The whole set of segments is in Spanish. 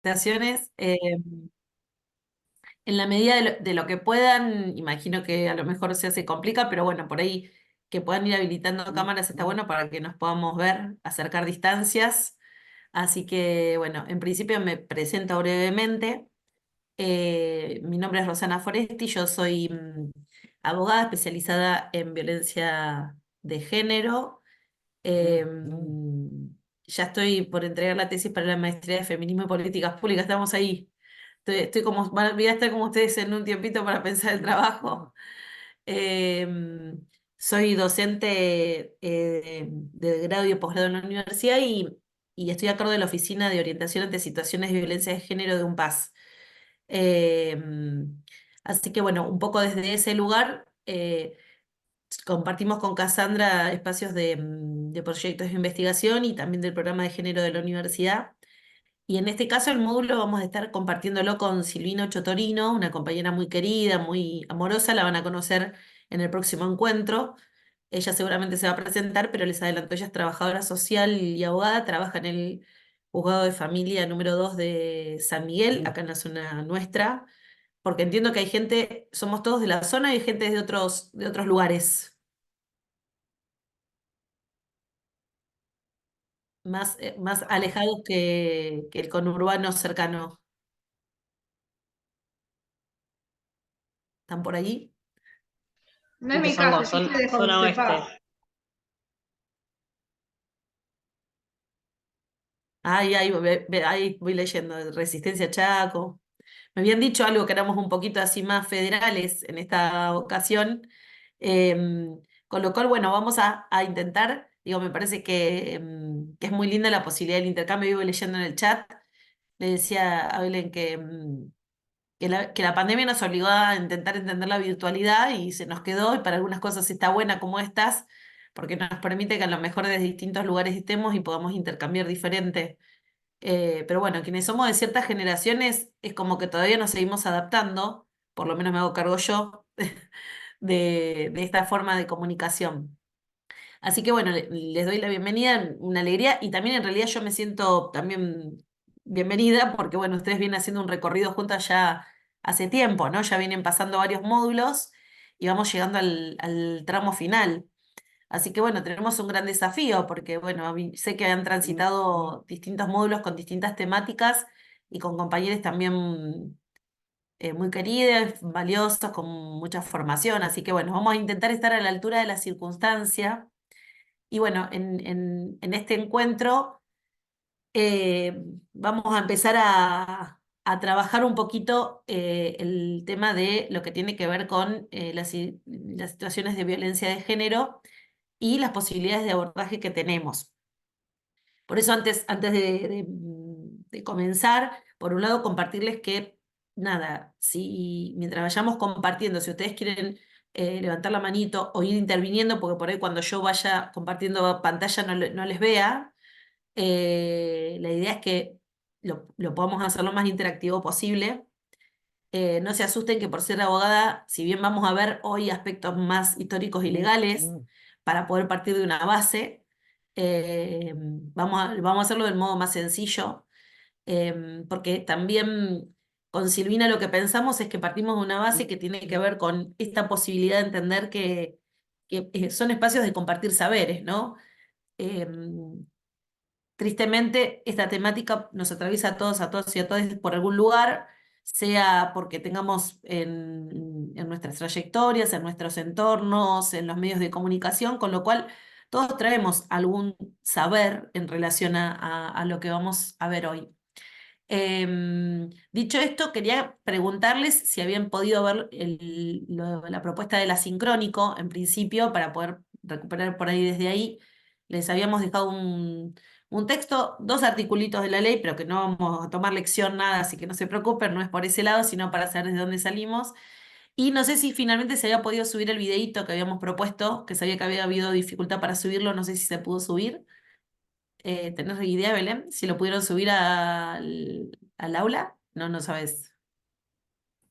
Felicitaciones. En la medida de lo que puedan, imagino que a lo mejor se complica, pero bueno, por ahí que puedan ir habilitando cámaras está bueno para que nos podamos ver, acercar distancias. Así que bueno, en principio me presento brevemente. Mi nombre es Rosana Foresti, yo soy abogada especializada en violencia de género. Ya estoy por entregar la tesis para la maestría de feminismo y políticas públicas, estamos ahí. Estoy como, voy a estar como ustedes en un tiempito para pensar el trabajo. Eh, Soy docente de grado y de posgrado en la universidad y estoy a cargo de la Oficina de Orientación ante Situaciones de Violencia de Género de UNPAS. Eh, Así que bueno, un poco desde ese lugar compartimos con Cassandra espacios de proyectos de investigación y también del programa de género de la universidad. Y en este caso el módulo vamos a estar compartiéndolo con Silvina Chotorino, una compañera muy querida, muy amorosa, la van a conocer en el próximo encuentro. Ella seguramente se va a presentar, pero les adelanto, ella es trabajadora social y abogada, trabaja en el juzgado de familia número 2 de San Miguel, acá en la zona nuestra, porque entiendo que hay gente, somos todos de la zona y hay gente de otros lugares, más alejados que el conurbano cercano. ¿Están por allí? No es mi Empezando caso, a yo soy de zona José oeste. Paz. Ahí voy leyendo, Resistencia Chaco. Me habían dicho algo que éramos un poquito así más federales en esta ocasión. Con lo cual, bueno, vamos a intentar, digo, me parece que es muy linda la posibilidad del intercambio. Vivo leyendo en el chat, le decía a Belén que la pandemia nos obligó a intentar entender la virtualidad y se nos quedó, y para algunas cosas está buena como estas, porque nos permite que a lo mejor desde distintos lugares estemos y podamos intercambiar diferente. Pero bueno, quienes somos de ciertas generaciones es como que todavía nos seguimos adaptando, por lo menos me hago cargo yo, de esta forma de comunicación. Así que bueno, les doy la bienvenida, una alegría, y también en realidad yo me siento también bienvenida porque bueno, ustedes vienen haciendo un recorrido juntas ya hace tiempo, ¿no? Ya vienen pasando varios módulos y vamos llegando al tramo final. Así que bueno, tenemos un gran desafío porque bueno, sé que han transitado distintos módulos con distintas temáticas y con compañeros también muy queridos, valiosos, con mucha formación. Así que bueno, vamos a intentar estar a la altura de la circunstancia. Y bueno, en este encuentro eh, vamos a empezar a trabajar un poquito el tema de lo que tiene que ver con las situaciones de violencia de género y las posibilidades de abordaje que tenemos. Por eso antes de comenzar, por un lado, compartirles que, nada, si mientras vayamos compartiendo, si ustedes quieren levantar la manito o ir interviniendo, porque por ahí cuando yo vaya compartiendo pantalla no les vea, la idea es que lo podamos hacer lo más interactivo posible. No se asusten que por ser abogada, si bien vamos a ver hoy aspectos más históricos y legales, para poder partir de una base, vamos a hacerlo del modo más sencillo, porque también con Silvina lo que pensamos es que partimos de una base que tiene que ver con esta posibilidad de entender que son espacios de compartir saberes, ¿no? Em, Tristemente, esta temática nos atraviesa a todos y a todas por algún lugar, sea porque tengamos en nuestras trayectorias, en nuestros entornos, en los medios de comunicación, con lo cual todos traemos algún saber en relación a lo que vamos a ver hoy. Dicho esto, quería preguntarles si habían podido ver la propuesta del asincrónico en principio para poder recuperar por ahí desde ahí. Les habíamos dejado un texto, dos articulitos de la ley, pero que no vamos a tomar lección nada, así que no se preocupen, no es por ese lado, sino para saber de dónde salimos. Y no sé si finalmente se había podido subir el videíto que habíamos propuesto, que sabía que había habido dificultad para subirlo, no sé si se pudo subir. ¿Tenés idea, Belén? Si lo pudieron subir al aula, no sabes.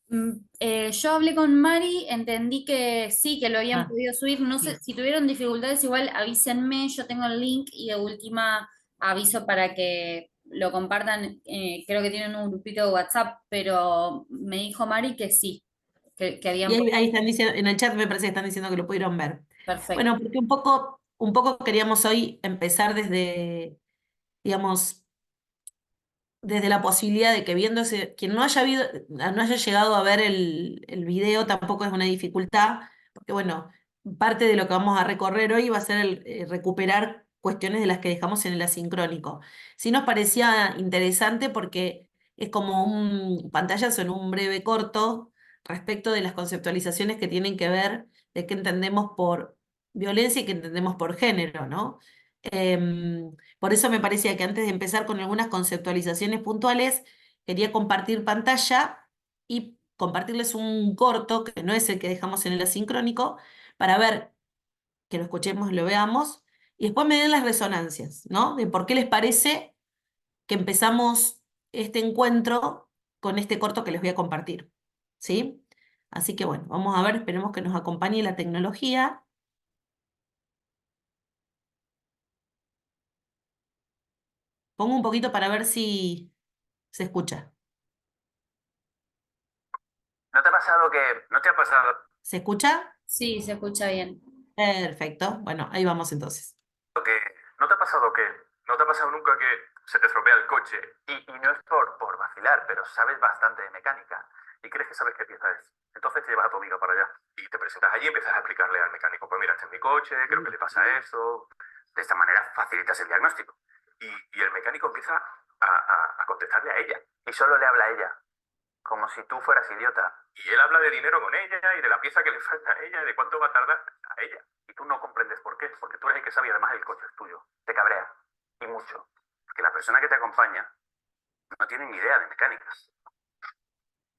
Yo hablé con Mari, entendí que sí, que lo habían Ah, podido subir. No sé sí. si tuvieron dificultades, igual avísenme, yo tengo el link y de última aviso para que lo compartan, creo que tienen un grupito de WhatsApp, pero me dijo Mari que sí, que Y habían ahí están diciendo, en el chat me parece que están diciendo que lo pudieron ver. perfecto. Bueno, porque un poco queríamos hoy empezar desde, digamos, desde la posibilidad de que viéndose, quien no haya llegado a ver el video tampoco es una dificultad, porque bueno, parte de lo que vamos a recorrer hoy va a ser recuperar cuestiones de las que dejamos en el asincrónico. Sí nos parecía interesante porque es como un pantallazo en un breve corto respecto de las conceptualizaciones que tienen que ver de qué entendemos por violencia y qué entendemos por género, ¿no? Por eso me parecía que antes de empezar con algunas conceptualizaciones puntuales, quería compartir pantalla y compartirles un corto, que no es el que dejamos en el asincrónico, para ver, que lo escuchemos, lo veamos, y después me den las resonancias, ¿no? De por qué les parece que empezamos este encuentro con este corto que les voy a compartir, ¿sí? Así que bueno, vamos a ver, esperemos que nos acompañe la tecnología. Pongo un poquito para ver si se escucha. ¿No te ha pasado ¿Se escucha? Sí, se escucha bien. Perfecto. Bueno, ahí vamos entonces. que, no te ha pasado nunca que se te estropea el coche y no es por vacilar, pero sabes bastante de mecánica y crees que sabes qué pieza es? Entonces te llevas a tu amiga para allá y te presentas allí y empiezas a explicarle al mecánico, pues mira, este es mi coche, creo que le pasa esto. De esta manera facilitas el diagnóstico. Y el mecánico empieza a contestarle a ella y solo le habla a ella, como si tú fueras idiota. Y él habla de dinero con ella y de la pieza que le falta a ella y de cuánto va a tardar a ella. Y tú no comprendes por qué, porque tú eres el que sabe y además el coche es tuyo. Te cabrea. Y mucho. Porque la persona que te acompaña no tiene ni idea de mecánicas.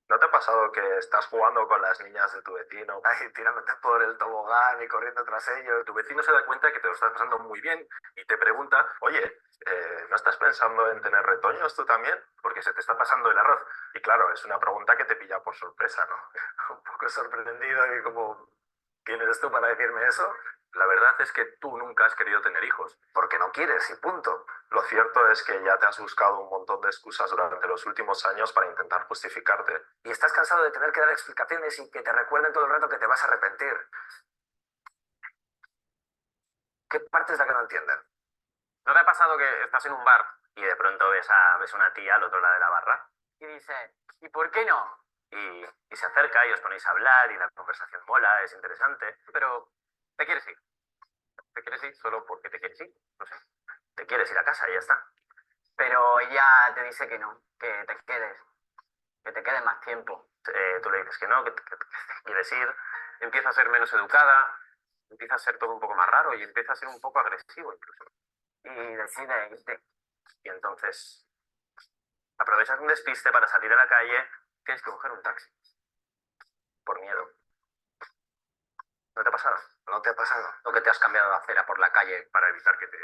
¿No te ha pasado que estás jugando con las niñas de tu vecino, ahí tirándote por el tobogán y corriendo tras ellos? Tu vecino se da cuenta de que te lo estás pasando muy bien y te pregunta, oye, ¿no estás pensando en tener retoños tú también? Porque se te está pasando el arroz. Y claro, es una pregunta que te pilla por sorpresa, ¿no? Un poco sorprendido y como, ¿quién eres tú para decirme eso? La verdad es que tú nunca has querido tener hijos, porque no quieres y punto. Lo cierto es que ya te has buscado un montón de excusas durante los últimos años para intentar justificarte. Y estás cansado de tener que dar explicaciones y que te recuerden todo el rato que te vas a arrepentir. ¿Qué parte es la que no entienden? ¿No te ha pasado que estás en un bar y de pronto ves una tía al otro lado de la barra y dice, ¿y por qué no? Y se acerca y os ponéis a hablar y la conversación mola, es interesante, pero te quieres ir. Te quieres ir solo porque te quieres ir, no sé. Te quieres ir a casa y ya está. Pero ella te dice que no, que te quedes más tiempo. Tú le dices que no, que te quieres ir. Empieza a ser menos educada, empieza a ser todo un poco más raro y empieza a ser un poco agresivo incluso. Y decide irte. Y entonces aprovechas un despiste para salir a la calle, tienes que coger un taxi. Por miedo. ¿No te ha pasado? ¿No te ha pasado? ¿O que te has cambiado de acera por la calle para evitar que te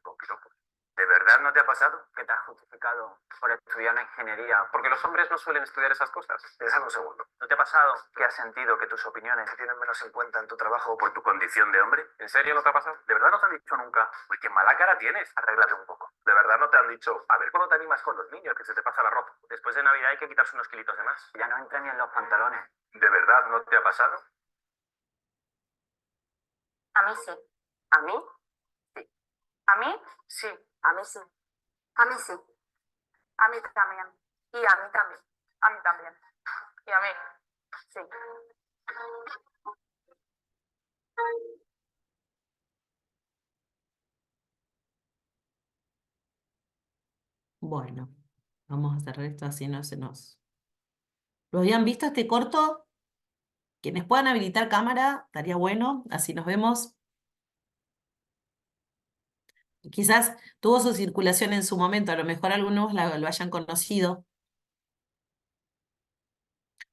con piropos? ¿De verdad no te ha pasado? ¿Que te has justificado por estudiar una ingeniería? Porque los hombres no suelen estudiar esas cosas. Déjame un segundo. ¿No te ha pasado que has sentido que tus opiniones se tienen menos en cuenta en tu trabajo por tu condición de hombre? ¿En serio no te ha pasado? ¿De verdad no te han dicho nunca? Uy, qué mala cara tienes. Arréglate un poco. ¿De verdad no te han dicho, a ver cuándo te animas con los niños, que se te pasa la ropa? Después de Navidad hay que quitarse unos kilitos de más. Ya no entran ni en los pantalones. ¿De verdad no te ha pasado? A mí sí. ¿A mí? Sí. ¿A mí? Sí. A mí sí. A mí sí. A mí también. Y a mí también. A mí también. Y a mí. Sí. Bueno, vamos a cerrar esto así no se nos... ¿Lo habían visto este corto? Quienes puedan habilitar cámara, estaría bueno, así nos vemos. Quizás tuvo su circulación en su momento, a lo mejor algunos lo hayan conocido.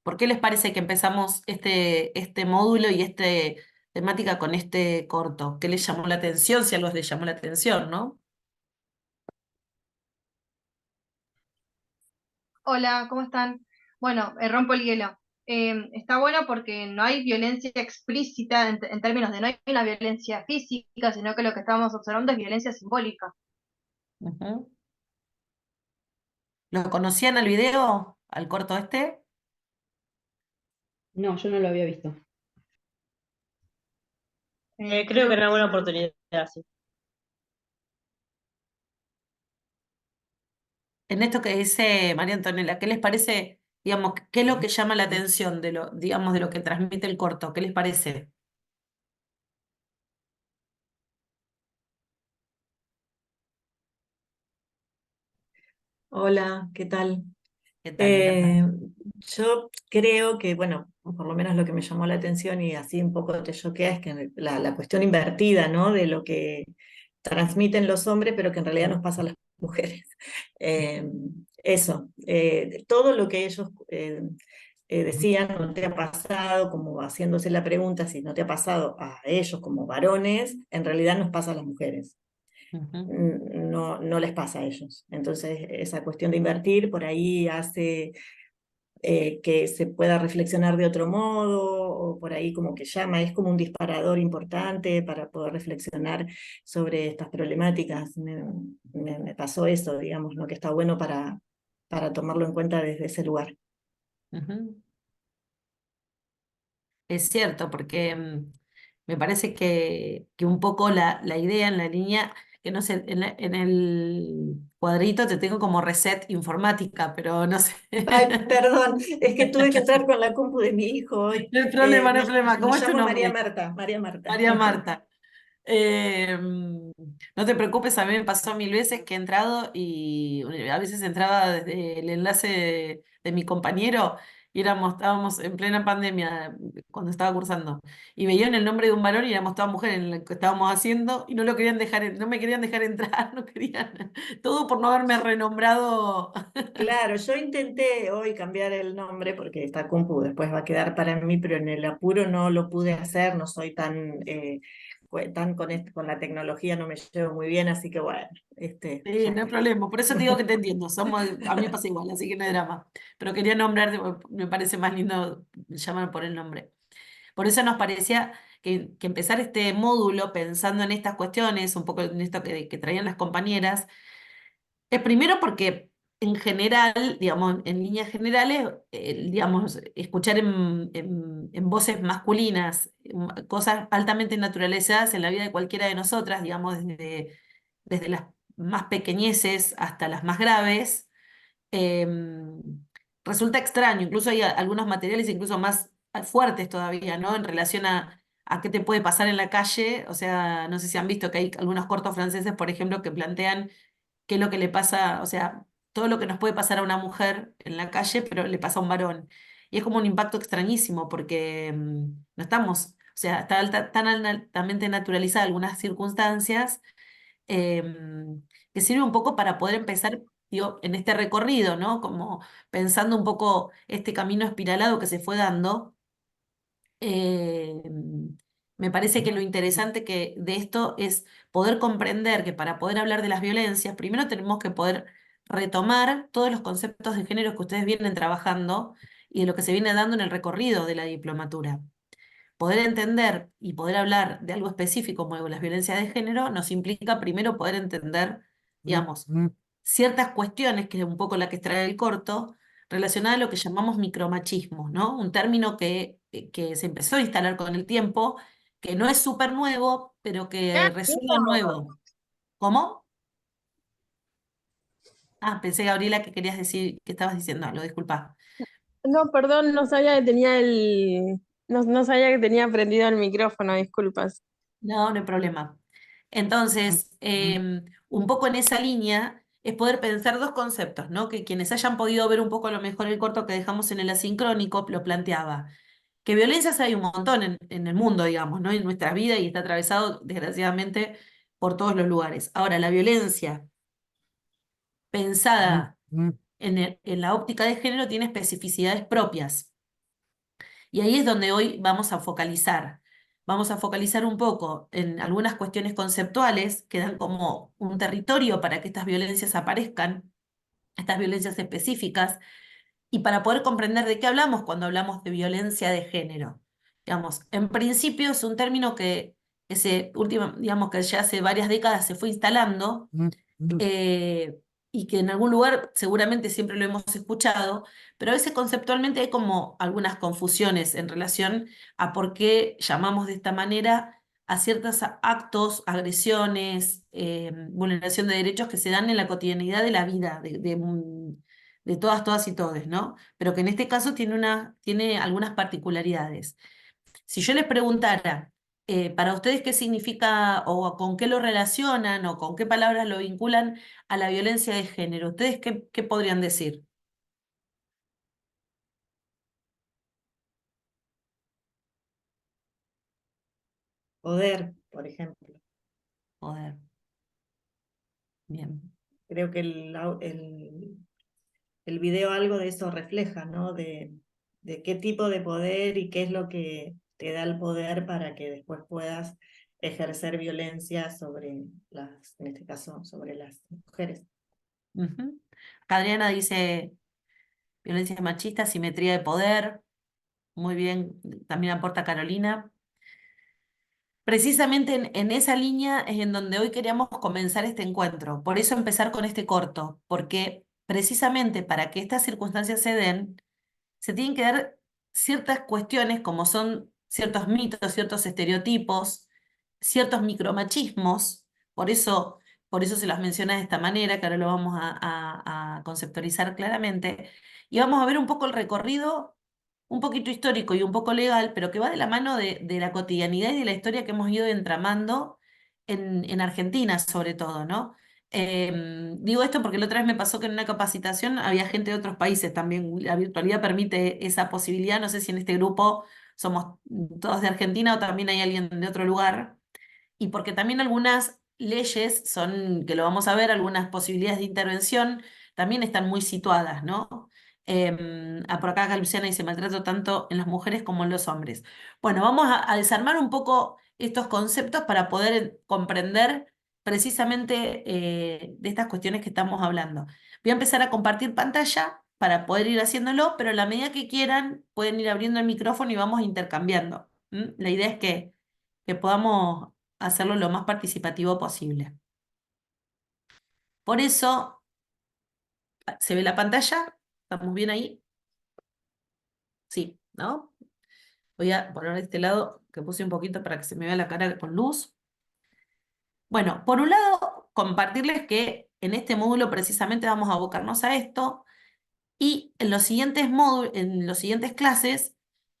¿Por qué les parece que empezamos este módulo y esta temática con este corto? ¿Qué les llamó la atención? Si algo les llamó la atención, ¿no? Hola, ¿cómo están? Bueno, rompo el hielo. Está bueno porque no hay violencia explícita en términos de no hay una violencia física, sino que lo que estamos observando es violencia simbólica. Ujú. ¿Lo conocían al video, al corto este? No, yo no lo había visto. Creo que era una buena oportunidad, sí. En esto que dice María Antonella, ¿qué les parece, digamos, qué es lo que llama la atención de lo, digamos, de lo que transmite el corto? ¿Qué les parece? Hola, ¿qué tal? ¿Qué tal, Elena? Eh, yo creo que, bueno, por lo menos lo que me llamó la atención y así un poco te choquea es que la cuestión invertida, ¿no? De lo que transmiten los hombres, pero que en realidad nos pasa a las mujeres. Eh, todo lo que ellos decían, no te ha pasado, como haciéndose la pregunta si no te ha pasado a ellos como varones, en realidad nos pasa a las mujeres. Ujú, No les pasa a ellos. Entonces, esa cuestión de invertir por ahí hace que se pueda reflexionar de otro modo, o por ahí como que llama, es como un disparador importante para poder reflexionar sobre estas problemáticas. Me pasó eso, digamos, ¿no? Que está bueno para tomarlo en cuenta desde ese lugar. ujú. Es cierto, porque me parece que un poco la idea en la línea, que no sé, en el cuadrito te tengo como reset informática, pero no sé. Ay, perdón, es que tuve que entrar con la compu de mi hijo hoy. No hay problema, no hay Me, problema. me ¿Cómo es tu llamo María nombre? Marta, María Marta. María Marta. No te preocupes, a mí me pasó 1000 veces que he entrado y a veces entraba desde el enlace de mi compañero y estábamos en plena pandemia cuando estaba cursando y veían el nombre de un varón y éramos todas mujeres en lo que estábamos haciendo y no lo querían dejar, no me querían dejar entrar, no querían, todo por no haberme renombrado. Claro, yo intenté hoy cambiar el nombre porque esta compu después va a quedar para mí, pero en el apuro no lo pude hacer, no soy tan con la tecnología, no me llevo muy bien, así que bueno, Sí, ya no hay está. problema, por eso te digo que te entiendo, a mí me pasa igual, así que no hay drama. Pero quería nombrarte, porque me parece más lindo llamar por el nombre. Por eso nos parecía que empezar este módulo pensando en estas cuestiones, un poco en esto que traían las compañeras, es primero porque en general, digamos, en líneas generales, digamos, escuchar en voces masculinas cosas altamente naturalizadas en la vida de cualquiera de nosotras, digamos, desde las más pequeñeces hasta las más graves, resulta extraño. Incluso hay algunos materiales incluso más fuertes todavía, ¿no? En relación a qué te puede pasar en la calle. O sea, no sé si han visto que hay algunos cortos franceses, por ejemplo, que plantean qué es lo que le pasa, o sea, todo lo que nos puede pasar a una mujer en la calle, pero le pasa a un varón. Y es como un impacto extrañísimo porque no estamos, o sea, está tan altamente naturalizada algunas circunstancias que sirve un poco para poder empezar, digo, en este recorrido, ¿no? Como pensando un poco este camino espiralado que se fue dando. eh, Me parece que lo interesante que de esto es poder comprender que para poder hablar de las violencias, primero tenemos que poder retomar todos los conceptos de género que ustedes vienen trabajando y de lo que se viene dando en el recorrido de la diplomatura. Poder entender y poder hablar de algo específico como las violencias de género nos implica primero poder entender, digamos, ciertas cuestiones, que es un poco la que trae el corto, relacionada a lo que llamamos micromachismo, ¿no? Un término que se empezó a instalar con el tiempo, que no es súper nuevo, pero que resulta nuevo. ¿Cómo? Ah, pensé, Gabriela, que querías decir, que estabas diciendo algo, disculpa. No, perdón, no sabía que tenía no sabía que tenía prendido el micrófono, disculpas. No, no hay problema. Entonces, un poco en esa línea es poder pensar dos conceptos, ¿no? Que quienes hayan podido ver un poco a lo mejor el corto que dejamos en el asincrónico lo planteaba. Que violencias hay un montón en el mundo, digamos, ¿no? En nuestra vida y está atravesado, desgraciadamente, por todos los lugares. Ahora, la violencia pensada en la óptica de género tiene especificidades propias. Y ahí es donde hoy vamos a focalizar. Vamos a focalizar un poco en algunas cuestiones conceptuales que dan como un territorio para que estas violencias aparezcan, estas violencias específicas, y para poder comprender de qué hablamos cuando hablamos de violencia de género. Digamos, en principio es un término digamos que ya hace varias décadas se fue instalando, y que en algún lugar seguramente siempre lo hemos escuchado, pero a veces conceptualmente hay como algunas confusiones en relación a por qué llamamos de esta manera a ciertos actos, agresiones, vulneración de derechos que se dan en la cotidianidad de la vida de todas y todes, ¿no? Pero que en este caso tiene algunas particularidades. Si yo les preguntara, para ustedes qué significa o con qué lo relacionan o con qué palabras lo vinculan a la violencia de género, ¿ustedes qué podrían decir? Poder, por ejemplo. Poder. Bien. Creo que el video algo de eso refleja, ¿no? De qué tipo de poder y qué es lo que te da el poder para que después puedas ejercer violencia sobre en este caso, sobre las mujeres. Ujú. Acá Adriana dice violencia machista, simetría de poder. Muy bien, también aporta Carolina. Precisamente en esa línea es en donde hoy queríamos comenzar este encuentro. Por eso empezar con este corto, porque precisamente para que estas circunstancias se den, se tienen que dar ciertas cuestiones como son ciertos mitos, ciertos estereotipos, ciertos micromachismos, por eso se los menciona de esta manera, que ahora lo vamos a conceptualizar claramente, y vamos a ver un poco el recorrido, un poquito histórico y un poco legal, pero que va de la mano de la cotidianidad y de la historia que hemos ido entramando en Argentina, sobre todo, ¿no? Digo esto porque la otra vez me pasó que en una capacitación había gente de otros países también. La virtualidad permite esa posibilidad. No sé si en este grupo somos todos de Argentina o también hay alguien de otro lugar. Y porque también algunas leyes son, que lo vamos a ver, algunas posibilidades de intervención también están muy situadas, ¿no? Por acá Luciana dice maltrato tanto en las mujeres como en los hombres. Bueno, vamos a desarmar un poco estos conceptos para poder comprender precisamente de estas cuestiones que estamos hablando. Voy a empezar a compartir pantalla para poder ir haciéndolo, pero a la medida que quieran pueden ir abriendo el micrófono y vamos intercambiando. La idea es que podamos hacerlo lo más participativo posible. Por eso, ¿se ve la pantalla? ¿Estamos bien ahí? Sí, ¿no? Voy a poner de este lado, que puse un poquito para que se me vea la cara con luz. Bueno, por un lado, compartirles que en este módulo precisamente vamos a abocarnos a esto y en los siguientes módulos, en los siguientes clases,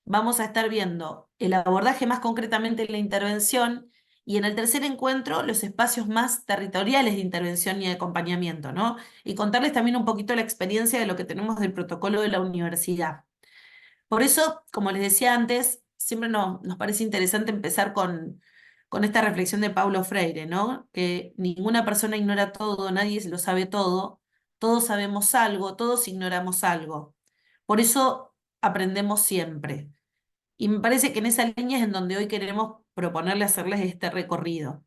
vamos a estar viendo el abordaje más concretamente en la intervención y en el tercer encuentro los espacios más territoriales de intervención y de acompañamiento, ¿no? Y contarles también un poquito la experiencia de lo que tenemos del protocolo de la universidad. Por eso, como les decía antes, siempre nos parece interesante empezar con esta reflexión de Paulo Freire, ¿no? Que ninguna persona ignora todo, nadie lo sabe todo, todos sabemos algo, todos ignoramos algo. Por eso aprendemos siempre. Y me parece que en esa línea es en donde hoy queremos proponerle hacerles este recorrido.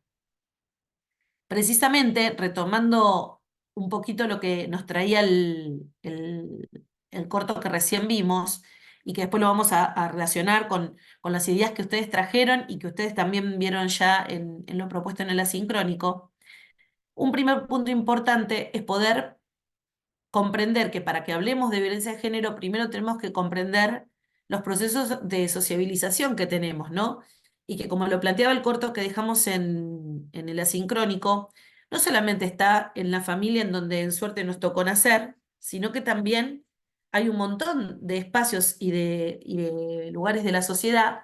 Precisamente retomando un poquito lo que nos traía el corto que recién vimos y que después lo vamos a relacionar con las ideas que ustedes trajeron y que ustedes también vieron ya en lo propuesto en el asincrónico. Un primer punto importante es poder comprender que para que hablemos de violencia de género, primero tenemos que comprender los procesos de sociabilización que tenemos, ¿no? Y que como lo planteaba el corto que dejamos en el asincrónico, no solamente está en la familia en donde en suerte nos tocó nacer, sino que también hay un montón de espacios y de lugares de la sociedad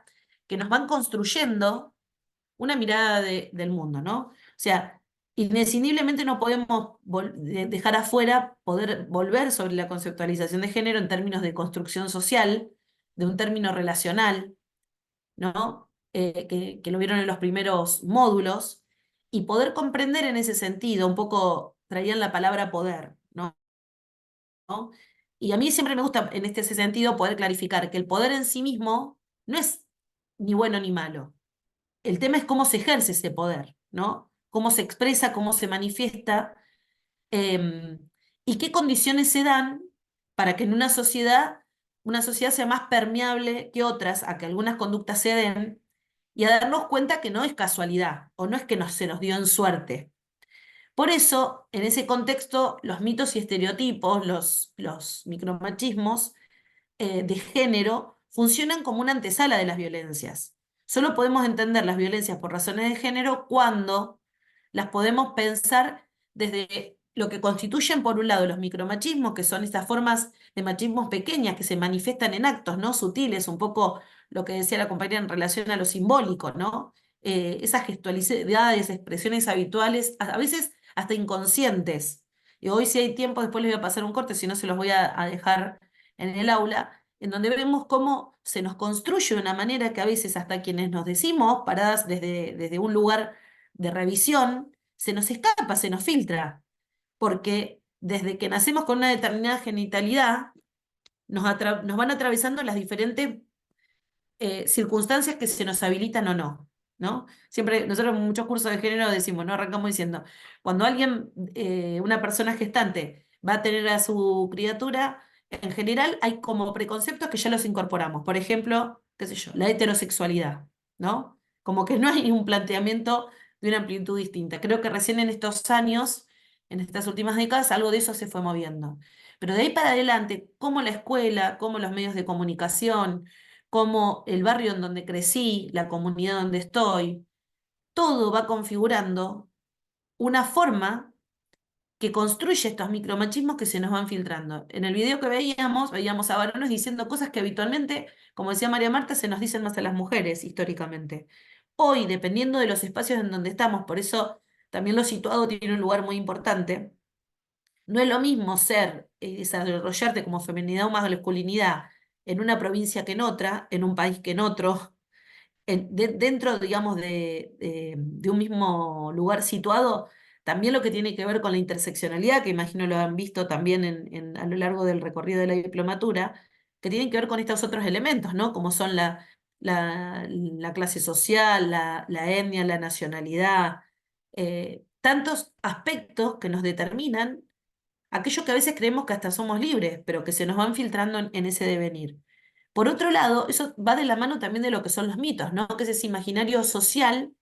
que nos van construyendo una mirada del mundo, ¿no? O sea, inescindiblemente no podemos dejar afuera poder volver sobre la conceptualización de género en términos de construcción social, de un término relacional, ¿no? Que lo vieron en los primeros módulos, y poder comprender en ese sentido, un poco traían la palabra poder, ¿no? Y a mí siempre me gusta en ese sentido poder clarificar que el poder en sí mismo no es ni bueno ni malo. El tema es cómo se ejerce ese poder, ¿no? Cómo se expresa, cómo se manifiesta, eh, y qué condiciones se dan para que en una sociedad sea más permeable que otras a que algunas conductas se den y a darnos cuenta que no es casualidad o no es que se nos dio en suerte. Por eso, en ese contexto, los mitos y estereotipos, los micromachismos de género, funcionan como una antesala de las violencias. Solo podemos entender las violencias por razones de género cuando las podemos pensar desde lo que constituyen, por un lado, los micromachismos, que son estas formas de machismos pequeñas que se manifiestan en actos, ¿no? Sutiles, un poco lo que decía la compañera en relación a lo simbólico, ¿no? Esas gestualidades, expresiones habituales, a veces hasta inconscientes. Y hoy, si hay tiempo, después les voy a pasar un corte, si no se los voy a dejar en el aula, en donde vemos cómo se nos construye de una manera que a veces hasta quienes nos decimos, paradas desde un lugar de revisión, se nos escapa, se nos filtra, porque desde que nacemos con una determinada genitalidad, nos van atravesando las diferentes circunstancias que se nos habilitan o no, ¿no? Siempre, nosotros en muchos cursos de género decimos, ¿no? Arrancamos diciendo, cuando alguien, una persona gestante, va a tener a su criatura, en general hay como preconceptos que ya los incorporamos. Por ejemplo, qué sé yo, la heterosexualidad, ¿no? Como que no hay un planteamiento de una amplitud distinta. Creo que recién en estos años, en estas últimas décadas, algo de eso se fue moviendo. Pero de ahí para adelante, cómo la escuela, cómo los medios de comunicación, cómo el barrio en donde crecí, la comunidad donde estoy, todo va configurando una forma que construye estos micromachismos que se nos van filtrando. En el video que veíamos a varones diciendo cosas que habitualmente, como decía María Marta, se nos dicen más a las mujeres históricamente. Hoy, dependiendo de los espacios en donde estamos, por eso también lo situado tiene un lugar muy importante, no es lo mismo ser y desarrollarte como feminidad o masculinidad en una provincia que en otra, en un país que en otro, dentro, digamos, de un mismo lugar situado, también lo que tiene que ver con la interseccionalidad, que imagino lo han visto también a lo largo del recorrido de la diplomatura, que tienen que ver con estos otros elementos, ¿no? Como son la clase social, la etnia, la nacionalidad, tantos aspectos que nos determinan aquello que a veces creemos que hasta somos libres, pero que se nos van filtrando en ese devenir. Por otro lado, eso va de la mano también de lo que son los mitos, ¿no? Que es ese imaginario social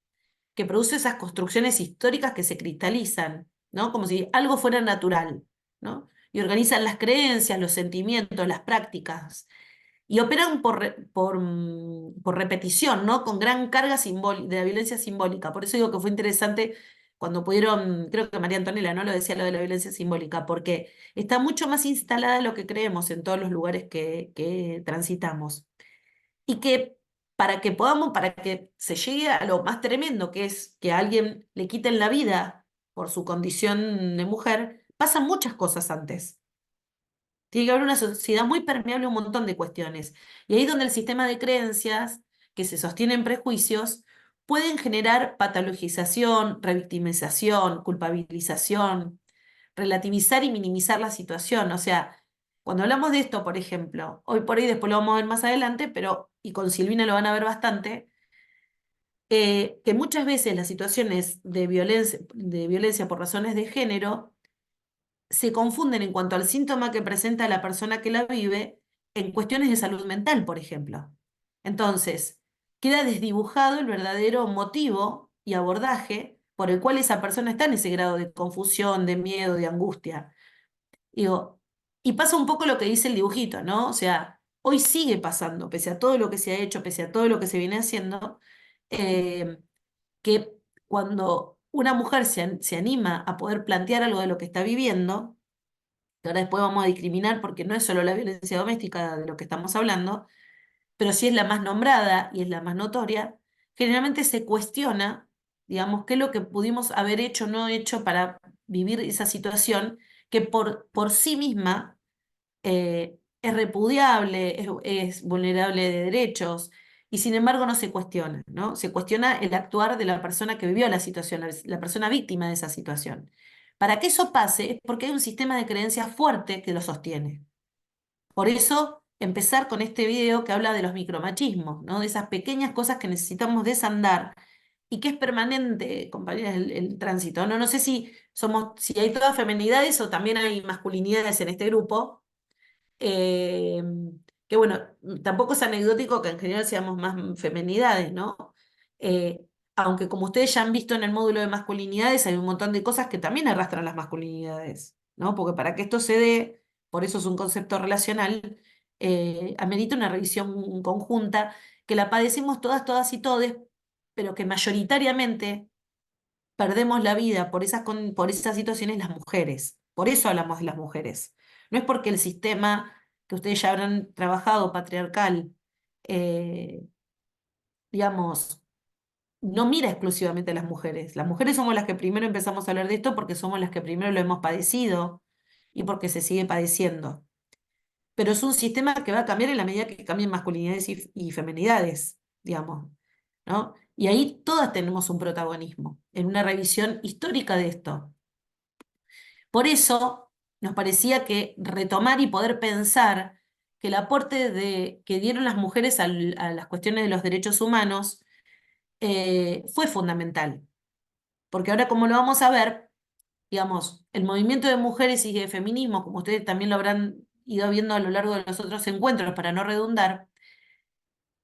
que produce esas construcciones históricas que se cristalizan, ¿no? Como si algo fuera natural, ¿no? Y organizan las creencias, los sentimientos, las prácticas, y operan por repetición, ¿no? Con gran carga de la violencia simbólica. Por eso digo que fue interesante cuando pudieron, creo que María Antonella, ¿no? Lo decía lo de la violencia simbólica, porque está mucho más instalada de lo que creemos en todos los lugares que transitamos. Y que para que se llegue a lo más tremendo, que es que a alguien le quiten la vida por su condición de mujer, pasan muchas cosas antes. Tiene que haber una sociedad muy permeable a un montón de cuestiones. Y ahí donde el sistema de creencias que se sostiene en prejuicios pueden generar patologización, revictimización, culpabilización, relativizar y minimizar la situación. O sea, cuando hablamos de esto, por ejemplo, hoy por hoy, después lo vamos a ver más adelante, pero, y con Silvina lo van a ver bastante, que muchas veces las situaciones de violencia por razones de género se confunden en cuanto al síntoma que presenta la persona que la vive en cuestiones de salud mental, por ejemplo. Entonces, queda desdibujado el verdadero motivo y abordaje por el cual esa persona está en ese grado de confusión, de miedo, de angustia. Digo, y pasa un poco lo que dice el dibujito, ¿no? O sea, hoy sigue pasando, pese a todo lo que se ha hecho, pese a todo lo que se viene haciendo, eh, que cuando una mujer se anima a poder plantear algo de lo que está viviendo, que ahora después vamos a discriminar porque no es solo la violencia doméstica de lo que estamos hablando, pero sí es la más nombrada y es la más notoria, generalmente se cuestiona, digamos, qué es lo que pudimos haber hecho o no hecho para vivir esa situación que por sí misma es repudiable, es vulnerable de derechos, y sin embargo no se cuestiona, ¿no? Se cuestiona el actuar de la persona que vivió la situación, la persona víctima de esa situación. Para que eso pase es porque hay un sistema de creencias fuerte que lo sostiene. Por eso, empezar con este video que habla de los micromachismos, ¿no? De esas pequeñas cosas que necesitamos desandar y que es permanente, compañeras, el tránsito. No, no sé si hay todas feminidades o también hay masculinidades en este grupo, eh, que bueno, tampoco es anecdótico que en general seamos más femenidades, ¿no? Eh, aunque como ustedes ya han visto en el módulo de masculinidades, hay un montón de cosas que también arrastran las masculinidades, ¿no? Porque para que esto se dé, por eso es un concepto relacional, amerita una revisión conjunta, que la padecemos todas, todas y todes, pero que mayoritariamente perdemos la vida por esas situaciones las mujeres. Por eso hablamos de las mujeres. No es porque el sistema que ustedes ya habrán trabajado, patriarcal, eh, digamos, no mira exclusivamente a las mujeres. Las mujeres somos las que primero empezamos a hablar de esto porque somos las que primero lo hemos padecido y porque se sigue padeciendo. Pero es un sistema que va a cambiar en la medida que cambien masculinidades y feminidades, digamos, ¿no? Y ahí todas tenemos un protagonismo en una revisión histórica de esto. Por eso nos parecía que retomar y poder pensar que el aporte que dieron las mujeres a las cuestiones de los derechos humanos fue fundamental. Porque ahora, como lo vamos a ver, digamos, el movimiento de mujeres y de feminismo, como ustedes también lo habrán ido viendo a lo largo de los otros encuentros, para no redundar,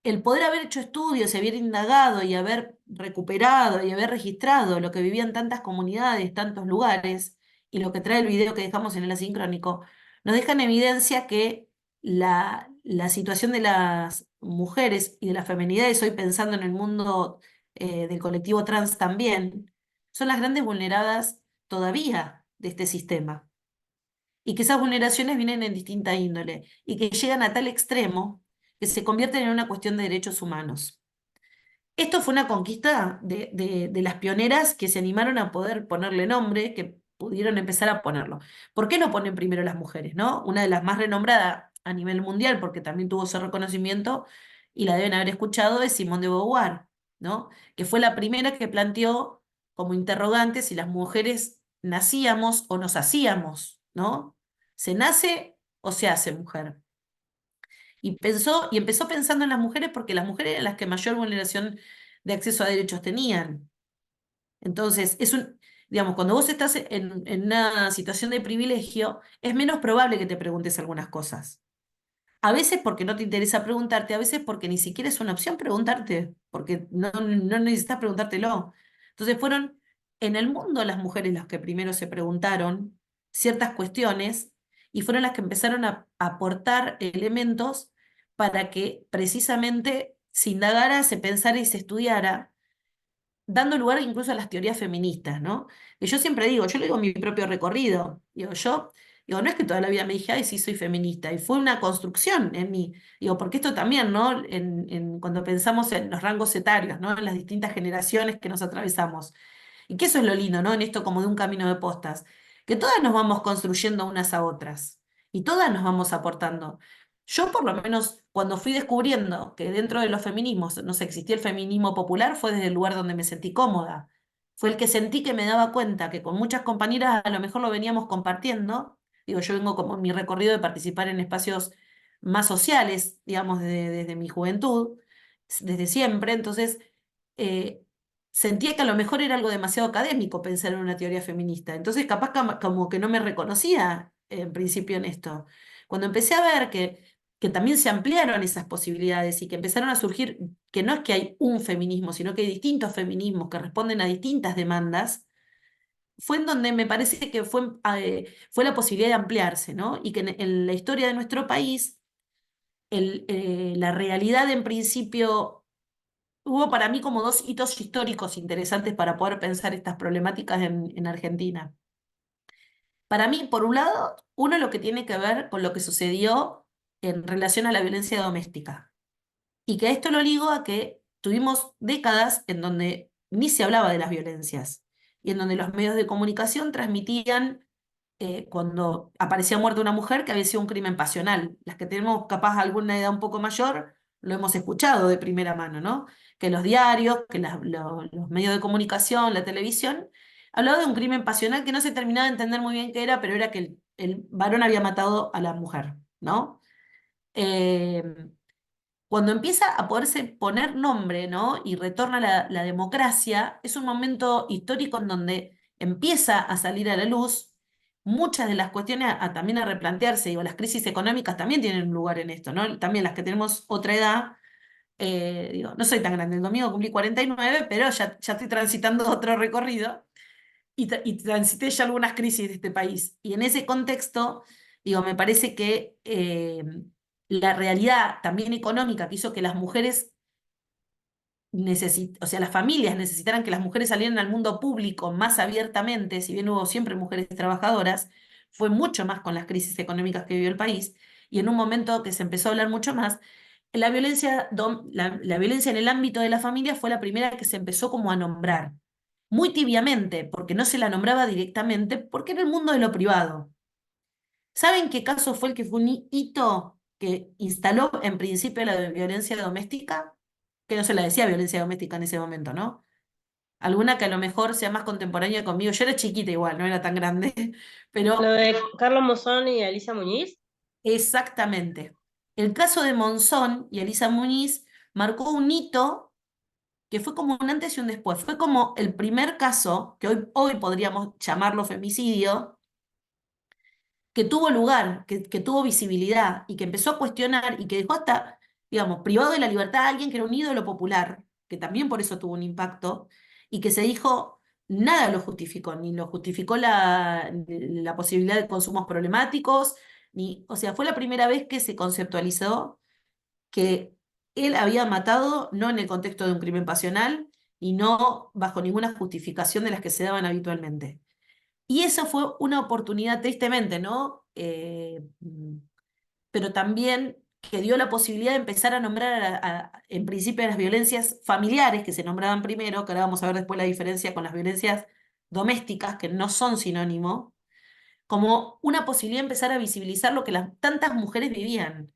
el poder haber hecho estudios y haber indagado y haber recuperado y haber registrado lo que vivían tantas comunidades, tantos lugares, y lo que trae el video que dejamos en el asincrónico, nos deja en evidencia que la situación de las mujeres y de las feminidades, hoy pensando en el mundo del colectivo trans también, son las grandes vulneradas todavía de este sistema. Y que esas vulneraciones vienen en distinta índole y que llegan a tal extremo que se convierten en una cuestión de derechos humanos. Esto fue una conquista de las pioneras que se animaron a poder ponerle nombre, que pudieron empezar a ponerlo. ¿Por qué no ponen primero las mujeres, no? Una de las más renombradas a nivel mundial, porque también tuvo ese reconocimiento, y la deben haber escuchado, es Simone de Beauvoir, ¿no? Que fue la primera que planteó como interrogante si las mujeres nacíamos o nos hacíamos, ¿no? ¿Se nace o se hace mujer? Y empezó pensando en las mujeres porque las mujeres eran las que mayor vulneración de acceso a derechos tenían. Entonces, digamos, cuando vos estás en una situación de privilegio, es menos probable que te preguntes algunas cosas. A veces porque no te interesa preguntarte, a veces porque ni siquiera es una opción preguntarte, porque no necesitas preguntártelo. Entonces fueron en el mundo las mujeres las que primero se preguntaron ciertas cuestiones y fueron las que empezaron a aportar elementos para que precisamente se indagara, se pensara y se estudiara, dando lugar incluso a las teorías feministas, ¿no? Que yo siempre digo, yo lo digo en mi propio recorrido, digo, no es que toda la vida me dije, ay, sí, soy feminista, y fue una construcción en mí, digo, porque esto también, ¿no? Cuando pensamos en los rangos etarios, ¿no? En las distintas generaciones que nos atravesamos, y que eso es lo lindo, ¿no? En esto como de un camino de postas, que todas nos vamos construyendo unas a otras, y todas nos vamos aportando. Yo por lo menos cuando fui descubriendo que dentro de los feminismos, no sé, existía el feminismo popular, fue desde el lugar donde me sentí cómoda. Fue el que sentí que me daba cuenta que con muchas compañeras a lo mejor lo veníamos compartiendo. Digo, yo vengo como en mi recorrido de participar en espacios más sociales, digamos, desde mi juventud, desde siempre. Entonces, eh, sentía que a lo mejor era algo demasiado académico pensar en una teoría feminista. Entonces, capaz como que no me reconocía en principio en esto. Cuando empecé a ver que también se ampliaron esas posibilidades y que empezaron a surgir, que no es que hay un feminismo, sino que hay distintos feminismos que responden a distintas demandas, fue en donde me parece que fue la posibilidad de ampliarse, ¿no? Y que en la historia de nuestro país, la realidad en principio, hubo para mí como dos hitos históricos interesantes para poder pensar estas problemáticas en Argentina. Para mí, por un lado, uno lo que tiene que ver con lo que sucedió en relación a la violencia doméstica. Y que a esto lo ligo a que tuvimos décadas en donde ni se hablaba de las violencias y en donde los medios de comunicación transmitían cuando aparecía muerta una mujer que había sido un crimen pasional. Las que tenemos capaz alguna edad un poco mayor lo hemos escuchado de primera mano, ¿no? Que los diarios, que los medios de comunicación, la televisión, hablaba de un crimen pasional que no se terminaba de entender muy bien qué era, pero era que el varón había matado a la mujer, ¿no? Eh, Cuando empieza a poderse poner nombre, ¿no? Y retorna la democracia, es un momento histórico en donde empieza a salir a la luz muchas de las cuestiones también a replantearse. Digo, las crisis económicas también tienen un lugar en esto, ¿no? También las que tenemos otra edad, Digo, no soy tan grande, el domingo cumplí 49, pero ya estoy transitando otro recorrido y transité ya algunas crisis de este país. Y en ese contexto, digo, me parece que la realidad también económica que hizo que las mujeres o sea, las familias necesitaran que las mujeres salieran al mundo público más abiertamente, si bien hubo siempre mujeres trabajadoras, fue mucho más con las crisis económicas que vivió el país, y en un momento que se empezó a hablar mucho más, la violencia en el ámbito de la familia fue la primera que se empezó como a nombrar, muy tibiamente, porque no se la nombraba directamente, porque era el mundo de lo privado. ¿Saben qué caso fue el que fue un hito que instaló en principio la violencia doméstica? Que no se la decía violencia doméstica en ese momento, ¿no? Alguna que a lo mejor sea más contemporánea conmigo. Yo era chiquita igual, no era tan grande, Lo pero de Carlos Monzón y Elisa Muñiz. exactamente. El caso de Monzón y Elisa Muñiz marcó un hito que fue como un antes y un después. Fue como el primer caso, que hoy podríamos llamarlo femicidio, que tuvo lugar, que tuvo visibilidad y que empezó a cuestionar y que dejó hasta, digamos, privado de la libertad a alguien que era un ídolo popular, que también por eso tuvo un impacto, y que se dijo, nada lo justificó, ni lo justificó la posibilidad de consumos problemáticos, o sea, fue la primera vez que se conceptualizó que él había matado no en el contexto de un crimen pasional y no bajo ninguna justificación de las que se daban habitualmente. Y esa fue una oportunidad, tristemente, ¿no? Pero también que dio la posibilidad de empezar a nombrar, en principio, a las violencias familiares, que se nombraban primero, que ahora vamos a ver después la diferencia con las violencias domésticas, que no son sinónimo, como una posibilidad de empezar a visibilizar lo que tantas mujeres vivían.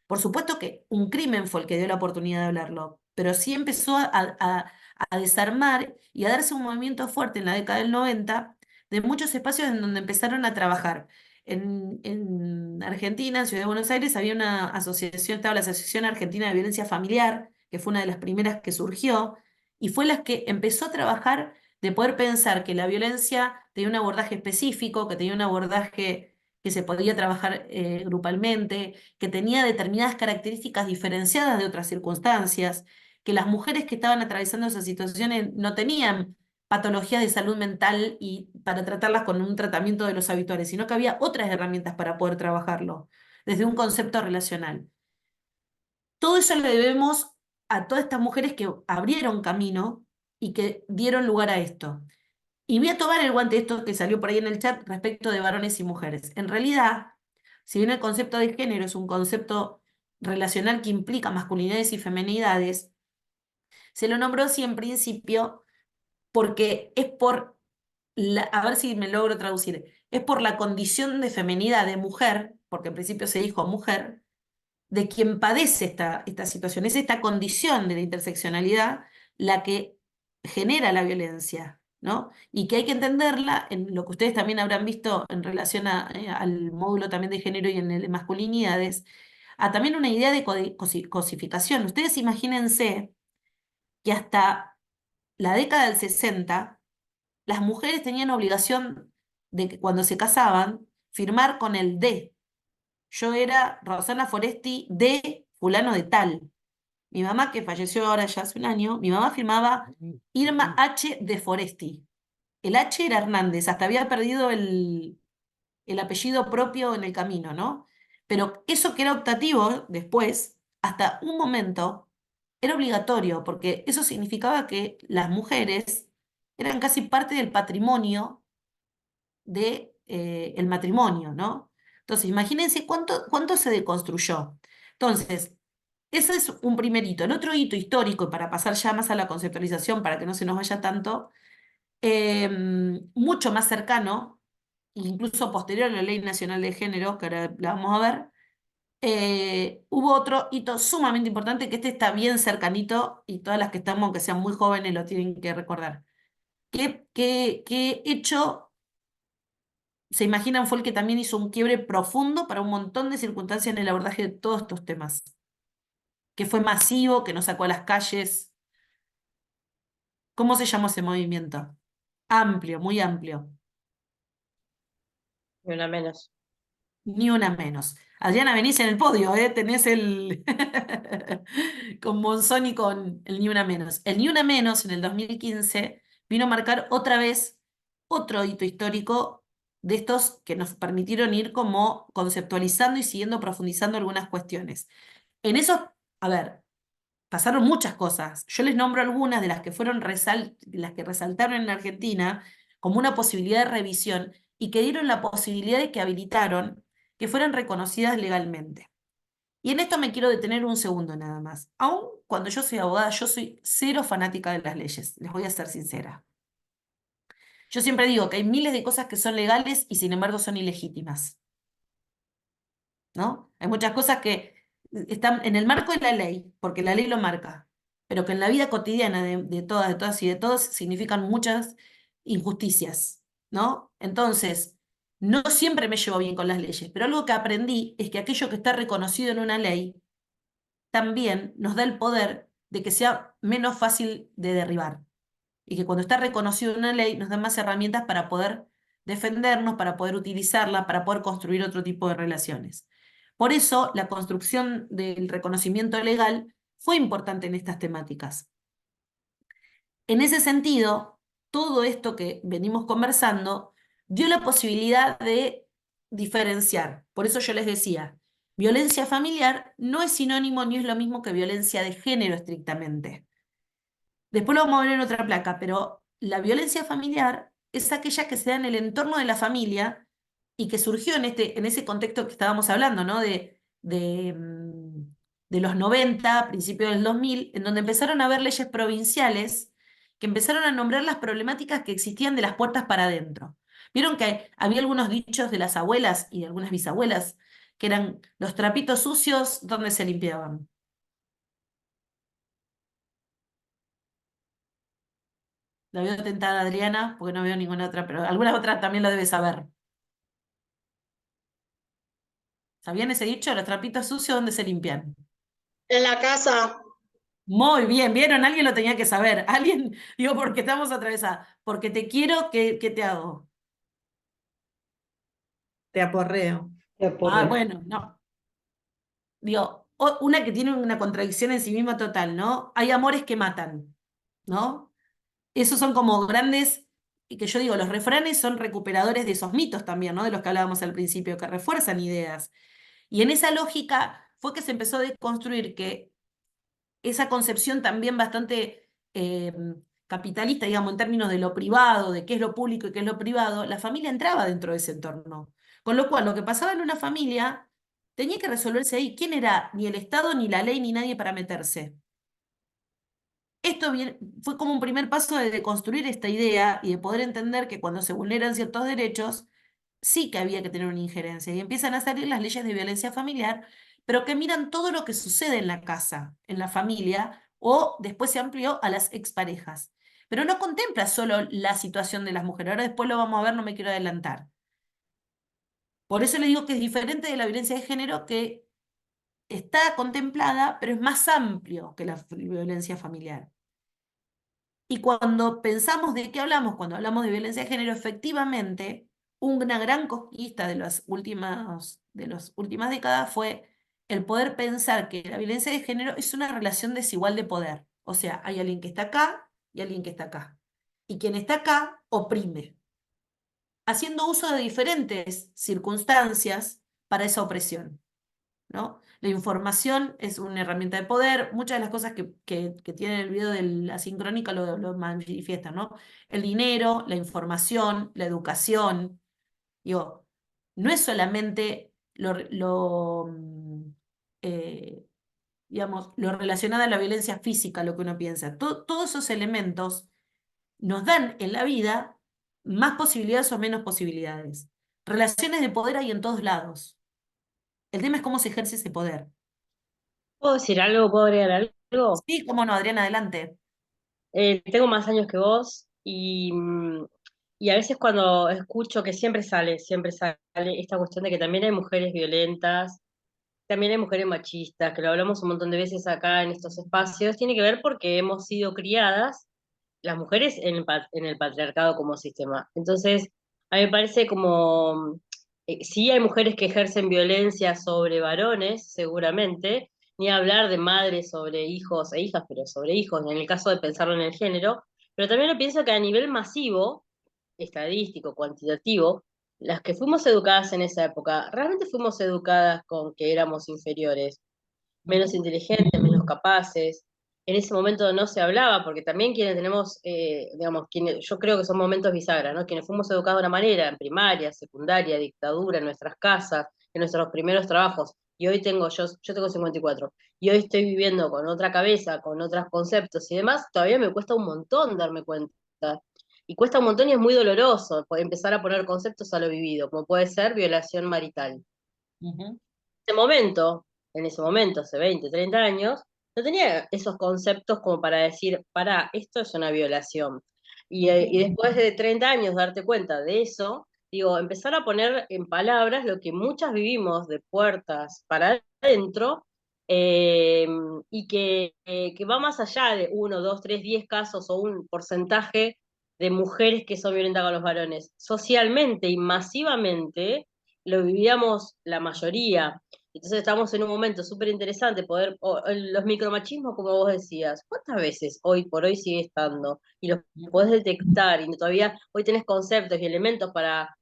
Por supuesto que un crimen fue el que dio la oportunidad de hablarlo, pero sí empezó a desarmar y a darse un movimiento fuerte en la década del 90 de muchos espacios en donde empezaron a trabajar. En Argentina, en Ciudad de Buenos Aires, había una asociación, estaba la Asociación Argentina de Violencia Familiar, que fue una de las primeras que surgió, y fue la que empezó a trabajar de poder pensar que la violencia tenía un abordaje específico, que tenía un abordaje que se podía trabajar grupalmente, que tenía determinadas características diferenciadas de otras circunstancias, que las mujeres que estaban atravesando esas situaciones no tenían patologías de salud mental y para tratarlas con un tratamiento de los habituales, sino que había otras herramientas para poder trabajarlo, desde un concepto relacional. Todo eso le debemos a todas estas mujeres que abrieron camino y que dieron lugar a esto. Y voy a tomar el guante de esto que salió por ahí en el chat respecto de varones y mujeres. En realidad, si bien el concepto de género es un concepto relacional que implica masculinidades y feminidades, se lo nombró así en principio porque es por a ver si me logro traducir, es por la condición de feminidad de mujer, porque en principio se dijo mujer, de quien padece esta situación. Es esta condición de la interseccionalidad la que genera la violencia, ¿no? Y que hay que entenderla en lo que ustedes también habrán visto en relación al módulo también de género y en el de masculinidades, a también una idea de cosificación. Ustedes imagínense que hasta la década del 60 las mujeres tenían obligación de que cuando se casaban, firmar con el D. Yo era Rosana Foresti de fulano de tal. Mi mamá, que falleció ahora ya hace un año, mi mamá firmaba Irma H. de Foresti. El H era Hernández, hasta había perdido el apellido propio en el camino, ¿no? Pero eso que era optativo después, hasta un momento, era obligatorio, porque eso significaba que las mujeres eran casi parte del patrimonio de, el matrimonio, ¿no? Entonces, imagínense cuánto se deconstruyó. Entonces, ese es un primer hito. El otro hito histórico, y para pasar ya más a la conceptualización, para que no se nos vaya tanto, mucho más cercano, incluso posterior a la Ley Nacional de Género, que ahora la vamos a ver, hubo otro hito sumamente importante, que este está bien cercanito, y todas las que estamos, aunque sean muy jóvenes, lo tienen que recordar. ¿Qué hecho se imaginan fue el que también hizo un quiebre profundo para un montón de circunstancias en el abordaje de todos estos temas? Que fue masivo, que nos sacó a las calles. ¿Cómo se llamó ese movimiento? Amplio, muy amplio. Y una menos. Ni una menos. Adriana, venís en el podio, ¿eh? Tenés el con Monzón y con el Ni una menos. El Ni una menos en el 2015 vino a marcar otra vez otro hito histórico de estos que nos permitieron ir como conceptualizando y siguiendo profundizando algunas cuestiones. En eso, a ver, pasaron muchas cosas. Yo les nombro algunas de las que fueron las que resaltaron en Argentina como una posibilidad de revisión y que dieron la posibilidad de que habilitaron que fueran reconocidas legalmente. Y en esto me quiero detener un segundo nada más. Aún cuando yo soy abogada, yo soy cero fanática de las leyes, les voy a ser sincera. Yo siempre digo que hay miles de cosas que son legales y sin embargo son ilegítimas, ¿no? Hay muchas cosas que están en el marco de la ley, porque la ley lo marca, pero que en la vida cotidiana de todas y de todos significan muchas injusticias, ¿no? Entonces, no siempre me llevo bien con las leyes, pero algo que aprendí es que aquello que está reconocido en una ley también nos da el poder de que sea menos fácil de derribar. Y que cuando está reconocido en una ley nos da más herramientas para poder defendernos, para poder utilizarla, para poder construir otro tipo de relaciones. Por eso la construcción del reconocimiento legal fue importante en estas temáticas. En ese sentido, todo esto que venimos conversando dio la posibilidad de diferenciar. Por eso yo les decía, violencia familiar no es sinónimo ni es lo mismo que violencia de género estrictamente. Después lo vamos a ver en otra placa, pero la violencia familiar es aquella que se da en el entorno de la familia y que surgió en ese contexto que estábamos hablando, ¿no? De los 90, principios del 2000, en donde empezaron a haber leyes provinciales que empezaron a nombrar las problemáticas que existían de las puertas para adentro. Vieron que había algunos dichos de las abuelas y de algunas bisabuelas que eran los trapitos sucios, ¿dónde se limpiaban? La veo tentada Adriana, porque no veo ninguna otra, pero algunas otras también lo debe saber. ¿Sabían ese dicho? Los trapitos sucios, ¿dónde se limpian? En la casa. Muy bien, ¿vieron? Alguien lo tenía que saber. Alguien, digo, porque estamos atravesadas. Porque te quiero, ¿qué te hago? Te aporreo. Ah, bueno, no. Digo, una que tiene una contradicción en sí misma total, ¿no? Hay amores que matan, ¿no? Esos son como grandes, y que yo digo, los refranes son recuperadores de esos mitos también, ¿no? De los que hablábamos al principio, que refuerzan ideas. Y en esa lógica fue que se empezó a deconstruir que esa concepción también bastante capitalista, digamos, en términos de lo privado, de qué es lo público y qué es lo privado, la familia entraba dentro de ese entorno. Con lo cual, lo que pasaba en una familia tenía que resolverse ahí. ¿Quién era? Ni el Estado, ni la ley, ni nadie para meterse. Esto fue como un primer paso de deconstruir esta idea y de poder entender que cuando se vulneran ciertos derechos, sí que había que tener una injerencia. Y empiezan a salir las leyes de violencia familiar, pero que miran todo lo que sucede en la casa, en la familia, o después se amplió a las exparejas. Pero no contempla solo la situación de las mujeres. Ahora después lo vamos a ver, no me quiero adelantar. Por eso le digo que es diferente de la violencia de género, que está contemplada, pero es más amplio que la violencia familiar. Y cuando pensamos de qué hablamos, cuando hablamos de violencia de género, efectivamente, una gran conquista de las últimas décadas fue el poder pensar que la violencia de género es una relación desigual de poder. O sea, hay alguien que está acá y alguien que está acá. Y quien está acá oprime, haciendo uso de diferentes circunstancias para esa opresión, ¿no? La información es una herramienta de poder. Muchas de las cosas que tiene el video de la sincrónica lo manifiestan, ¿no? El dinero, la información, la educación. Digo, no es solamente eh, digamos, lo relacionado a la violencia física, lo que uno piensa. Todos esos elementos nos dan en la vida más posibilidades o menos posibilidades. Relaciones de poder hay en todos lados. El tema es cómo se ejerce ese poder. ¿Puedo decir algo? ¿Puedo agregar algo? Sí, cómo no, Adriana, adelante. Tengo más años que vos y a veces cuando escucho que siempre sale esta cuestión de que también hay mujeres violentas, también hay mujeres machistas, que lo hablamos un montón de veces acá en estos espacios, tiene que ver porque hemos sido criadas las mujeres en el patriarcado como sistema. Entonces, a mí me parece como Sí hay mujeres que ejercen violencia sobre varones, seguramente, ni hablar de madres sobre hijos e hijas, pero sobre hijos, en el caso de pensarlo en el género, pero también lo pienso que a nivel masivo, estadístico, cuantitativo, las que fuimos educadas en esa época, realmente fuimos educadas con que éramos inferiores, menos inteligentes, menos capaces. En ese momento no se hablaba, porque también quienes tenemos, digamos, quienes, yo creo que son momentos bisagra, ¿no? Quienes fuimos educados de una manera, en primaria, secundaria, dictadura, en nuestras casas, en nuestros primeros trabajos, y hoy yo tengo 54, y hoy estoy viviendo con otra cabeza, con otros conceptos y demás, todavía me cuesta un montón darme cuenta. Y cuesta un montón y es muy doloroso empezar a poner conceptos a lo vivido, como puede ser violación marital. Ujú. En ese momento, hace 20, 30 años, no tenía esos conceptos como para decir, para, esto es una violación. Y después de 30 años darte cuenta de eso, digo, empezar a poner en palabras lo que muchas vivimos de puertas para adentro, eh, y que va más allá de 1, 2, 3, 10 casos o un porcentaje de mujeres que son violentas con los varones. Socialmente y masivamente lo vivíamos la mayoría. Entonces estamos en un momento súper interesante poder, los micromachismos, como vos decías, ¿cuántas veces hoy por hoy sigue estando? Y los podés detectar y todavía hoy tenés conceptos y elementos para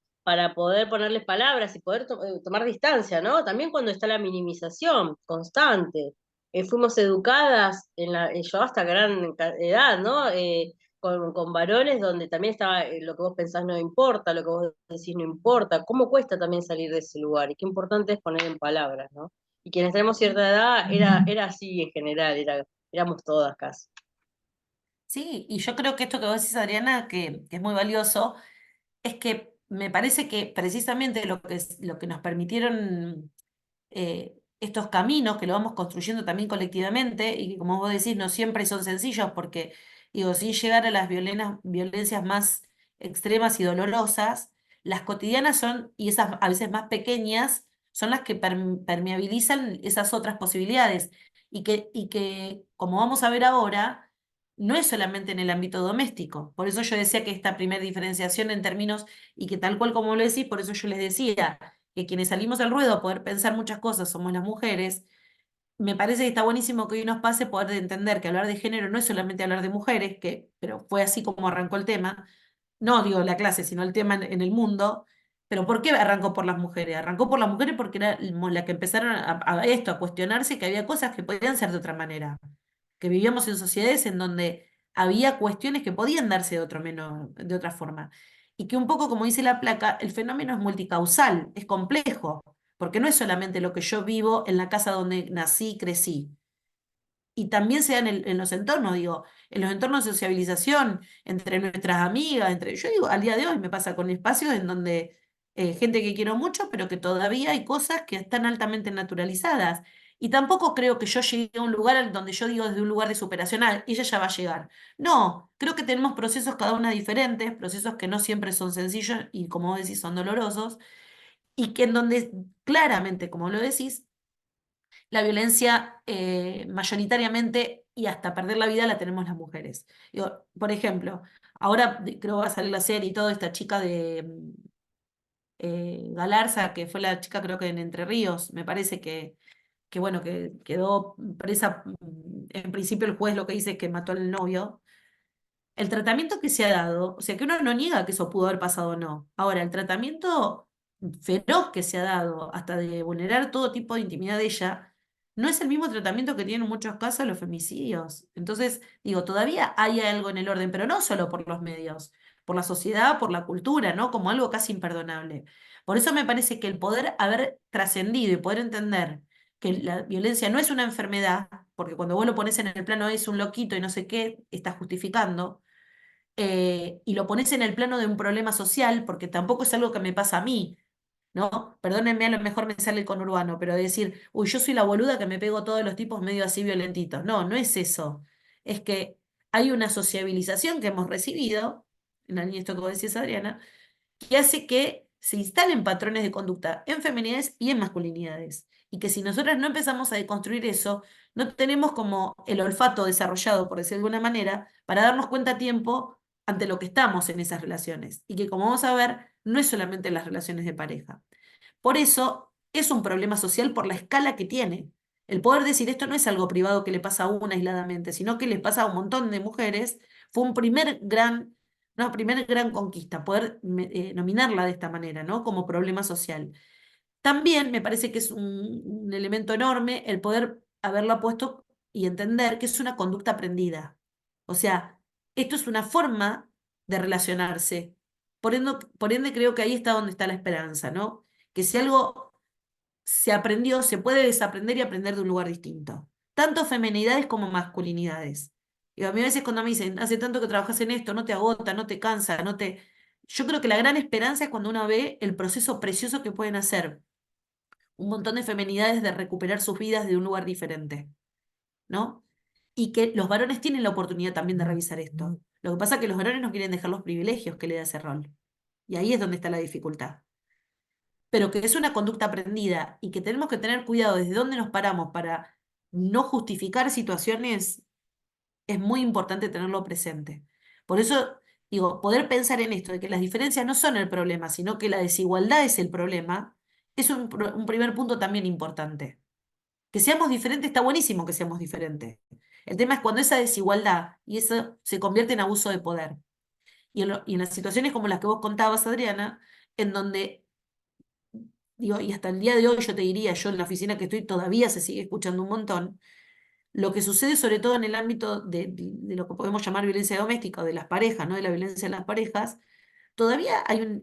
poder ponerles palabras y poder tomar distancia, ¿no? También cuando está la minimización constante. Fuimos educadas, yo hasta gran edad, ¿no? Con varones donde también estaba lo que vos pensás no importa, lo que vos decís no importa, cómo cuesta también salir de ese lugar y qué importante es poner en palabras, ¿no? Y quienes tenemos cierta edad era así en general, éramos todas casi. Sí, y yo creo que esto que vos decís, Adriana, que es muy valioso, es que me parece que precisamente lo que nos permitieron estos caminos, que lo vamos construyendo también colectivamente, y que como vos decís, no siempre son sencillos, porque, digo, sin llegar a las violencias más extremas y dolorosas, las cotidianas son, y esas a veces más pequeñas, son las que permeabilizan esas otras posibilidades, y que, como vamos a ver ahora, no es solamente en el ámbito doméstico. Por eso yo decía que esta primera diferenciación en términos, y que tal cual como lo decís, por eso yo les decía que quienes salimos al ruedo a poder pensar muchas cosas somos las mujeres. Me parece que está buenísimo que hoy nos pase poder entender que hablar de género no es solamente hablar de mujeres, pero fue así como arrancó el tema, no digo la clase, sino el tema en el mundo. Pero ¿por qué arrancó por las mujeres? Arrancó por las mujeres porque éramos las que empezaron a cuestionarse que había cosas que podían ser de otra manera, que vivíamos en sociedades en donde había cuestiones que podían darse de otra forma. Y que un poco, como dice la placa, el fenómeno es multicausal, es complejo, porque no es solamente lo que yo vivo en la casa donde nací, crecí. Y también se da en los entornos, digo, en los entornos de sociabilización, entre nuestras amigas, yo digo, al día de hoy me pasa con espacios en donde gente que quiero mucho, pero que todavía hay cosas que están altamente naturalizadas. Y tampoco creo que yo llegue a un lugar donde yo digo desde un lugar de superación, "Ah, ella ya va a llegar". No, creo que tenemos procesos cada una diferentes, procesos que no siempre son sencillos y como vos decís son dolorosos, y que en donde claramente, como lo decís, la violencia mayoritariamente y hasta perder la vida la tenemos las mujeres. Digo, por ejemplo, ahora creo que va a salir la serie y todo, esta chica de Galarza, que fue la chica creo que en Entre Ríos, me parece que bueno, que quedó presa, en principio el juez lo que dice es que mató al novio. El tratamiento que se ha dado, o sea que uno no niega que eso pudo haber pasado o no. Ahora, el tratamiento feroz que se ha dado, hasta de vulnerar todo tipo de intimidad de ella, no es el mismo tratamiento que tienen en muchos casos los femicidios. Entonces, digo, todavía hay algo en el orden, pero no solo por los medios, por la sociedad, por la cultura, ¿no? Como algo casi imperdonable. Por eso me parece que el poder haber trascendido y poder entender que la violencia no es una enfermedad, porque cuando vos lo pones en el plano es un loquito y no sé qué, estás justificando, y lo pones en el plano de un problema social, porque tampoco es algo que me pasa a mí, ¿no? Perdónenme, a lo mejor me sale el conurbano, pero decir, uy, yo soy la boluda que me pego a todos los tipos medio así violentitos. No, no es eso. Es que hay una sociabilización que hemos recibido, en la línea de esto que vos decías, Adriana, que hace que se instalen patrones de conducta en feminidades y en masculinidades. Y que si nosotras no empezamos a deconstruir eso, no tenemos como el olfato desarrollado, por decir de alguna manera, para darnos cuenta a tiempo ante lo que estamos en esas relaciones. Y que como vamos a ver, no es solamente en las relaciones de pareja. Por eso es un problema social por la escala que tiene. El poder decir esto no es algo privado que le pasa a una aisladamente, sino que les pasa a un montón de mujeres. Fue una primer gran conquista, poder nominarla de esta manera, ¿no? Como problema social. También me parece que es un elemento enorme el poder haberlo puesto y entender que es una conducta aprendida. O sea, esto es una forma de relacionarse. Por ende creo que ahí está donde está la esperanza, ¿no? Que si algo se aprendió, se puede desaprender y aprender de un lugar distinto. Tanto feminidades como masculinidades. Y a mí a veces cuando me dicen, hace tanto que trabajas en esto, no te agota, no te cansa, no te... Yo creo que la gran esperanza es cuando uno ve el proceso precioso que pueden hacer un montón de feminidades de recuperar sus vidas de un lugar diferente, ¿no? Y que los varones tienen la oportunidad también de revisar esto. Lo que pasa es que los varones no quieren dejar los privilegios que le da ese rol. Y ahí es donde está la dificultad. Pero que es una conducta aprendida y que tenemos que tener cuidado desde dónde nos paramos para no justificar situaciones, es muy importante tenerlo presente. Por eso, digo, poder pensar en esto, de que las diferencias no son el problema, sino que la desigualdad es el problema, es un primer punto también importante. Que seamos diferentes, está buenísimo que seamos diferentes. El tema es cuando esa desigualdad y eso se convierte en abuso de poder. Y en las situaciones como las que vos contabas, Adriana, en donde, digo, y hasta el día de hoy yo te diría, yo en la oficina que estoy todavía se sigue escuchando un montón, lo que sucede sobre todo en el ámbito de lo que podemos llamar violencia doméstica o de las parejas, ¿no? De la violencia en las parejas, todavía hay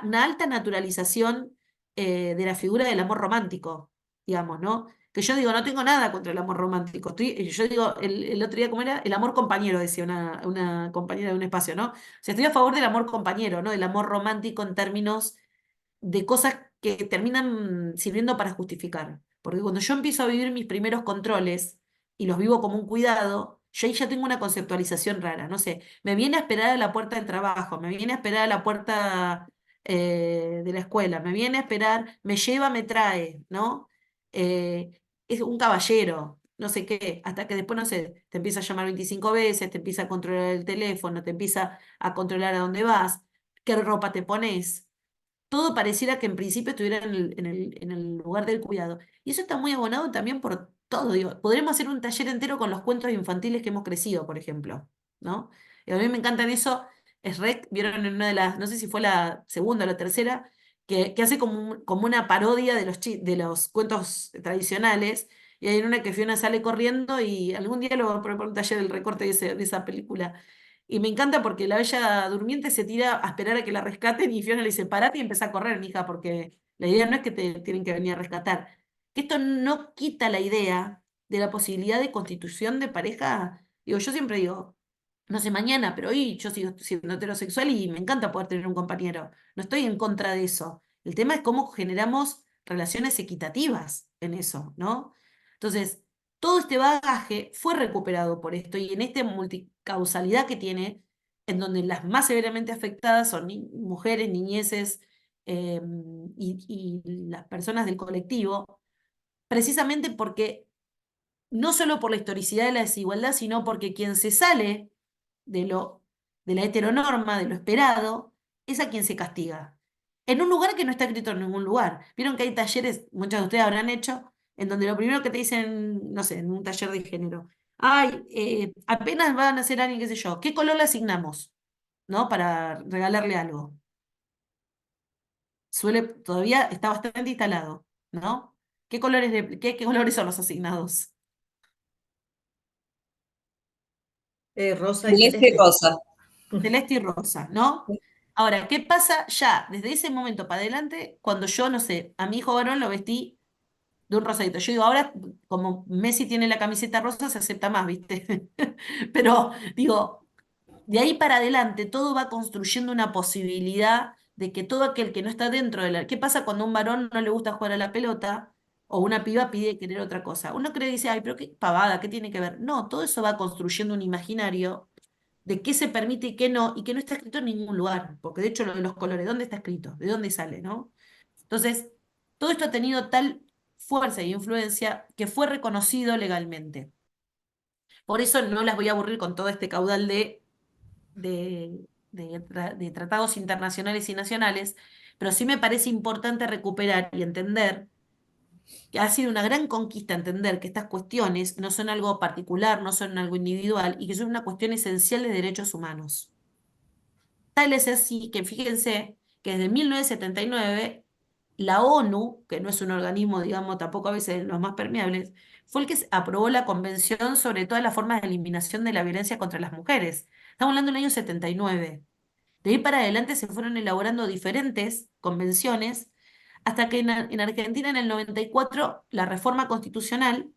una alta naturalización de la figura del amor romántico, digamos, ¿no? Que yo digo, no tengo nada contra el amor romántico. Yo digo, el otro día, ¿cómo era? El amor compañero, decía una compañera de un espacio, ¿no? O sea, estoy a favor del amor compañero, ¿no? Del amor romántico en términos de cosas que terminan sirviendo para justificar. Porque cuando yo empiezo a vivir mis primeros controles y los vivo como un cuidado, yo ahí ya tengo una conceptualización rara. No sé, me viene a esperar a la puerta del trabajo, me viene a esperar a la puerta de la escuela, me viene a esperar, me lleva, me trae, ¿no? Es un caballero, no sé qué, hasta que después, no sé, te empieza a llamar 25 veces, te empieza a controlar el teléfono, te empieza a controlar a dónde vas, qué ropa te pones, todo pareciera que en principio estuviera en el lugar del cuidado. Y eso está muy abonado también por todo. Digo, podremos hacer un taller entero con los cuentos infantiles que hemos crecido, por ejemplo, ¿no? Y a mí me encantan eso. Shrek, vieron en una de las, no sé si fue la segunda o la tercera, que hace como una parodia de los cuentos tradicionales. Y hay una que Fiona sale corriendo y algún día lo voy a poner por un taller el recorte de esa película. Y me encanta porque la Bella Durmiente se tira a esperar a que la rescaten y Fiona le dice, parate y empieza a correr, mija, porque la idea no es que te tienen que venir a rescatar. Que esto no quita la idea de la posibilidad de constitución de pareja. Digo, yo siempre digo, no sé mañana, pero hoy yo sigo siendo heterosexual y me encanta poder tener un compañero. No estoy en contra de eso. El tema es cómo generamos relaciones equitativas en eso, ¿no? Entonces, todo este bagaje fue recuperado por esto y en esta multicausalidad que tiene, en donde las más severamente afectadas son mujeres, niñeces eh, y las personas del colectivo, precisamente porque no solo por la historicidad de la desigualdad, sino porque quien se sale de de la heteronorma, de lo esperado, es a quien se castiga. En un lugar que no está escrito en ningún lugar. Vieron que hay talleres, muchos de ustedes habrán hecho, en donde lo primero que te dicen, no sé, en un taller de género, ay, apenas van a hacer alguien, qué sé yo, ¿qué color le asignamos? ¿No? Para regalarle algo. Todavía está bastante instalado, ¿no? ¿Qué colores son los asignados? Rosa y Celeste y celeste. rosa. Celeste y rosa, ¿no? Ahora, ¿qué pasa ya desde ese momento para adelante cuando yo, no sé, a mi hijo varón lo vestí de un rosadito? Yo digo, ahora, como Messi tiene la camiseta rosa, se acepta más, ¿viste? Pero digo, de ahí para adelante todo va construyendo una posibilidad de que todo aquel que no está dentro de la... ¿Qué pasa cuando a un varón no le gusta jugar a la pelota o una piba pide querer otra cosa? Uno cree y dice, ay, pero qué pavada, ¿qué tiene que ver? No, todo eso va construyendo un imaginario de qué se permite y que no está escrito en ningún lugar, porque de hecho lo de los colores, ¿dónde está escrito? ¿De dónde sale, no? Entonces, todo esto ha tenido tal fuerza y influencia que fue reconocido legalmente. Por eso no las voy a aburrir con todo este caudal de tratados internacionales y nacionales, pero sí me parece importante recuperar y entender que ha sido una gran conquista entender que estas cuestiones no son algo particular, no son algo individual y que son una cuestión esencial de derechos humanos. Tal es así que fíjense que desde 1979 la ONU, que no es un organismo, digamos, tampoco a veces de los más permeables, fue el que aprobó la Convención sobre todas las formas de eliminación de la violencia contra las mujeres. Estamos hablando del año 79. De ahí para adelante se fueron elaborando diferentes convenciones hasta que en Argentina en el 94 la reforma constitucional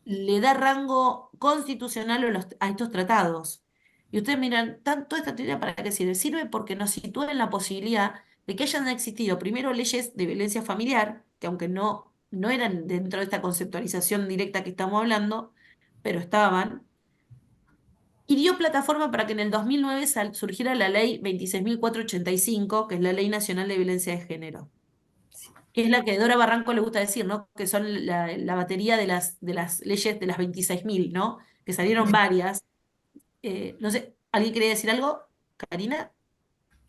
le da rango constitucional a estos tratados. Y ustedes miran, toda esta teoría para qué sirve? Sirve porque nos sitúa en la posibilidad de que hayan existido primero leyes de violencia familiar, que aunque no eran dentro de esta conceptualización directa que estamos hablando, pero estaban, y dio plataforma para que en el 2009 surgiera la ley 26.485, que es la Ley Nacional de Violencia de Género, que es la que Dora Barranco le gusta decir, ¿no? Que son la batería de las leyes de las 26.000, ¿no? Que salieron varias. No sé, ¿alguien quería decir algo? ¿Karina?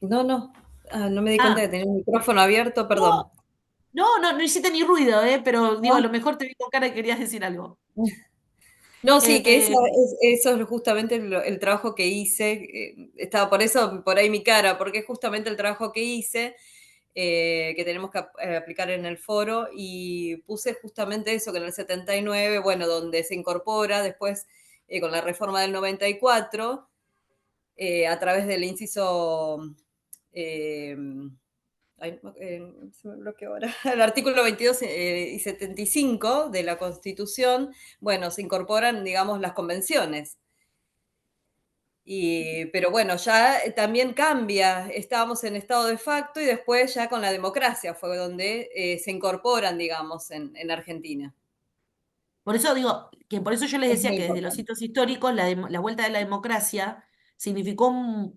No, no. No me di cuenta que Ah, tenía el micrófono abierto, perdón. no, no hiciste ni ruido, pero digo, a Ah, lo mejor te vi con cara que querías decir algo. no, sí, que Eh, eso es justamente el trabajo que hice. Estaba por eso, por ahí mi cara, porque es justamente el trabajo que hice, que tenemos que aplicar en el foro, y puse justamente eso, que en el 79, bueno, donde se incorpora después con la reforma del 94, a través del inciso eh, se me bloqueó ahora, el artículo 22 y 75 de la Constitución, bueno, se incorporan, digamos, las convenciones. Pero bueno, ya también cambia, estábamos en estado de facto y después ya con la democracia fue donde se incorporan, digamos, en Argentina. Por eso digo, que por eso yo les Es decía muy que desde los importante. hitos históricos la vuelta de la democracia significó un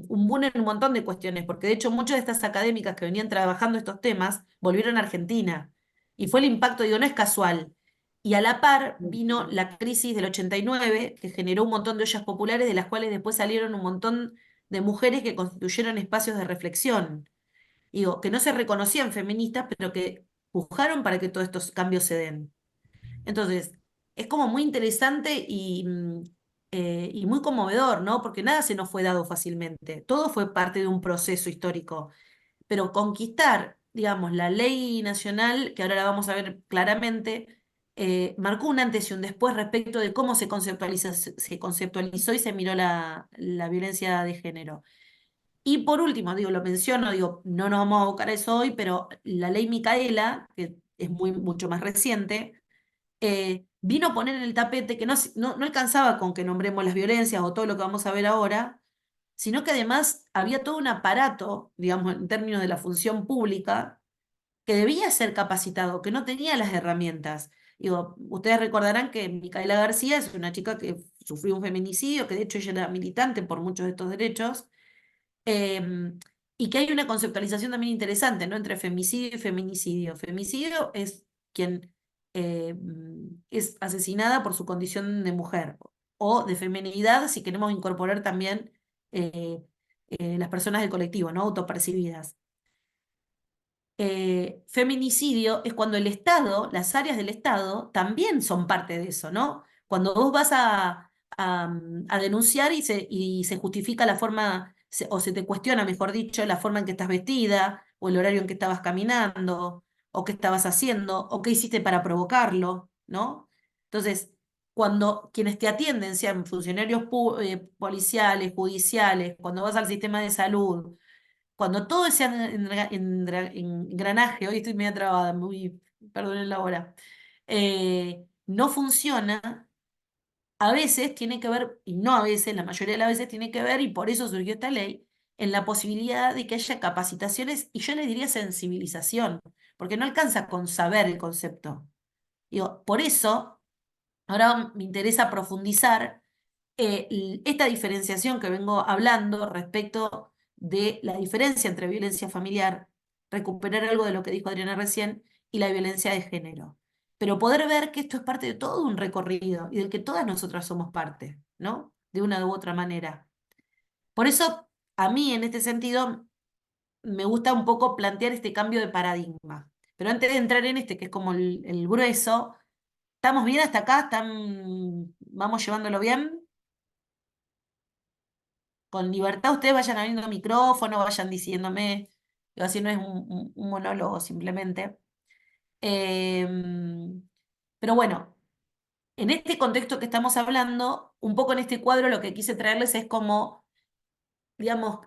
boom en un montón de cuestiones, porque de hecho muchas de estas académicas que venían trabajando estos temas volvieron a Argentina. Y fue el impacto, digo, no es casual. Y a la par vino la crisis del 89, que generó un montón de ollas populares, de las cuales después salieron un montón de mujeres que constituyeron espacios de reflexión. Digo, que no se reconocían feministas, pero que pujaron para que todos estos cambios se den. Entonces, es como muy interesante y muy conmovedor, ¿no? Porque nada se nos fue dado fácilmente. Todo fue parte de un proceso histórico. Pero conquistar, digamos, la ley nacional, que ahora la vamos a ver claramente, marcó un antes y un después respecto de cómo se conceptualizó y se miró la violencia de género. Y por último, digo, lo menciono, digo, no nos vamos a abocar a eso hoy, pero la ley Micaela, que es mucho más reciente, vino a poner en el tapete que no alcanzaba con que nombremos las violencias o todo lo que vamos a ver ahora, sino que además había todo un aparato, digamos, en términos de la función pública, que debía ser capacitado, que no tenía las herramientas. Digo, ustedes recordarán que Micaela García es una chica que sufrió un feminicidio, que de hecho ella era militante por muchos de estos derechos, y que hay una conceptualización también interesante, ¿no? Entre femicidio y feminicidio. Femicidio es quien es asesinada por su condición de mujer, o de feminidad, si queremos incorporar también las personas del colectivo, ¿no? Autopercibidas. Feminicidio es cuando el Estado, las áreas del Estado, también son parte de eso, ¿no? Cuando vos vas a denunciar y se justifica la forma, o se te cuestiona, mejor dicho, la forma en que estás vestida, o el horario en que estabas caminando, o qué estabas haciendo, o qué hiciste para provocarlo, ¿no? Entonces, cuando quienes te atienden, sean funcionarios policiales, judiciales, cuando vas al sistema de salud, cuando todo ese engranaje, hoy estoy media trabada, perdonen la hora, no funciona, a veces tiene que ver, y no a veces, la mayoría de las veces tiene que ver, y por eso surgió esta ley, en la posibilidad de que haya capacitaciones, y yo le diría sensibilización, porque no alcanza con saber el concepto. Digo, por eso, ahora me interesa profundizar esta diferenciación que vengo hablando respecto de la diferencia entre violencia familiar, recuperar algo de lo que dijo Adriana recién, y la violencia de género. Pero poder ver que esto es parte de todo un recorrido y del que todas nosotras somos parte, ¿no? De una u otra manera. Por eso, a mí, en este sentido, me gusta un poco plantear este cambio de paradigma. Pero antes de entrar en este, que es como el grueso, ¿estamos bien hasta acá? ¿Vamos llevándolo bien? Con libertad ustedes vayan abriendo micrófono, vayan diciéndome, digo, así no es un monólogo simplemente. Pero bueno, en este contexto que estamos hablando, un poco en este cuadro lo que quise traerles es como, digamos,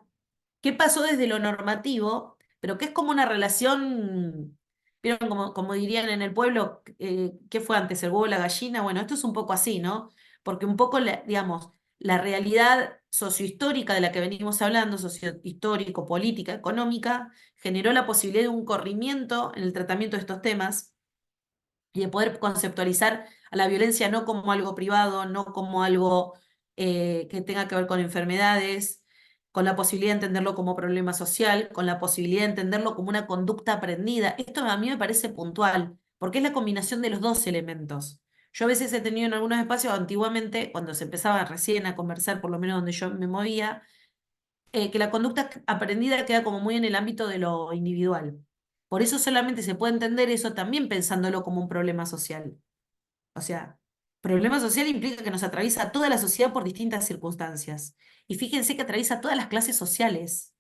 qué pasó desde lo normativo, pero que es como una relación, ¿vieron? Como dirían en el pueblo, ¿qué fue antes, el huevo o la gallina? Bueno, esto es un poco así, ¿no? Porque un poco, digamos, la realidad sociohistórica de la que venimos hablando, sociohistórico, política, económica, generó la posibilidad de un corrimiento en el tratamiento de estos temas y de poder conceptualizar a la violencia no como algo privado, no como algo que tenga que ver con enfermedades, con la posibilidad de entenderlo como problema social, con la posibilidad de entenderlo como una conducta aprendida. Esto a mí me parece puntual, porque es la combinación de los dos elementos. Yo a veces he tenido en algunos espacios, antiguamente, cuando se empezaba recién a conversar, por lo menos donde yo me movía, que la conducta aprendida queda como muy en el ámbito de lo individual. Por eso solamente se puede entender eso también pensándolo como un problema social. O sea, problema social implica que nos atraviesa a toda la sociedad por distintas circunstancias. Y fíjense que atraviesa a todas las clases sociales.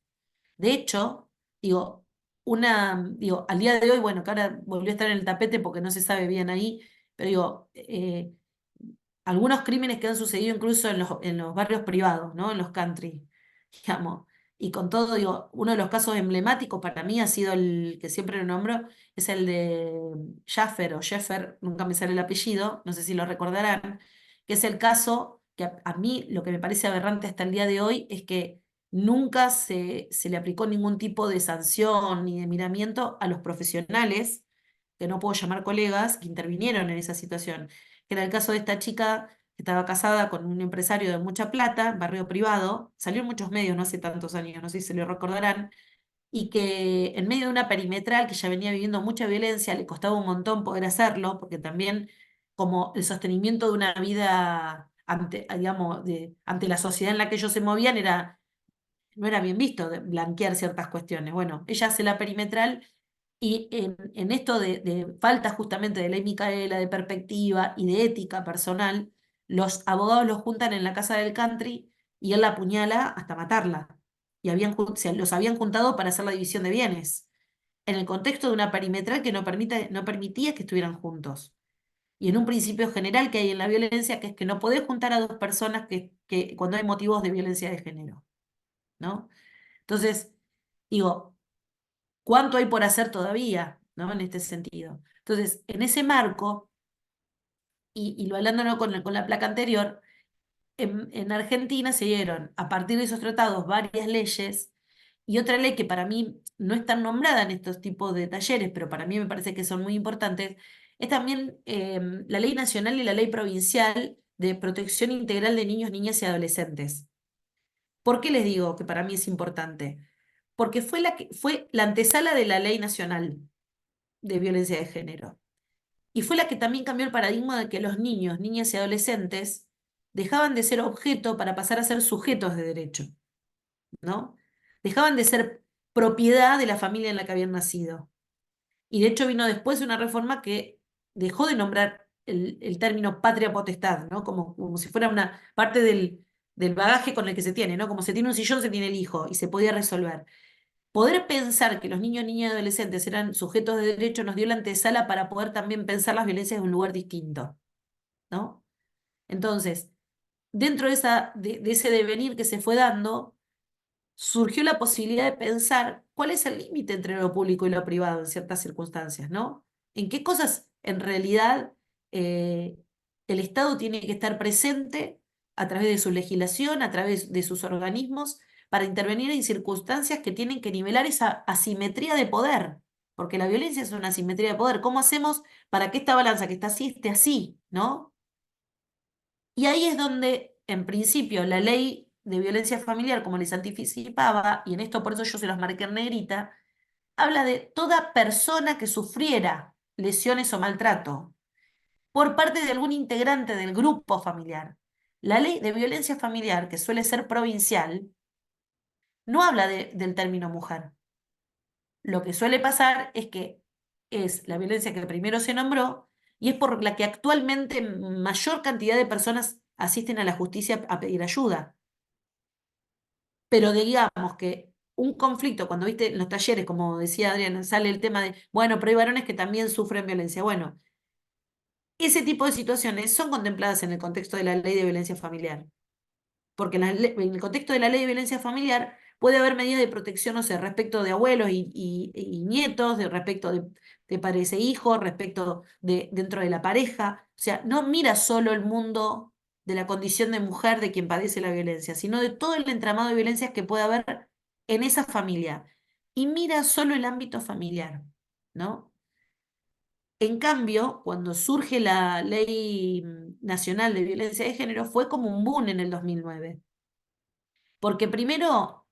De hecho, al día de hoy, bueno, que ahora volvió a estar en el tapete porque no se sabe bien ahí, pero algunos crímenes que han sucedido incluso en los barrios privados, ¿no? En los country, digamos. Y con todo, uno de los casos emblemáticos para mí ha sido el que siempre lo nombro, es el de Jaffer o Sheffer, nunca me sale el apellido, no sé si lo recordarán, que es el caso que a mí lo que me parece aberrante hasta el día de hoy es que nunca se le aplicó ningún tipo de sanción ni de miramiento a los profesionales, que no puedo llamar colegas, que intervinieron en esa situación, que era el caso de esta chica que estaba casada con un empresario de mucha plata, barrio privado, salió en muchos medios no hace tantos años, no sé si se lo recordarán, y que en medio de una perimetral que ya venía viviendo mucha violencia, le costaba un montón poder hacerlo, porque también como el sostenimiento de una vida ante, digamos, ante la sociedad en la que ellos se movían no era bien visto blanquear ciertas cuestiones. Bueno, ella hace la perimetral y en esto de falta justamente de ley Micaela, de perspectiva y de ética personal, los abogados los juntan en la casa del country y él la apuñala hasta matarla. Y los habían juntado para hacer la división de bienes, en el contexto de una perimetral que no permitía que estuvieran juntos. Y en un principio general que hay en la violencia, que es que no podés juntar a dos personas cuando hay motivos de violencia de género, ¿no? Entonces, digo, ¿cuánto hay por hacer todavía, ¿no? En este sentido. Entonces, en ese marco, y lo hablándolo con la placa anterior, en Argentina se dieron, a partir de esos tratados, varias leyes, y otra ley que para mí no es tan nombrada en estos tipos de talleres, pero para mí me parece que son muy importantes, es también la ley nacional y la ley provincial de protección integral de niños, niñas y adolescentes. ¿Por qué les digo que para mí es importante? Porque fue la antesala de la ley nacional de violencia de género. Y fue la que también cambió el paradigma de que los niños, niñas y adolescentes dejaban de ser objeto para pasar a ser sujetos de derecho, ¿no? Dejaban de ser propiedad de la familia en la que habían nacido. Y de hecho vino después una reforma que dejó de nombrar el término patria potestad, ¿no? Como si fuera una parte del bagaje con el que se tiene, ¿no? Como se tiene un sillón, se tiene el hijo, y se podía resolver. Poder pensar que los niños, niñas y adolescentes eran sujetos de derecho nos dio la antesala para poder también pensar las violencias en un lugar distinto, ¿no? Entonces, dentro de ese devenir que se fue dando, surgió la posibilidad de pensar cuál es el límite entre lo público y lo privado en ciertas circunstancias, ¿no? En qué cosas en realidad eh, el Estado tiene que estar presente a través de su legislación, a través de sus organismos, para intervenir en circunstancias que tienen que nivelar esa asimetría de poder, porque la violencia es una asimetría de poder. ¿Cómo hacemos para que esta balanza que está así esté así, ¿no? Y ahí es donde, en principio, la ley de violencia familiar, como les anticipaba, y en esto por eso yo se los marqué en negrita, habla de toda persona que sufriera lesiones o maltrato por parte de algún integrante del grupo familiar. La ley de violencia familiar, que suele ser provincial, no habla del término mujer. Lo que suele pasar es que es la violencia que primero se nombró y es por la que actualmente mayor cantidad de personas asisten a la justicia a pedir ayuda. Pero digamos que un conflicto, cuando viste en los talleres, como decía Adriana, sale el tema de, bueno, pero hay varones que también sufren violencia. Bueno, ese tipo de situaciones son contempladas en el contexto de la ley de violencia familiar. Porque en el contexto de la ley de violencia familiar puede haber medidas de protección, no sé, respecto de abuelos y nietos, respecto de padres e hijos, respecto de dentro de la pareja. O sea, no mira solo el mundo de la condición de mujer de quien padece la violencia, sino de todo el entramado de violencias que puede haber en esa familia. Y mira solo el ámbito familiar, ¿no? En cambio, cuando surge la Ley Nacional de Violencia de Género, fue como un boom en el 2009. Porque primero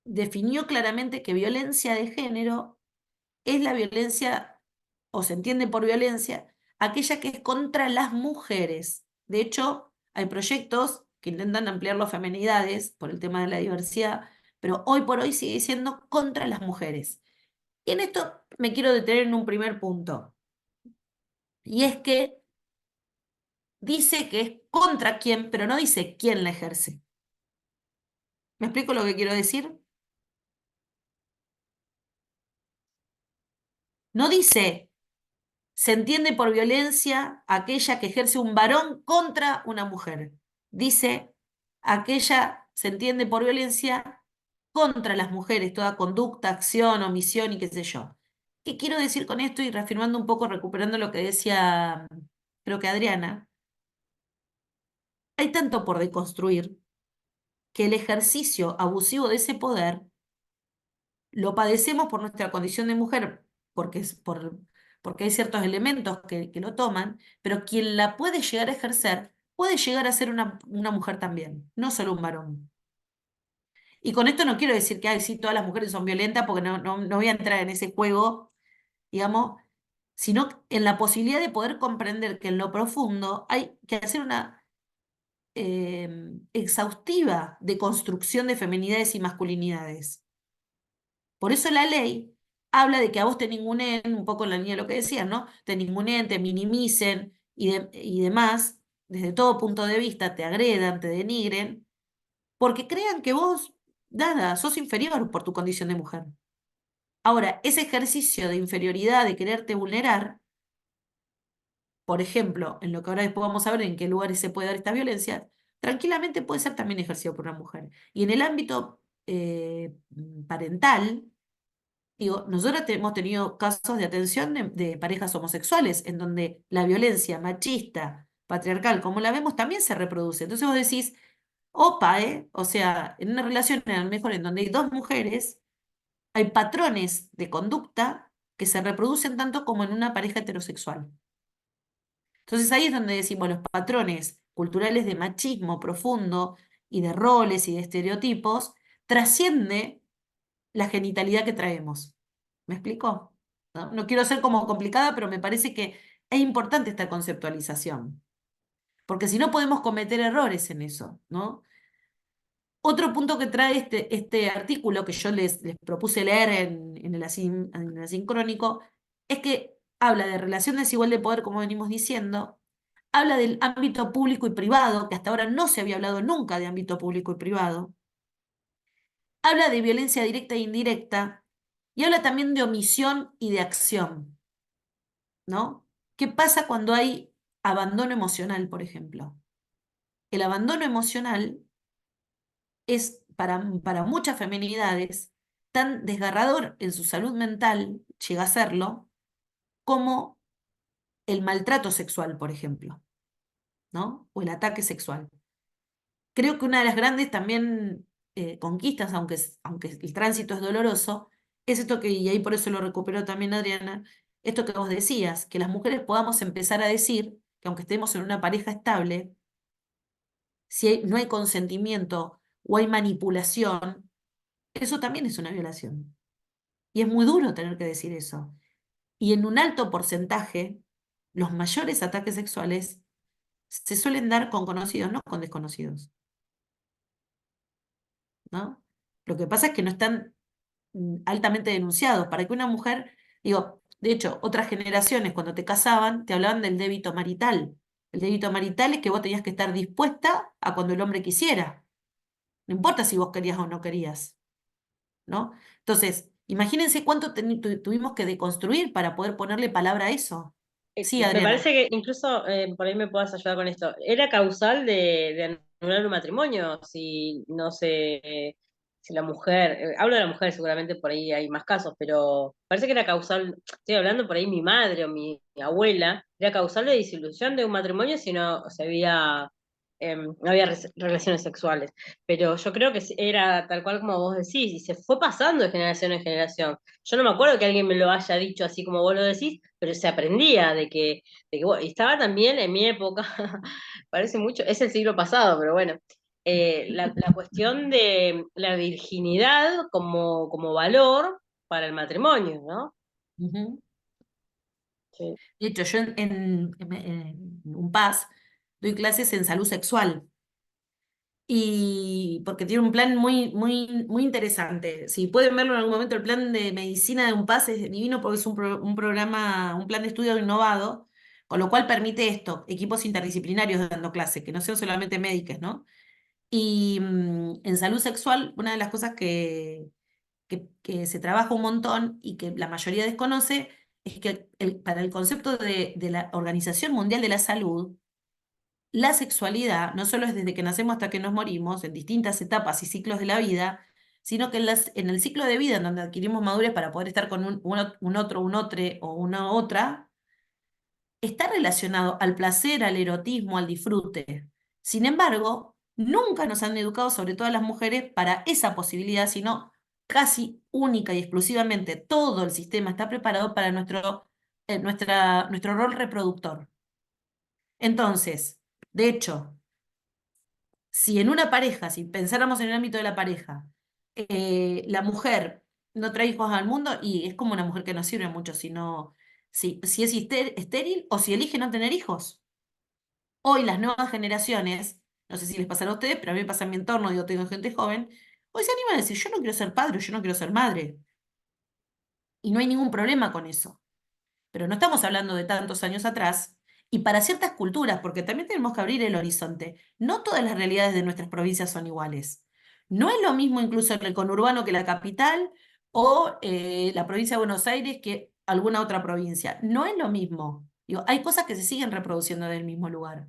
definió claramente que violencia de género es la violencia, o se entiende por violencia, aquella que es contra las mujeres. De hecho, hay proyectos que intentan ampliar las feminidades por el tema de la diversidad, pero hoy por hoy sigue siendo contra las mujeres. Y en esto me quiero detener en un primer punto, y es que dice que es contra quién, pero no dice quién la ejerce. ¿Me explico lo que quiero decir? No dice se entiende por violencia aquella que ejerce un varón contra una mujer. Dice, aquella se entiende por violencia contra las mujeres, toda conducta, acción, omisión y qué sé yo. ¿Qué quiero decir con esto? Y reafirmando un poco, recuperando lo que decía, creo que Adriana, hay tanto por deconstruir que el ejercicio abusivo de ese poder lo padecemos por nuestra condición de mujer, porque hay ciertos elementos que lo toman, pero quien la puede llegar a ejercer puede llegar a ser una mujer también, no solo un varón. Y con esto no quiero decir que ay, sí, todas las mujeres son violentas, porque no voy a entrar en ese juego, digamos, sino en la posibilidad de poder comprender que en lo profundo hay que hacer una exhaustiva deconstrucción de feminidades y masculinidades. Por eso la ley habla de que a vos te ninguneen, un poco en la línea de lo que decías, ¿no? Te ninguneen, te minimicen y demás, desde todo punto de vista, te agredan, te denigren, porque crean que vos, nada, sos inferior por tu condición de mujer. Ahora, ese ejercicio de inferioridad, de quererte vulnerar, por ejemplo, en lo que ahora después vamos a ver en qué lugares se puede dar esta violencia, tranquilamente puede ser también ejercido por una mujer. Y en el ámbito parental, digo, nosotros hemos tenido casos de atención de parejas homosexuales, en donde la violencia machista, patriarcal, como la vemos, también se reproduce. Entonces vos decís, opa, ¿eh? O sea, en una relación a lo mejor en donde hay dos mujeres, hay patrones de conducta que se reproducen tanto como en una pareja heterosexual. Entonces ahí es donde decimos los patrones culturales de machismo profundo y de roles y de estereotipos trasciende la genitalidad que traemos. ¿Me explico? No quiero ser como complicada, pero me parece que es importante esta conceptualización, porque si no podemos cometer errores en eso, ¿no? Otro punto que trae este artículo que yo les propuse leer en el asincrónico es que habla de relación desigual de poder, como venimos diciendo, habla del ámbito público y privado, que hasta ahora no se había hablado nunca de ámbito público y privado, habla de violencia directa e indirecta, y habla también de omisión y de acción, ¿no? ¿Qué pasa cuando hay abandono emocional, por ejemplo? El abandono emocional es para muchas feminidades tan desgarrador en su salud mental, llega a serlo, como el maltrato sexual, por ejemplo, ¿no? O el ataque sexual. Creo que una de las grandes también conquistas, aunque el tránsito es doloroso, es esto que, y ahí por eso lo recuperó también Adriana, esto que vos decías, que las mujeres podamos empezar a decir que aunque estemos en una pareja estable, si no hay consentimiento o hay manipulación, eso también es una violación. Y es muy duro tener que decir eso. Y en un alto porcentaje, los mayores ataques sexuales se suelen dar con conocidos, no con desconocidos, ¿no? Lo que pasa es que no están altamente denunciados, para que una mujer, digo, de hecho, otras generaciones cuando te casaban te hablaban del débito marital. El débito marital es que vos tenías que estar dispuesta a cuando el hombre quisiera. No importa si vos querías o no querías, ¿no? Entonces, imagínense cuánto tuvimos que deconstruir para poder ponerle palabra a eso. Sí, Me Adriana. parece que incluso por ahí me puedas ayudar con esto. ¿Era causal de anular un matrimonio? Si no sé, si la mujer, hablo de la mujer, seguramente por ahí hay más casos, pero parece que era causal, estoy hablando por ahí mi madre o mi abuela, era causal de disolución de un matrimonio si no se había, no había relaciones sexuales. Pero yo creo que era tal cual como vos decís, y se fue pasando de generación en generación. Yo no me acuerdo que alguien me lo haya dicho así como vos lo decís, pero se aprendía bueno, y estaba también en mi época, parece mucho, es el siglo pasado, pero bueno, la cuestión de la virginidad como valor para el matrimonio, ¿no? Ujú. Sí. De hecho, yo en UNPAS doy clases en salud sexual. Y porque tiene un plan muy interesante. Si pueden verlo en algún momento, el plan de medicina de UNPAS es divino porque es un programa, un plan de estudio innovado, con lo cual permite esto, equipos interdisciplinarios dando clase, que no sean solamente médicas, ¿no? Y en salud sexual, una de las cosas que se trabaja un montón y que la mayoría desconoce es que para el concepto de la Organización Mundial de la Salud, la sexualidad no solo es desde que nacemos hasta que nos morimos, en distintas etapas y ciclos de la vida, sino que en el ciclo de vida en donde adquirimos madurez para poder estar con un otro, un otre o una otra, está relacionado al placer, al erotismo, al disfrute. Sin embargo, nunca nos han educado, sobre todo a las mujeres, para esa posibilidad, sino casi única y exclusivamente todo el sistema está preparado para nuestro rol reproductor. Entonces, de hecho, si en una pareja, si pensáramos en el ámbito de la pareja, la mujer no trae hijos al mundo y es como una mujer que no sirve mucho si es estéril o si elige no tener hijos. Hoy las nuevas generaciones, no sé si les pasará a ustedes, pero a mí me pasa en mi entorno, digo, tengo gente joven, hoy se animan a decir, yo no quiero ser padre, yo no quiero ser madre. Y no hay ningún problema con eso. Pero no estamos hablando de tantos años atrás, y para ciertas culturas, porque también tenemos que abrir el horizonte, no todas las realidades de nuestras provincias son iguales. No es lo mismo incluso el conurbano que la capital o la provincia de Buenos Aires que alguna otra provincia. No es lo mismo. Digo, hay cosas que se siguen reproduciendo del mismo lugar.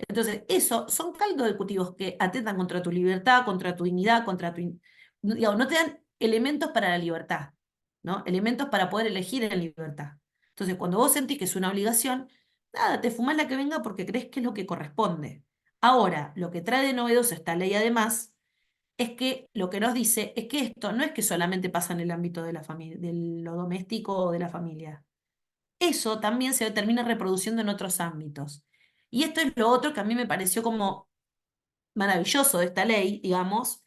Entonces, eso son caldos de cultivos que atentan contra tu libertad, contra tu dignidad, digo, no te dan elementos para la libertad, ¿no? Elementos para poder elegir en libertad. Entonces, cuando vos sentís que es una obligación, nada, te fumás la que venga porque crees que es lo que corresponde. Ahora, lo que trae de novedoso esta ley además es que lo que nos dice es que esto no es que solamente pasa en el ámbito de la familia, de lo doméstico o de la familia. Eso también se termina reproduciendo en otros ámbitos. Y esto es lo otro que a mí me pareció como maravilloso de esta ley, digamos,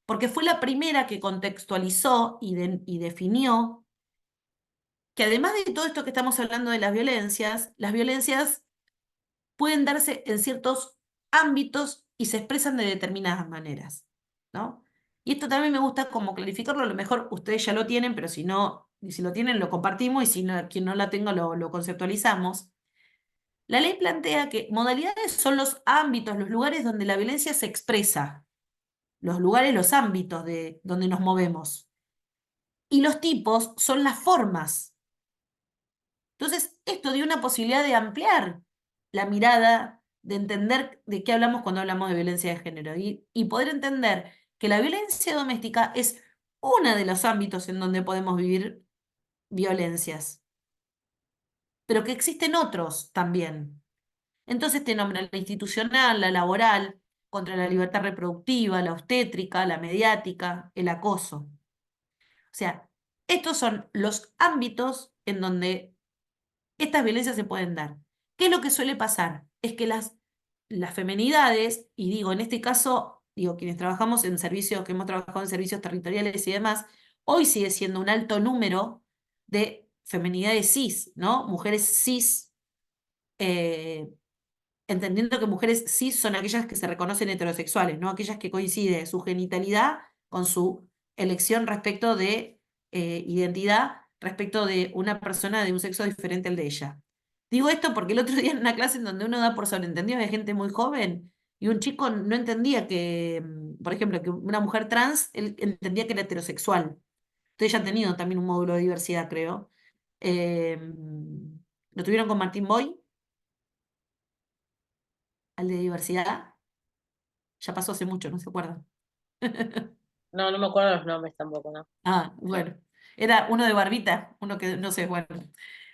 porque fue la primera que contextualizó y definió que además de todo esto que estamos hablando de las violencias pueden darse en ciertos ámbitos y se expresan de determinadas maneras, ¿no? Y esto también me gusta como clarificarlo, a lo mejor ustedes ya lo tienen, pero si no, y si lo tienen lo compartimos y si no, quien no la tenga lo conceptualizamos. La ley plantea que modalidades son los ámbitos, los lugares donde la violencia se expresa, los lugares, los ámbitos de donde nos movemos. Y los tipos son las formas. Entonces, esto dio una posibilidad de ampliar la mirada, de entender de qué hablamos cuando hablamos de violencia de género y poder entender que la violencia doméstica es uno de los ámbitos en donde podemos vivir violencias, pero que existen otros también. Entonces te nombran la institucional, la laboral, contra la libertad reproductiva, la obstétrica, la mediática, el acoso. O sea, estos son los ámbitos en donde estas violencias se pueden dar. ¿Qué es lo que suele pasar? Es que las femenidades, y digo, en este caso, digo, quienes trabajamos en servicios, que hemos trabajado en servicios territoriales y demás, hoy sigue siendo un alto número de femenidades cis, ¿no? Mujeres cis, eh, entendiendo que mujeres cis son aquellas que se reconocen heterosexuales, ¿no? Aquellas que coincide su genitalidad con su elección respecto de identidad respecto de una persona de un sexo diferente al de ella. Digo esto porque el otro día en una clase en donde uno da por sobreentendido de gente muy joven y un chico no entendía que, por ejemplo, que una mujer trans, él entendía que era heterosexual. Ustedes ya han tenido también un módulo de diversidad, creo. Eh, ¿Lo tuvieron con Martín Boy? Al de diversidad. Ya pasó hace mucho, ¿no se acuerdan? No, no me acuerdo los nombres tampoco, ¿no? Ah, bueno. Era uno de barbita, uno que no sé, bueno.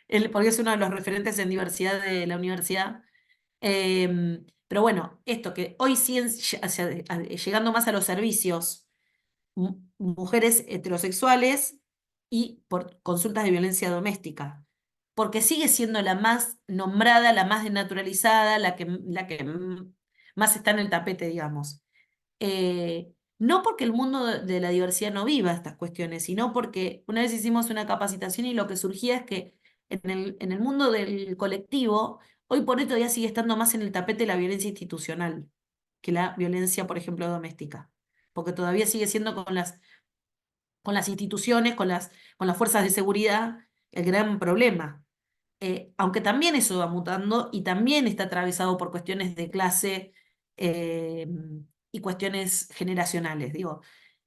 Él, porque es uno de los referentes en diversidad de la universidad. Pero bueno, esto que hoy siguen llegando más a los servicios, mujeres heterosexuales y por consultas de violencia doméstica, porque sigue siendo la más nombrada, la más desnaturalizada, la que más está en el tapete, digamos. No porque el mundo de la diversidad no viva estas cuestiones, sino porque una vez hicimos una capacitación y lo que surgía es que en el mundo del colectivo, hoy por hoy todavía sigue estando más en el tapete la violencia institucional que la violencia, por ejemplo, doméstica, porque todavía sigue siendo con las instituciones, con las fuerzas de seguridad, el gran problema. Aunque también eso va mutando y también está atravesado por cuestiones de clase eh, y cuestiones generacionales, digo.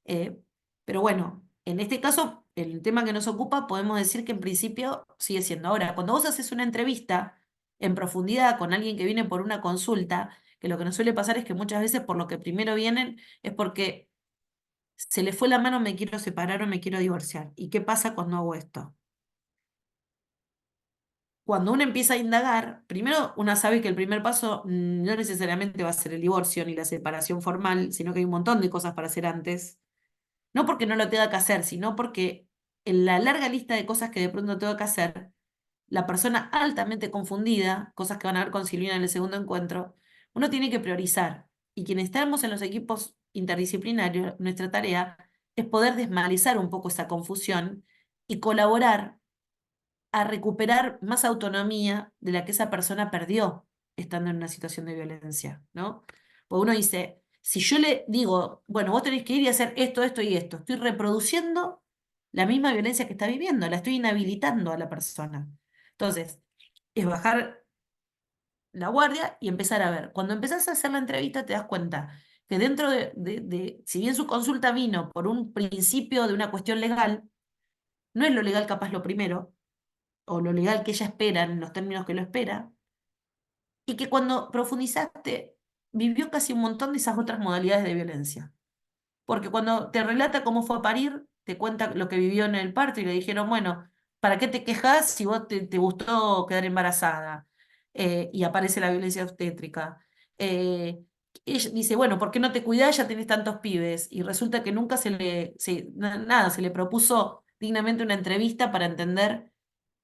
Eh, pero bueno, en este caso, el tema que nos ocupa, podemos decir que en principio sigue siendo. Ahora, cuando vos haces una entrevista en profundidad con alguien que viene por una consulta, que lo que nos suele pasar es que muchas veces por lo que primero vienen es porque se le fue la mano, me quiero separar o me quiero divorciar. ¿Y qué pasa cuando hago esto? Cuando uno empieza a indagar, primero uno sabe que el primer paso no necesariamente va a ser el divorcio ni la separación formal, sino que hay un montón de cosas para hacer antes. No porque no lo tenga que hacer, sino porque en la larga lista de cosas que de pronto tengo que hacer, la persona altamente confundida, cosas que van a ver con Silvina en el segundo encuentro, uno tiene que priorizar. Y quienes estamos en los equipos interdisciplinarios, nuestra tarea es poder desmalizar un poco esa confusión y colaborar a recuperar más autonomía de la que esa persona perdió estando en una situación de violencia, ¿no? Porque uno dice, si yo le digo, bueno, vos tenés que ir y hacer esto, esto y esto, estoy reproduciendo la misma violencia que está viviendo, la estoy inhabilitando a la persona. Entonces, es bajar la guardia y empezar a ver. Cuando empezás a hacer la entrevista te das cuenta que dentro si bien su consulta vino por un principio de una cuestión legal, no es lo legal capaz lo primero, o lo legal que ella espera en los términos que lo espera, y que cuando profundizaste vivió casi un montón de esas otras modalidades de violencia. Porque cuando te relata cómo fue a parir, te cuenta lo que vivió en el parto y le dijeron, bueno, ¿para qué te quejas si vos te gustó quedar embarazada? Y aparece la violencia obstétrica. Ella dice, bueno, ¿por qué no te cuidás? Ya tenés tantos pibes. Y resulta que nunca nada, se le propuso dignamente una entrevista para entender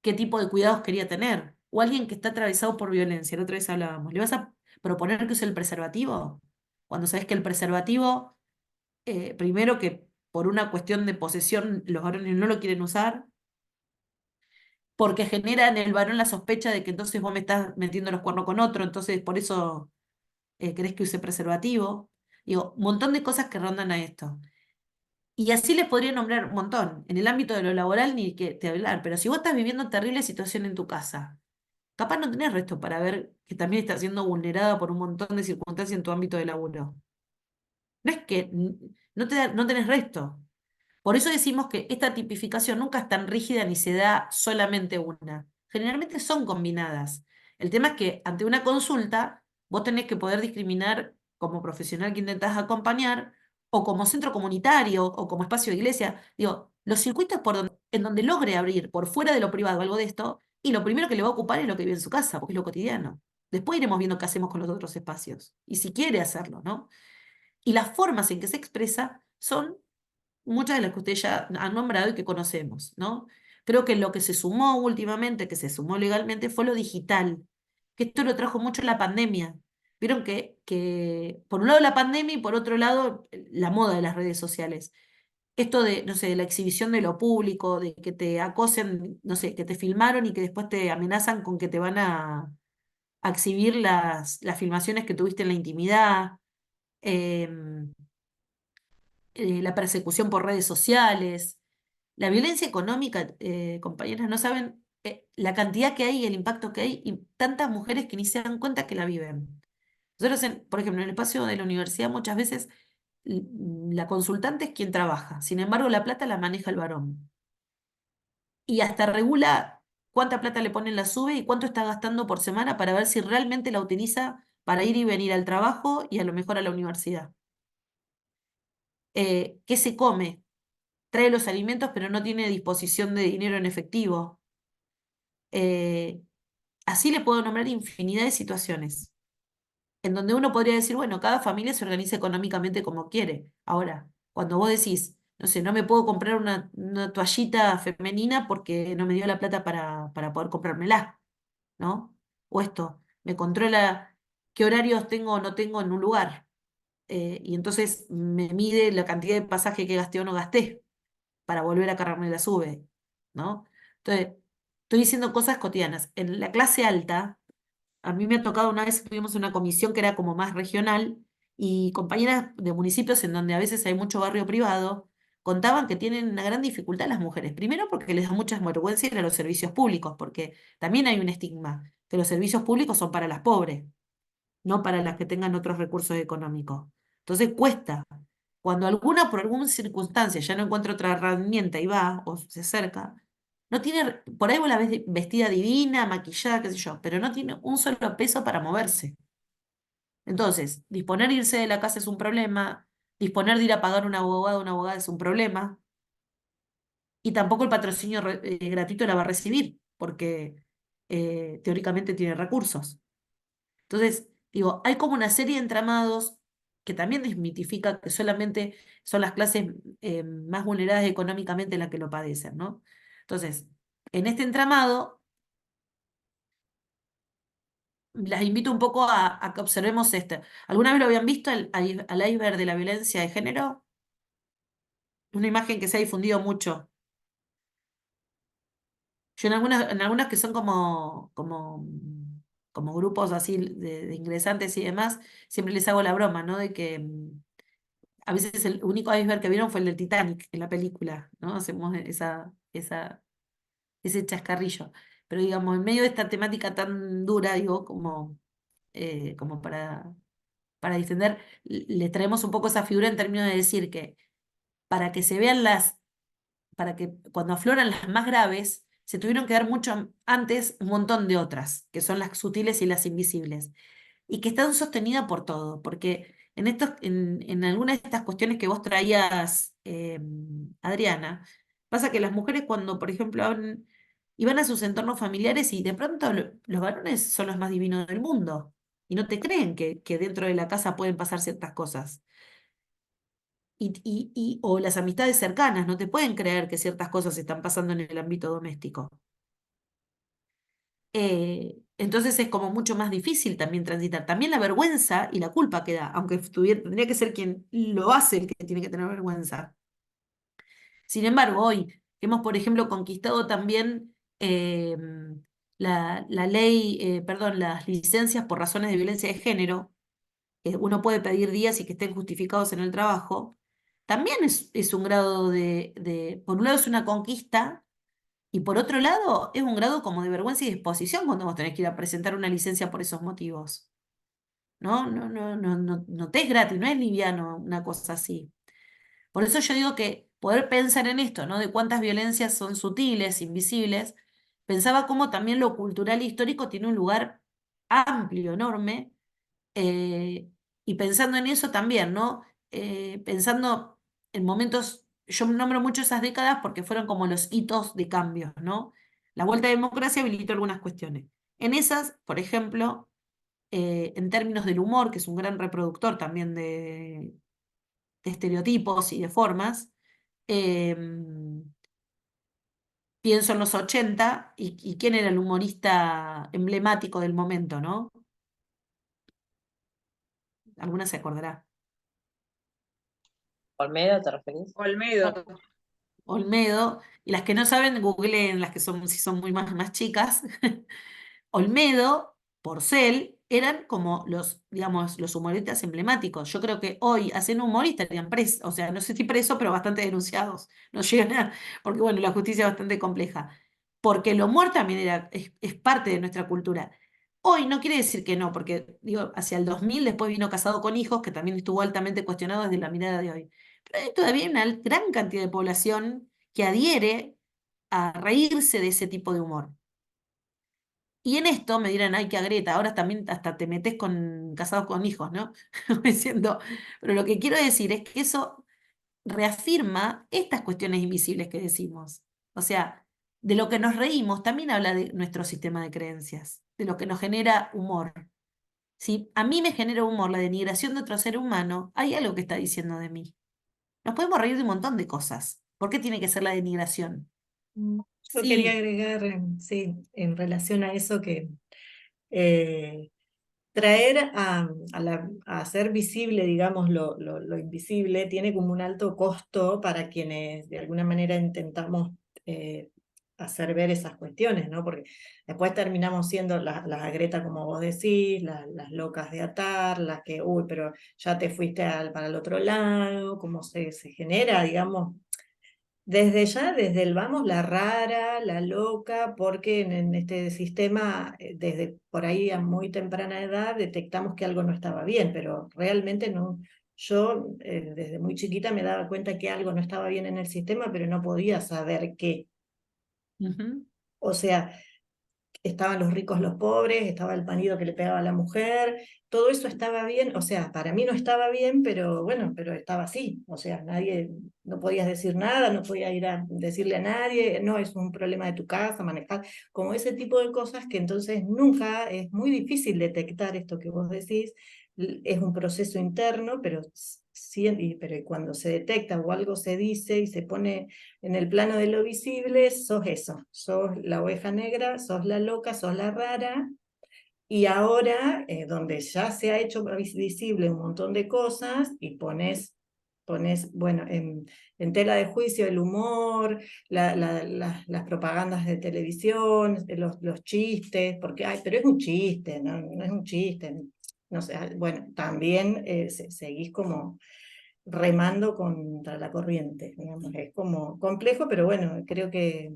qué tipo de cuidados quería tener. O alguien que está atravesado por violencia, la otra vez hablábamos, ¿le vas a proponer que use el preservativo? Cuando sabes que el preservativo, primero que por una cuestión de posesión los varones no lo quieren usar, porque genera en el varón la sospecha de que entonces vos me estás metiendo los cuernos con otro, entonces por eso querés que use preservativo. Digo, un montón de cosas que rondan a esto. Y así les podría nombrar un montón. En el ámbito de lo laboral ni que te hablar, pero si vos estás viviendo terrible situación en tu casa, capaz no tenés resto para ver que también estás siendo vulnerada por un montón de circunstancias en tu ámbito de laburo. No es que no tenés resto. Por eso decimos que esta tipificación nunca es tan rígida ni se da solamente una. Generalmente son combinadas. El tema es que ante una consulta vos tenés que poder discriminar como profesional que intentás acompañar o como centro comunitario o como espacio de iglesia. Digo, los circuitos en donde logre abrir por fuera de lo privado algo de esto y lo primero que le va a ocupar es lo que vive en su casa, porque es lo cotidiano. Después iremos viendo qué hacemos con los otros espacios y si quiere hacerlo, ¿no? Y las formas en que se expresa son muchas de las que ustedes ya han nombrado y que conocemos, ¿no? Creo que lo que se sumó últimamente, que se sumó legalmente, fue lo digital, que esto lo trajo mucho la pandemia. Vieron que por un lado la pandemia y por otro lado la moda de las redes sociales. Esto de, no sé, de la exhibición de lo público, de que te acosen, no sé, que te filmaron y que después te amenazan con que te van a exhibir las filmaciones que tuviste en la intimidad. em, la persecución por redes sociales. La violencia económica, compañeras, no saben la cantidad que hay y el impacto que hay y tantas mujeres que ni se dan cuenta que la viven. Nosotros, por ejemplo, en el espacio de la universidad muchas veces la consultante es quien trabaja, sin embargo la plata la maneja el varón. Y hasta regula cuánta plata le pone en la SUBE y cuánto está gastando por semana para ver si realmente la utiliza para ir y venir al trabajo y a lo mejor a la universidad. ¿Qué se come? Trae los alimentos pero no tiene disposición de dinero en efectivo. Eh, Así le puedo nombrar infinidad de situaciones en donde uno podría decir, bueno, cada familia se organiza económicamente como quiere. Ahora, cuando vos decís, no sé, no me puedo comprar una toallita femenina porque no me dio la plata para poder comprármela, ¿no? O esto, me controla qué horarios tengo o no tengo en un lugar. Y entonces me mide la cantidad de pasaje que gasté o no gasté para volver a cargarme la SUBE, ¿no? Entonces, estoy diciendo cosas cotidianas. En la clase alta, a mí me ha tocado una vez, tuvimos una comisión que era como más regional y compañeras de municipios en donde a veces hay mucho barrio privado, contaban que tienen una gran dificultad las mujeres. Primero porque les da mucha vergüenza ir a los servicios públicos, porque también hay un estigma, que los servicios públicos son para las pobres, no para las que tengan otros recursos económicos. Entonces cuesta. Cuando alguna por alguna circunstancia ya no encuentra otra herramienta y va o se acerca, no tiene, por ahí vos la ves vestida divina, maquillada, qué sé yo, pero no tiene un solo peso para moverse. Entonces, disponer de irse de la casa es un problema, disponer de ir a pagar un abogado o una abogada es un problema, y tampoco el patrocinio gratuito la va a recibir, porque teóricamente tiene recursos. Entonces, digo, hay como una serie de entramados que también desmitifica que solamente son las clases más vulneradas económicamente las que lo padecen, ¿no? Entonces, en este entramado, las invito un poco a que observemos esto. ¿Alguna vez lo habían visto al iceberg de la violencia de género? Una imagen que se ha difundido mucho. Yo en algunas que son como grupos así de ingresantes y demás, siempre les hago la broma, ¿no? De que a veces el único iceberg que vieron fue el del Titanic en la película, ¿no? Hacemos ese chascarrillo. Pero digamos, en medio de esta temática tan dura, digo, como para distender, le traemos un poco esa figura en términos de decir que para que se vean para que cuando afloran las más graves, se tuvieron que dar mucho antes un montón de otras, que son las sutiles y las invisibles, y que están sostenidas por todo, porque en algunas de estas cuestiones que vos traías, Adriana, pasa que las mujeres cuando, por ejemplo, iban a sus entornos familiares y de pronto los varones son los más divinos del mundo, y no te creen que dentro de la casa pueden pasar ciertas cosas o las amistades cercanas no te pueden creer que ciertas cosas están pasando en el ámbito doméstico. Entonces es como mucho más difícil también transitar. También la vergüenza y la culpa que da, aunque tendría que ser quien lo hace el que tiene que tener vergüenza. Sin embargo, hoy hemos, por ejemplo, conquistado también la ley, perdón, las licencias por razones de violencia de género, uno puede pedir días y que estén justificados en el trabajo, también es un grado por un lado es una conquista y por otro lado es un grado como de vergüenza y de exposición cuando vos tenés que ir a presentar una licencia por esos motivos. ¿No? No te es gratis, no es liviano una cosa así. Por eso yo digo que poder pensar en esto, ¿no? De cuántas violencias son sutiles, invisibles, pensaba cómo también lo cultural e histórico tiene un lugar amplio, enorme, eh, y pensando en eso también, ¿no? Pensando en momentos, yo nombro mucho esas décadas porque fueron como los hitos de cambios, ¿no? La vuelta a la democracia habilitó algunas cuestiones. En esas, por ejemplo, en términos del humor, que es un gran reproductor también de estereotipos y de formas, eh, pienso en los 80 y quién era el humorista emblemático del momento, ¿no? Alguna se acordará. ¿Olmedo te referís? Olmedo. Olmedo, y las que no saben, googleen las que son, si son muy más chicas. Olmedo, Porcel, eran como los, digamos, los humoristas emblemáticos. Yo creo que hoy hacen humor y estarían presos, o sea, no sé si presos, pero bastante denunciados. No llegan a, porque bueno, la justicia es bastante compleja. Porque el humor también es parte de nuestra cultura. Hoy no quiere decir que no, porque digo, hacia el 2000 después vino Casado con Hijos, que también estuvo altamente cuestionado desde la mirada de hoy. Pero hay todavía una gran cantidad de población que adhiere a reírse de ese tipo de humor. Y en esto me dirán, ay, qué agreta, ahora también hasta te metes con Casados con Hijos, ¿no? Me siento, pero lo que quiero decir es que eso reafirma estas cuestiones invisibles que decimos. O sea, de lo que nos reímos también habla de nuestro sistema de creencias, de lo que nos genera humor. Si a mí me genera humor la denigración de otro ser humano, hay algo que está diciendo de mí. Nos podemos reír de un montón de cosas. ¿Por qué tiene que ser la denigración? Yo quería Sí. agregar, sí, en relación a eso que eh, traer a hacer visible, digamos, lo invisible tiene como un alto costo para quienes de alguna manera intentamos hacer ver esas cuestiones, ¿no? Porque después terminamos siendo las Greta, como vos decís, las locas de atar, las que, uy, pero ya te fuiste para el otro lado, como se genera, digamos, desde ya, desde el vamos, la rara, la loca, porque en este sistema, desde por ahí a muy temprana edad, detectamos que algo no estaba bien, pero realmente no. Yo desde muy chiquita me daba cuenta que algo no estaba bien en el sistema, pero no podía saber qué. Ujú. O sea, estaban los ricos, los pobres, estaba el marido que le pegaba a la mujer, todo eso estaba bien, o sea, para mí no estaba bien, pero bueno, pero estaba así, o sea, nadie, no podías decir nada, no podías ir a decirle a nadie, no, es un problema de tu casa, manejar, como ese tipo de cosas que entonces nunca, es muy difícil detectar esto que vos decís, es un proceso interno, pero pero cuando se detecta o algo se dice y se pone en el plano de lo visible, sos eso, sos la oveja negra, sos la loca, sos la rara, y ahora, donde ya se ha hecho visible un montón de cosas, y pones bueno, en tela de juicio el humor, las propagandas de televisión, los chistes, porque, ay, pero es un chiste, no es un chiste, no sé, bueno, también seguís como remando contra la corriente, digamos, es como complejo, pero bueno, creo que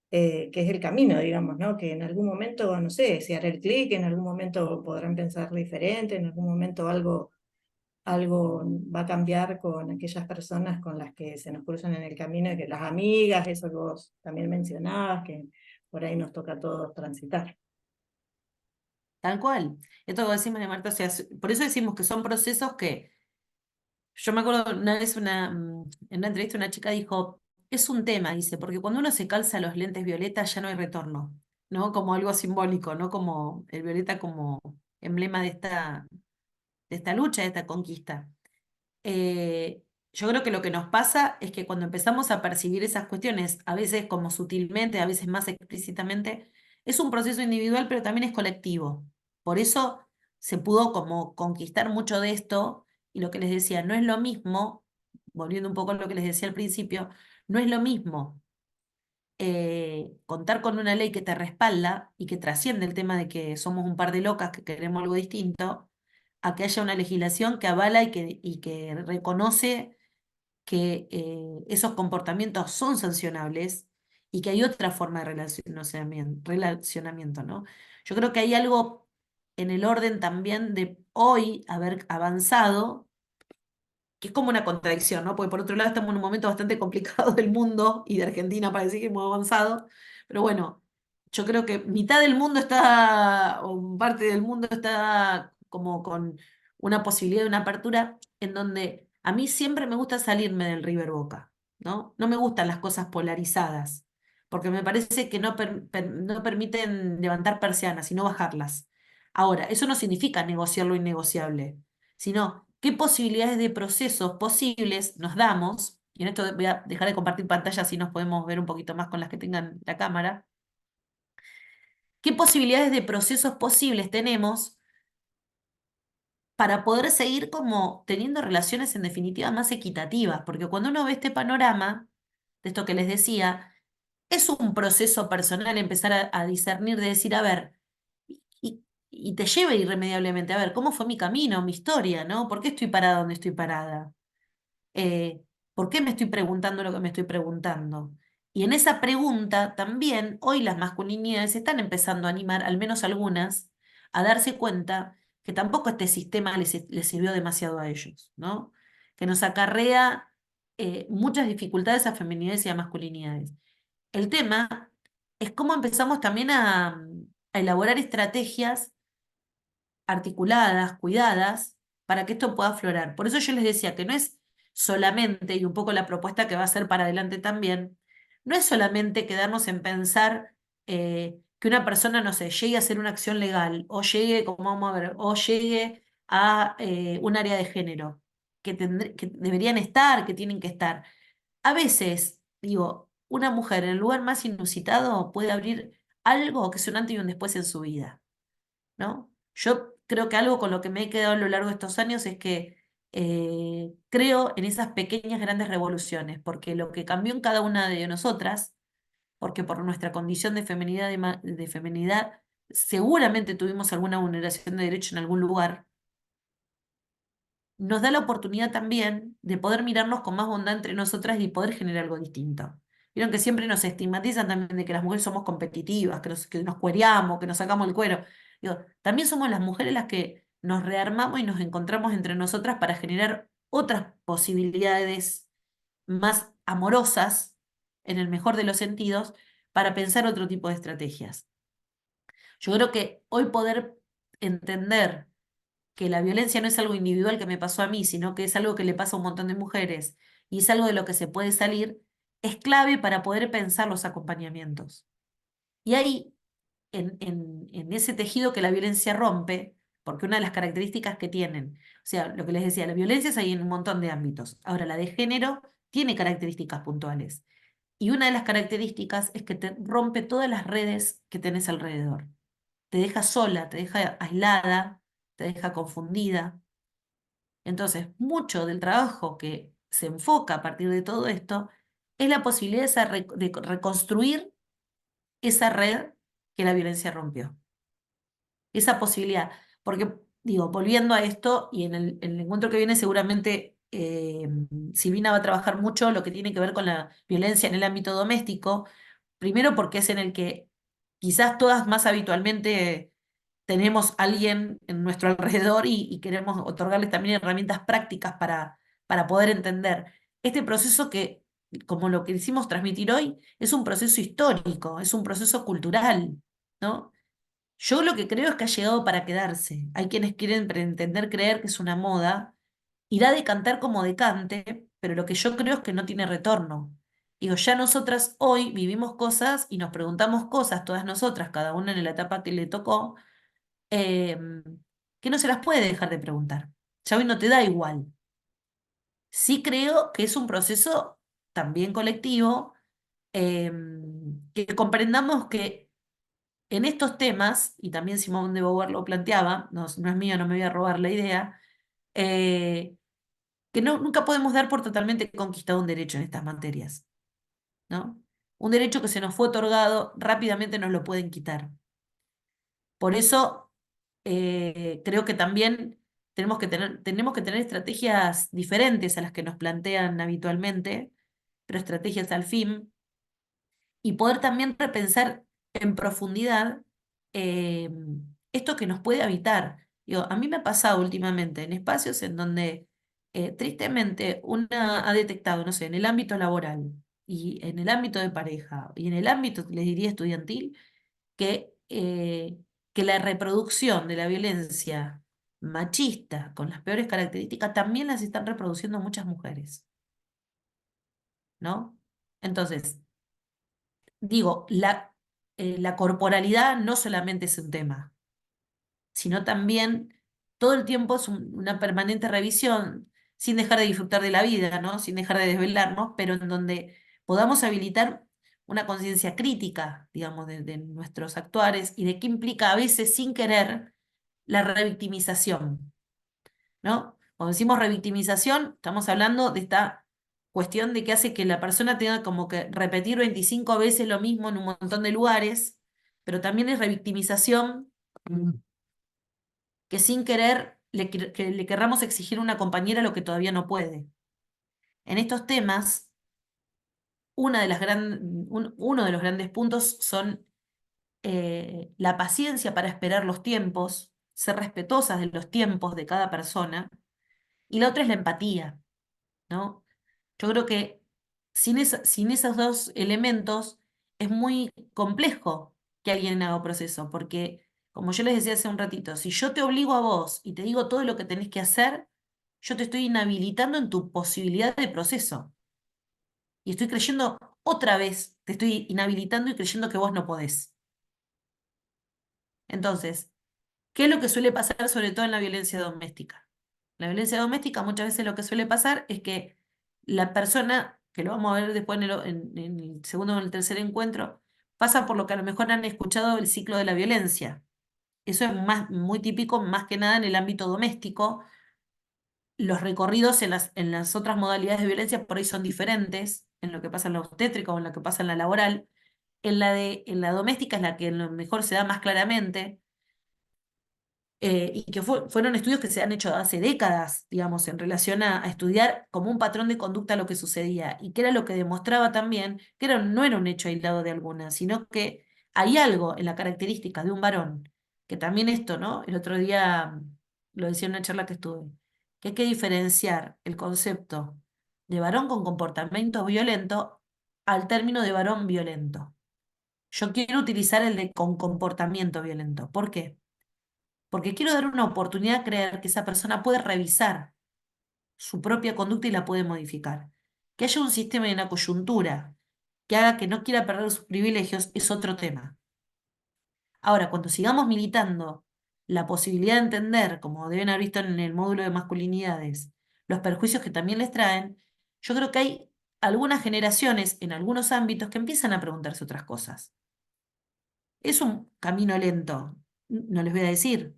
es el camino, digamos, ¿no? Que en algún momento, no sé, si hará el clic, en algún momento podrán pensar diferente, en algún momento algo va a cambiar con aquellas personas con las que se nos cruzan en el camino, y que las amigas, eso que vos también mencionabas, que por ahí nos toca a todos transitar. Tal cual. Esto que decimos de Marta, o sea, por eso decimos que son procesos que, yo me acuerdo una vez en una entrevista una chica dijo, es un tema, dice, porque cuando uno se calza los lentes violetas ya no hay retorno, ¿no? Como algo simbólico, ¿no? Como el violeta como emblema de esta lucha, de esta conquista. Eh, yo creo que lo que nos pasa es que cuando empezamos a percibir esas cuestiones, a veces como sutilmente, a veces más explícitamente, es un proceso individual, pero también es colectivo. Por eso se pudo como conquistar mucho de esto, y lo que les decía, no es lo mismo, volviendo un poco a lo que les decía al principio, no es lo mismo contar con una ley que te respalda y que trasciende el tema de que somos un par de locas que queremos algo distinto, a que haya una legislación que avala y que reconoce que esos comportamientos son sancionables y que hay otra forma de relacionamiento, ¿no? Yo creo que hay algo en el orden también de hoy haber avanzado, que es como una contradicción, ¿no? Porque por otro lado estamos en un momento bastante complicado del mundo y de Argentina para decir que hemos avanzado, pero bueno, yo creo que mitad del mundo está, o parte del mundo está como con una posibilidad de una apertura en donde a mí siempre me gusta salirme del River Boca, ¿no? No me gustan las cosas polarizadas, porque me parece que no permiten levantar persianas, sino bajarlas. Ahora, eso no significa negociar lo innegociable, sino qué posibilidades de procesos posibles nos damos, y en esto voy a dejar de compartir pantalla así nos podemos ver un poquito más con las que tengan la cámara, qué posibilidades de procesos posibles tenemos para poder seguir como teniendo relaciones en definitiva más equitativas, porque cuando uno ve este panorama, de esto que les decía, es un proceso personal empezar a discernir, de decir, a ver, ¿y, y te lleva irremediablemente a ver cómo fue mi camino, mi historia, ¿no? ¿Por qué estoy parada donde estoy parada? Eh, ¿Por qué me estoy preguntando lo que me estoy preguntando? Y en esa pregunta también hoy las masculinidades están empezando a animar, al menos algunas, a darse cuenta que tampoco este sistema les sirvió demasiado a ellos, ¿no? Que nos acarrea muchas dificultades a feminidades y a masculinidades. El tema es cómo empezamos también a elaborar estrategias articuladas, cuidadas, para que esto pueda aflorar. Por eso yo les decía que no es solamente, y un poco la propuesta que va a ser para adelante también, no es solamente quedarnos en pensar que una persona, no sé, llegue a hacer una acción legal, o llegue, como vamos a ver, o llegue a un área de género, que deberían estar, que tienen que estar. A veces, digo, una mujer en el lugar más inusitado puede abrir algo que es un antes y un después en su vida, ¿no? Yo creo que algo con lo que me he quedado a lo largo de estos años es que creo en esas pequeñas grandes revoluciones, porque lo que cambió en cada una de nosotras, porque por nuestra condición de feminidad, de feminidad, seguramente tuvimos alguna vulneración de derecho en algún lugar, nos da la oportunidad también de poder mirarnos con más bondad entre nosotras y poder generar algo distinto. Vieron que siempre nos estigmatizan también de que las mujeres somos competitivas, que nos cuereamos, que nos sacamos el cuero. Digo, también somos las mujeres las que nos rearmamos y nos encontramos entre nosotras para generar otras posibilidades más amorosas, en el mejor de los sentidos, para pensar otro tipo de estrategias. Yo creo que hoy poder entender que la violencia no es algo individual que me pasó a mí, sino que es algo que le pasa a un montón de mujeres y es algo de lo que se puede salir, es clave para poder pensar los acompañamientos. Y ahí, en ese tejido que la violencia rompe, porque una de las características que tienen, o sea, lo que les decía, la violencia es ahí en un montón de ámbitos. Ahora, la de género tiene características puntuales. Y una de las características es que te rompe todas las redes que tenés alrededor. Te deja sola, te deja aislada, te deja confundida. Entonces, mucho del trabajo que se enfoca a partir de todo esto es la posibilidad de reconstruir esa red que la violencia rompió. Esa posibilidad. Porque, digo, volviendo a esto, y en el encuentro que viene seguramente Silvina va a trabajar mucho lo que tiene que ver con la violencia en el ámbito doméstico, primero porque es en el que quizás todas más habitualmente tenemos alguien en nuestro alrededor y queremos otorgarles también herramientas prácticas para poder entender este proceso que, como lo que hicimos transmitir hoy, es un proceso histórico, es un proceso cultural, ¿no? Yo lo que creo es que ha llegado para quedarse. Hay quienes quieren pretender creer que es una moda, irá a decantar como decante, pero lo que yo creo es que no tiene retorno. Digo, ya nosotras hoy vivimos cosas y nos preguntamos cosas, todas nosotras, cada una en la etapa que le tocó, eh, que no se las puede dejar de preguntar. Ya hoy no te da igual. Sí creo que es un proceso también colectivo, eh, que comprendamos que en estos temas, y también Simone de Beauvoir lo planteaba, no, no es mío, no me voy a robar la idea, eh, que nunca podemos dar por totalmente conquistado un derecho en estas materias, ¿no? Un derecho que se nos fue otorgado, rápidamente nos lo pueden quitar. Por eso creo que también tenemos que tener estrategias diferentes a las que nos plantean habitualmente, pero estrategias al fin, y poder también repensar en profundidad eh, esto que nos puede habitar. Digo, a mí me ha pasado últimamente en espacios en donde tristemente una ha detectado, no sé, en el ámbito laboral y en el ámbito de pareja y en el ámbito, les diría, estudiantil, que la reproducción de la violencia machista con las peores características también las están reproduciendo muchas mujeres, ¿no? Entonces, digo, la corporalidad no solamente es un tema, sino también todo el tiempo es una permanente revisión, sin dejar de disfrutar de la vida, ¿no? Sin dejar de desvelarnos, pero en donde podamos habilitar una conciencia crítica, digamos, de nuestros actuares y de qué implica a veces sin querer la revictimización, ¿no? Cuando decimos revictimización, estamos hablando de esta cuestión de que hace que la persona tenga como que repetir 25 veces lo mismo en un montón de lugares, pero también es revictimización que sin querer que le querramos exigir a una compañera lo que todavía no puede. En estos temas, uno de los grandes puntos son la paciencia para esperar los tiempos, ser respetuosas de los tiempos de cada persona, y la otra es la empatía, ¿no? Yo creo que sin esos dos elementos es muy complejo que alguien haga un proceso, porque, como yo les decía hace un ratito, si yo te obligo a vos y te digo todo lo que tenés que hacer, yo te estoy inhabilitando en tu posibilidad de proceso. Y estoy creyendo otra vez, te estoy inhabilitando y creyendo que vos no podés. Entonces, ¿qué es lo que suele pasar sobre todo en la violencia doméstica? La violencia doméstica muchas veces lo que suele pasar es que la persona, que lo vamos a ver después en el segundo o en el tercer encuentro, pasa por lo que a lo mejor han escuchado el ciclo de la violencia. Eso es muy típico, más que nada en el ámbito doméstico. Los recorridos en las otras modalidades de violencia por ahí son diferentes, en lo que pasa en la obstétrica o en lo que pasa en la laboral. En la doméstica es la que a lo mejor se da más claramente y que fueron estudios que se han hecho hace décadas, digamos, en relación a estudiar como un patrón de conducta lo que sucedía, y que era lo que demostraba también que no era un hecho aislado de alguna, sino que hay algo en la característica de un varón, que también esto, ¿no? El otro día lo decía en una charla que estuve, que hay que diferenciar el concepto de varón con comportamiento violento al término de varón violento. Yo quiero utilizar el de con comportamiento violento. ¿Por qué? Porque quiero dar una oportunidad a creer que esa persona puede revisar su propia conducta y la puede modificar. Que haya un sistema y una coyuntura que haga que no quiera perder sus privilegios es otro tema. Ahora, cuando sigamos militando la posibilidad de entender, como deben haber visto en el módulo de masculinidades, los perjuicios que también les traen, yo creo que hay algunas generaciones en algunos ámbitos que empiezan a preguntarse otras cosas. Es un camino lento, no les voy a decir,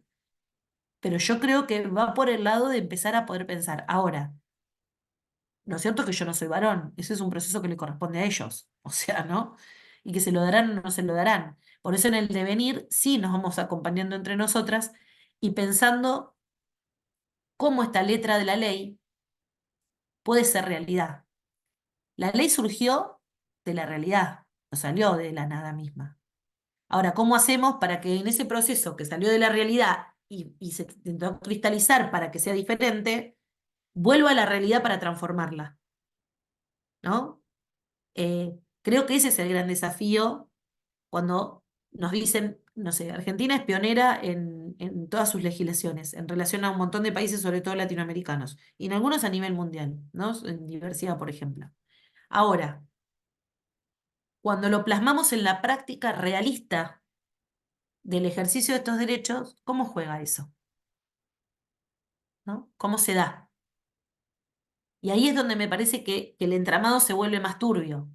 pero yo creo que va por el lado de empezar a poder pensar. Ahora, lo cierto es que yo no soy varón, ese es un proceso que le corresponde a ellos, o sea, ¿no? Y que se lo darán o no se lo darán. Por eso en el devenir sí nos vamos acompañando entre nosotras y pensando cómo esta letra de la ley puede ser realidad. La ley surgió de la realidad, no salió de la nada misma. Ahora, ¿cómo hacemos para que en ese proceso que salió de la realidad y se intentó cristalizar para que sea diferente, vuelva a la realidad para transformarla? ¿No? Creo que ese es el gran desafío cuando nos dicen, no sé, Argentina es pionera en todas sus legislaciones en relación a un montón de países, sobre todo latinoamericanos, y en algunos a nivel mundial, ¿no? En diversidad, por ejemplo. Ahora, cuando lo plasmamos en la práctica realista del ejercicio de estos derechos, ¿cómo juega eso? ¿No? ¿Cómo se da? Y ahí es donde me parece que el entramado se vuelve más turbio,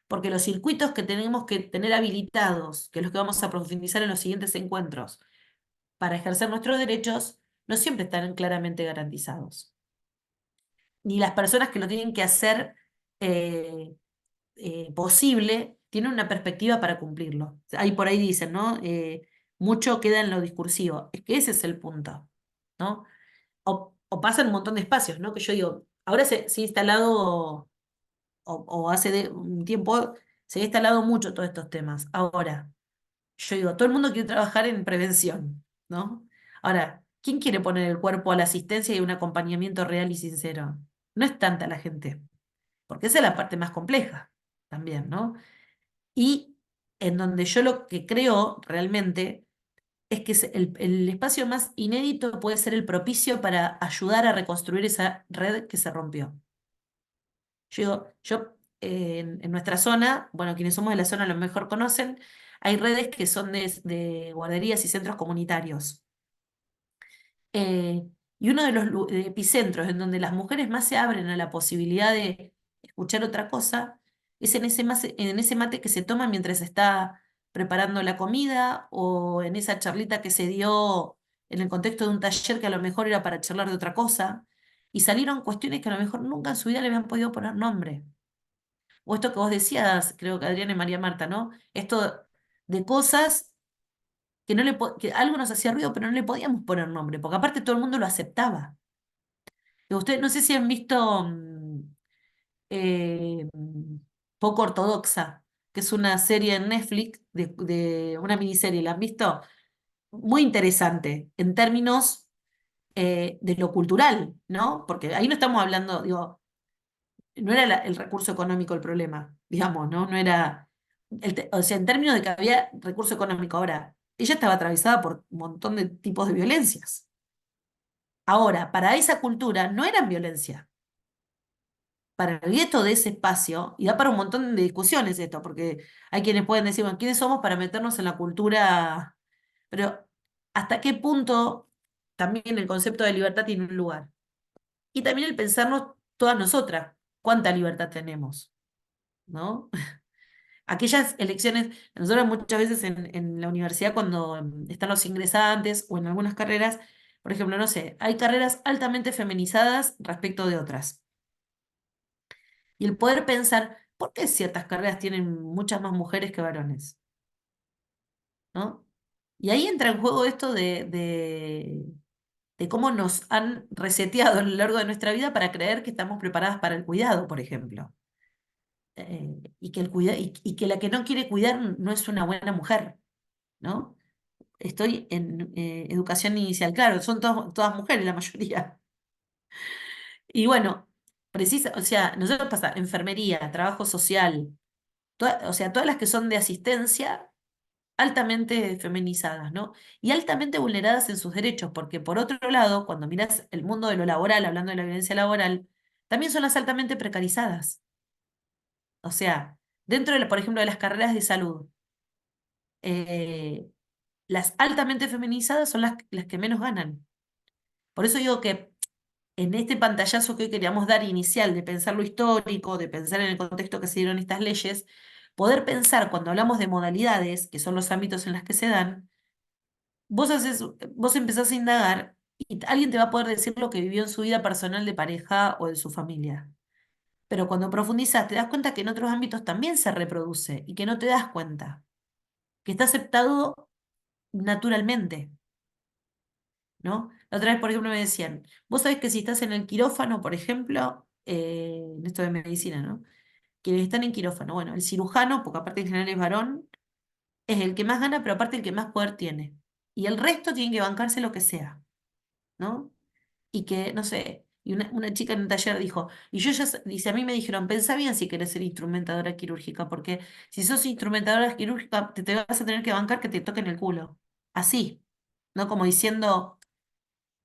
porque los circuitos que tenemos que tener habilitados, que es los que vamos a profundizar en los siguientes encuentros, para ejercer nuestros derechos, no siempre están claramente garantizados. Ni las personas que lo tienen que hacer eh, posible tienen una perspectiva para cumplirlo. Ahí por ahí dicen, ¿no? Mucho queda en lo discursivo. Es que ese es el punto, ¿no? O pasa en un montón de espacios, ¿no? Que yo digo, ahora se ha instalado, o hace un tiempo, se ha instalado mucho todos estos temas. Ahora, yo digo, todo el mundo quiere trabajar en prevención, ¿no? Ahora, ¿quién quiere poner el cuerpo a la asistencia y un acompañamiento real y sincero? No es tanta la gente, porque esa es la parte más compleja también, ¿no? Y en donde yo lo que creo realmente es que el espacio más inédito puede ser el propicio para ayudar a reconstruir esa red que se rompió. En nuestra zona, bueno, quienes somos de la zona a lo mejor conocen, hay redes que son de guarderías y centros comunitarios. Eh, y uno de los epicentros en donde las mujeres más se abren a la posibilidad de escuchar otra cosa es en ese mate que se toma mientras se está preparando la comida o en esa charlita que se dio en el contexto de un taller que a lo mejor era para charlar de otra cosa. Y salieron cuestiones que a lo mejor nunca en su vida le habían podido poner nombre. O esto que vos decías, creo que Adriana y María Marta, ¿no? Esto de cosas que, que algo nos hacía ruido, pero no le podíamos poner nombre, porque aparte todo el mundo lo aceptaba. Y ustedes no sé si han visto eh, Poco Ortodoxa, que es una serie en Netflix, de una miniserie, ¿la han visto? Muy interesante en términos de lo cultural, ¿no? Porque ahí no estamos hablando, digo, no era el recurso económico el problema, digamos, ¿no? No era, o sea, en términos de que había recurso económico. Ahora, ella estaba atravesada por un montón de tipos de violencias. Ahora, para esa cultura no eran violencia. Para el gueto de ese espacio, y da para un montón de discusiones esto, porque hay quienes pueden decir, bueno, ¿quiénes somos para meternos en la cultura? Pero, ¿hasta qué punto también el concepto de libertad tiene un lugar? Y también el pensarnos todas nosotras, ¿cuánta libertad tenemos? ¿No? Aquellas elecciones, nosotros muchas veces en la universidad cuando están los ingresantes o en algunas carreras, por ejemplo, no sé, hay carreras altamente feminizadas respecto de otras. Y el poder pensar, ¿por qué ciertas carreras tienen muchas más mujeres que varones? ¿No? Y ahí entra en juego esto de cómo nos han reseteado a lo largo de nuestra vida para creer que estamos preparadas para el cuidado, por ejemplo. Y que y que la que no quiere cuidar no es una buena mujer, ¿no? Estoy en educación inicial, claro, son todas mujeres la mayoría. Y bueno, o sea, nosotros pasa enfermería, trabajo social, o sea, todas las que son de asistencia altamente feminizadas, ¿no? Y altamente vulneradas en sus derechos, porque por otro lado, cuando miras el mundo de lo laboral, hablando de la violencia laboral, también son las altamente precarizadas. O sea, dentro de, por ejemplo, de las carreras de salud, eh, las altamente feminizadas son las que menos ganan. Por eso digo que en este pantallazo que hoy queríamos dar inicial de pensar lo histórico, de pensar en el contexto que se dieron estas leyes, poder pensar cuando hablamos de modalidades, que son los ámbitos en los que se dan, vos empezás a indagar y alguien te va a poder decir lo que vivió en su vida personal de pareja o de su familia. Pero cuando profundizas te das cuenta que en otros ámbitos también se reproduce y que no te das cuenta, que está aceptado naturalmente, ¿no? La otra vez, por ejemplo, me decían, vos sabés que si estás en el quirófano, por ejemplo, en esto de medicina, ¿no? Quienes están en quirófano, bueno, el cirujano, porque aparte en general es varón, es el que más gana, pero aparte el que más poder tiene. Y el resto tiene que bancarse lo que sea, ¿no? Y que, no sé, y una chica en un taller dijo, y yo ya, dice, a mí me dijeron, pensá bien si querés ser instrumentadora quirúrgica, porque si sos instrumentadora quirúrgica, te vas a tener que bancar que te toquen el culo. Así, ¿no? Como diciendo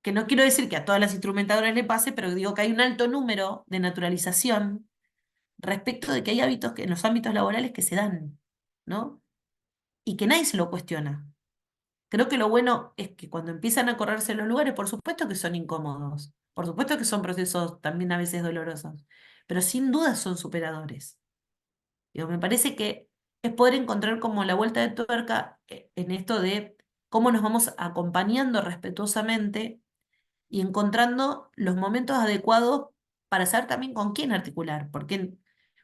que no quiero decir que a todas las instrumentadoras le pase, pero digo que hay un alto número de naturalización respecto de que hay hábitos que, en los ámbitos laborales que se dan, ¿no? Y que nadie se lo cuestiona. Creo que lo bueno es que cuando empiezan a correrse los lugares, por supuesto que son incómodos, por supuesto que son procesos también a veces dolorosos, pero sin duda son superadores. Digo, me parece que es poder encontrar como la vuelta de tuerca en esto de cómo nos vamos acompañando respetuosamente y encontrando los momentos adecuados para saber también con quién articular, porque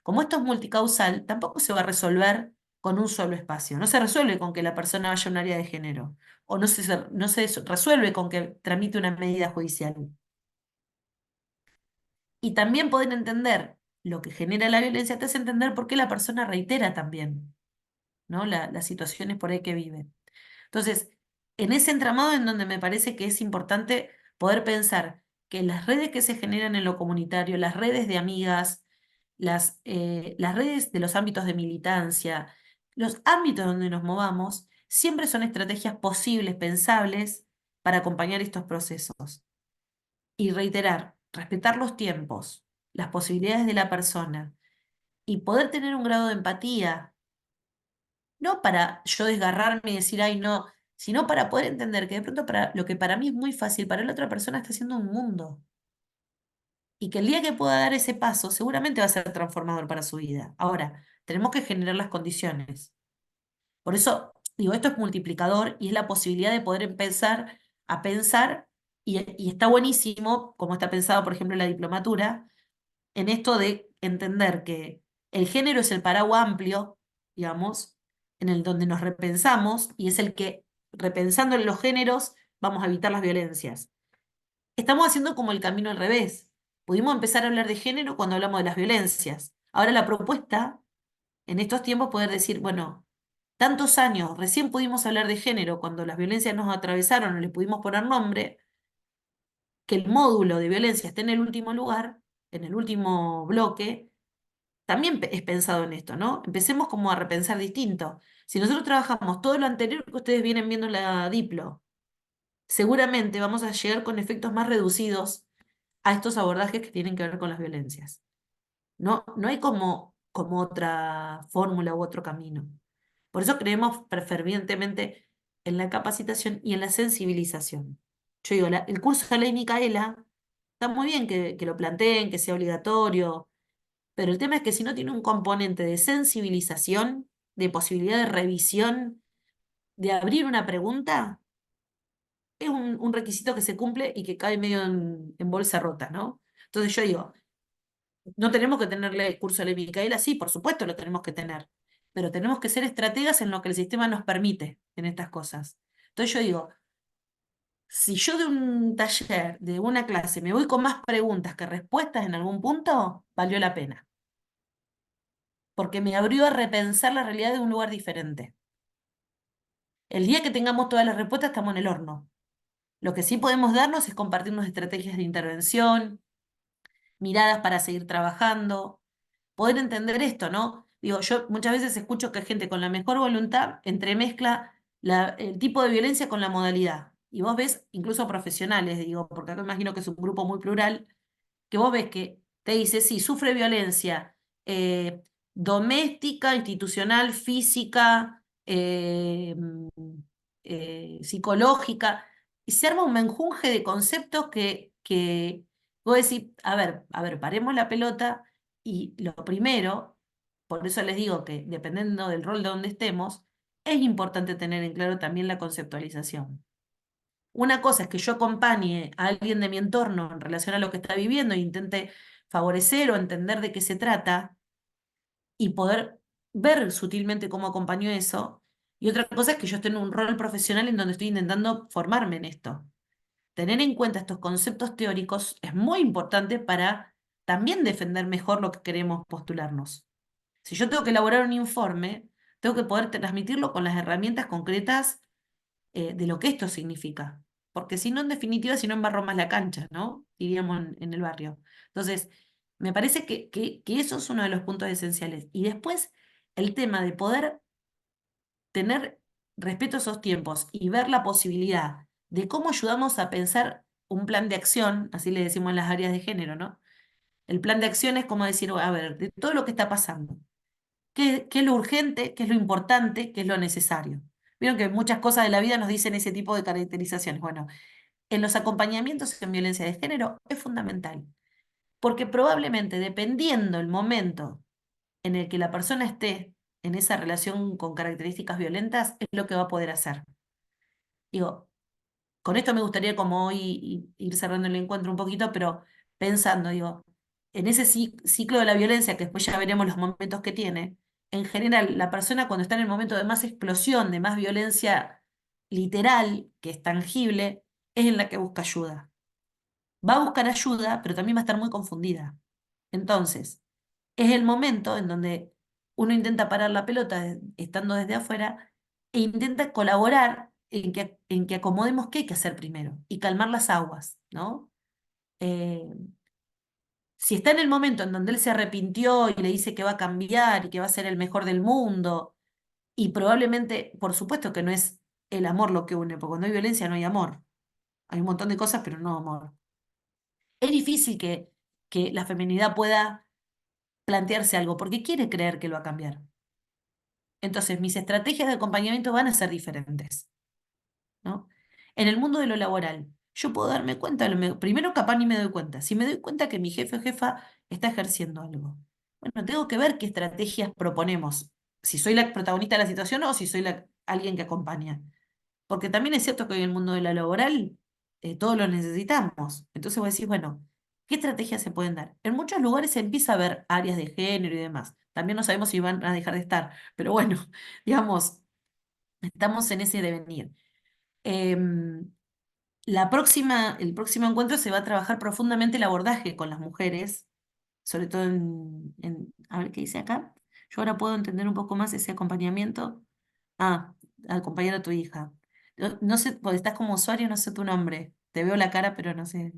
como esto es multicausal, tampoco se va a resolver con un solo espacio. No se resuelve con que la persona vaya a un área de género, o no se resuelve con que tramite una medida judicial. Y también poder entender lo que genera la violencia te hace entender por qué la persona reitera también, ¿no? Las situaciones por ahí que vive. Entonces, en ese entramado en donde me parece que es importante poder pensar que las redes que se generan en lo comunitario, las redes de amigas, las redes de los ámbitos de militancia, los ámbitos donde nos movamos, siempre son estrategias posibles, pensables, para acompañar estos procesos. Y reiterar, respetar los tiempos, las posibilidades de la persona y poder tener un grado de empatía no para yo desgarrarme y decir, ay, no, sino para poder entender que de pronto para lo que para mí es muy fácil, para la otra persona está haciendo un mundo. Y que el día que pueda dar ese paso, seguramente va a ser transformador para su vida. Ahora, tenemos que generar las condiciones. Por eso, digo, esto es multiplicador y es la posibilidad de poder empezar a pensar, y está buenísimo, como está pensado, por ejemplo, en la diplomatura, en esto de entender que el género es el paraguas amplio, digamos, en el donde nos repensamos y es el que repensando en los géneros, vamos a evitar las violencias. Estamos haciendo como el camino al revés. Pudimos empezar a hablar de género cuando hablamos de las violencias. Ahora la propuesta, en estos tiempos, poder decir, bueno, tantos años, recién pudimos hablar de género cuando las violencias nos atravesaron, no le pudimos poner nombre, que el módulo de violencia esté en el último lugar, en el último bloque, también es pensado en esto, ¿no? Empecemos como a repensar distinto. Si nosotros trabajamos todo lo anterior que ustedes vienen viendo en la Diplo, seguramente vamos a llegar con efectos más reducidos a estos abordajes que tienen que ver con las violencias. No, no hay como otra fórmula u otro camino. Por eso creemos fervientemente en la capacitación y en la sensibilización. Yo digo, el curso de Ley Micaela, está muy bien que lo planteen, que sea obligatorio, pero el tema es que si no tiene un componente de sensibilización, de posibilidad de revisión, de abrir una pregunta, es un requisito que se cumple y que cae medio en bolsa rota, ¿no? Entonces yo digo, no tenemos que tenerle el curso de Ley Micaela, sí, por supuesto lo tenemos que tener, pero tenemos que ser estrategas en lo que el sistema nos permite en estas cosas. Entonces yo digo, si yo de un taller, de una clase, me voy con más preguntas que respuestas en algún punto, valió la pena, porque me abrió a repensar la realidad de un lugar diferente. El día que tengamos todas las respuestas estamos en el horno. Lo que sí podemos darnos es compartirnos estrategias de intervención, miradas para seguir trabajando, poder entender esto, ¿no? Digo, yo muchas veces escucho que gente con la mejor voluntad entremezcla el tipo de violencia con la modalidad. Y vos ves, incluso profesionales, digo, porque acá imagino que es un grupo muy plural, que vos ves que te dice, sí, sufre violencia doméstica, institucional, física, psicológica, y se arma un menjunje de conceptos que vos decís, a ver, paremos la pelota, y lo primero, por eso les digo que dependiendo del rol de donde estemos, es importante tener en claro también la conceptualización. Una cosa es que yo acompañe a alguien de mi entorno en relación a lo que está viviendo e intente favorecer o entender de qué se trata y poder ver sutilmente cómo acompaño eso. Y otra cosa es que yo esté en un rol profesional en donde estoy intentando formarme en esto. Tener en cuenta estos conceptos teóricos es muy importante para también defender mejor lo que queremos postularnos. Si yo tengo que elaborar un informe, tengo que poder transmitirlo con las herramientas concretas de lo que esto significa. Porque si no, en definitiva, si no embarro más la cancha, ¿no? Diríamos en el barrio. Entonces, me parece que eso es uno de los puntos esenciales. Y después, el tema de poder tener respeto a esos tiempos y ver la posibilidad de cómo ayudamos a pensar un plan de acción, así le decimos en las áreas de género, ¿no? El plan de acción es como decir, a ver, de todo lo que está pasando, qué es lo urgente, qué es lo importante, qué es lo necesario? Vieron que muchas cosas de la vida nos dicen ese tipo de caracterizaciones. Bueno, en los acompañamientos en violencia de género es fundamental, porque probablemente dependiendo el momento en el que la persona esté en esa relación con características violentas, es lo que va a poder hacer. Digo, con esto me gustaría como hoy ir cerrando el encuentro un poquito, pero pensando, digo, en ese ciclo de la violencia, que después ya veremos los momentos que tiene, en general, la persona cuando está en el momento de más explosión, de más violencia literal, que es tangible, es en la que busca ayuda. Va a buscar ayuda, pero también va a estar muy confundida. Entonces, es el momento en donde uno intenta parar la pelota estando desde afuera e intenta colaborar en que acomodemos qué hay que hacer primero y calmar las aguas, ¿no? Eh, si está en el momento en donde él se arrepintió y le dice que va a cambiar y que va a ser el mejor del mundo, y probablemente, por supuesto que no es el amor lo que une, porque cuando hay violencia no hay amor. Hay un montón de cosas, pero no amor. Es difícil que la feminidad pueda plantearse algo, porque quiere creer que lo va a cambiar. Entonces, mis estrategias de acompañamiento van a ser diferentes, ¿no? En el mundo de lo laboral, yo puedo darme cuenta, primero capaz ni me doy cuenta, si me doy cuenta que mi jefe o jefa está ejerciendo algo. Bueno, tengo que ver qué estrategias proponemos, si soy la protagonista de la situación o si soy alguien que acompaña. Porque también es cierto que hoy en el mundo de la laboral todos lo necesitamos. Entonces vos decís, bueno, ¿qué estrategias se pueden dar? En muchos lugares se empieza a ver áreas de género y demás. También no sabemos si van a dejar de estar, pero bueno, digamos, estamos en ese devenir. Em, el próximo encuentro se va a trabajar profundamente el abordaje con las mujeres, sobre todo a ver qué dice acá. Yo ahora puedo entender un poco más ese acompañamiento. Ah, acompañar a tu hija. No sé, porque estás como usuario, no sé tu nombre. Te veo la cara, pero no sé.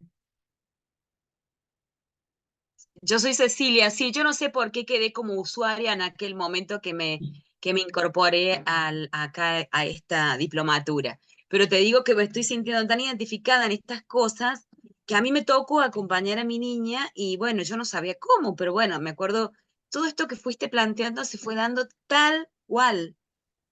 Yo soy Cecilia, sí, yo no sé por qué quedé como usuaria en aquel momento que me incorporé acá a esta diplomatura, pero te digo que me estoy sintiendo tan identificada en estas cosas que a mí me tocó acompañar a mi niña y bueno, yo no sabía cómo, pero bueno, me acuerdo, todo esto que fuiste planteando se fue dando tal cual.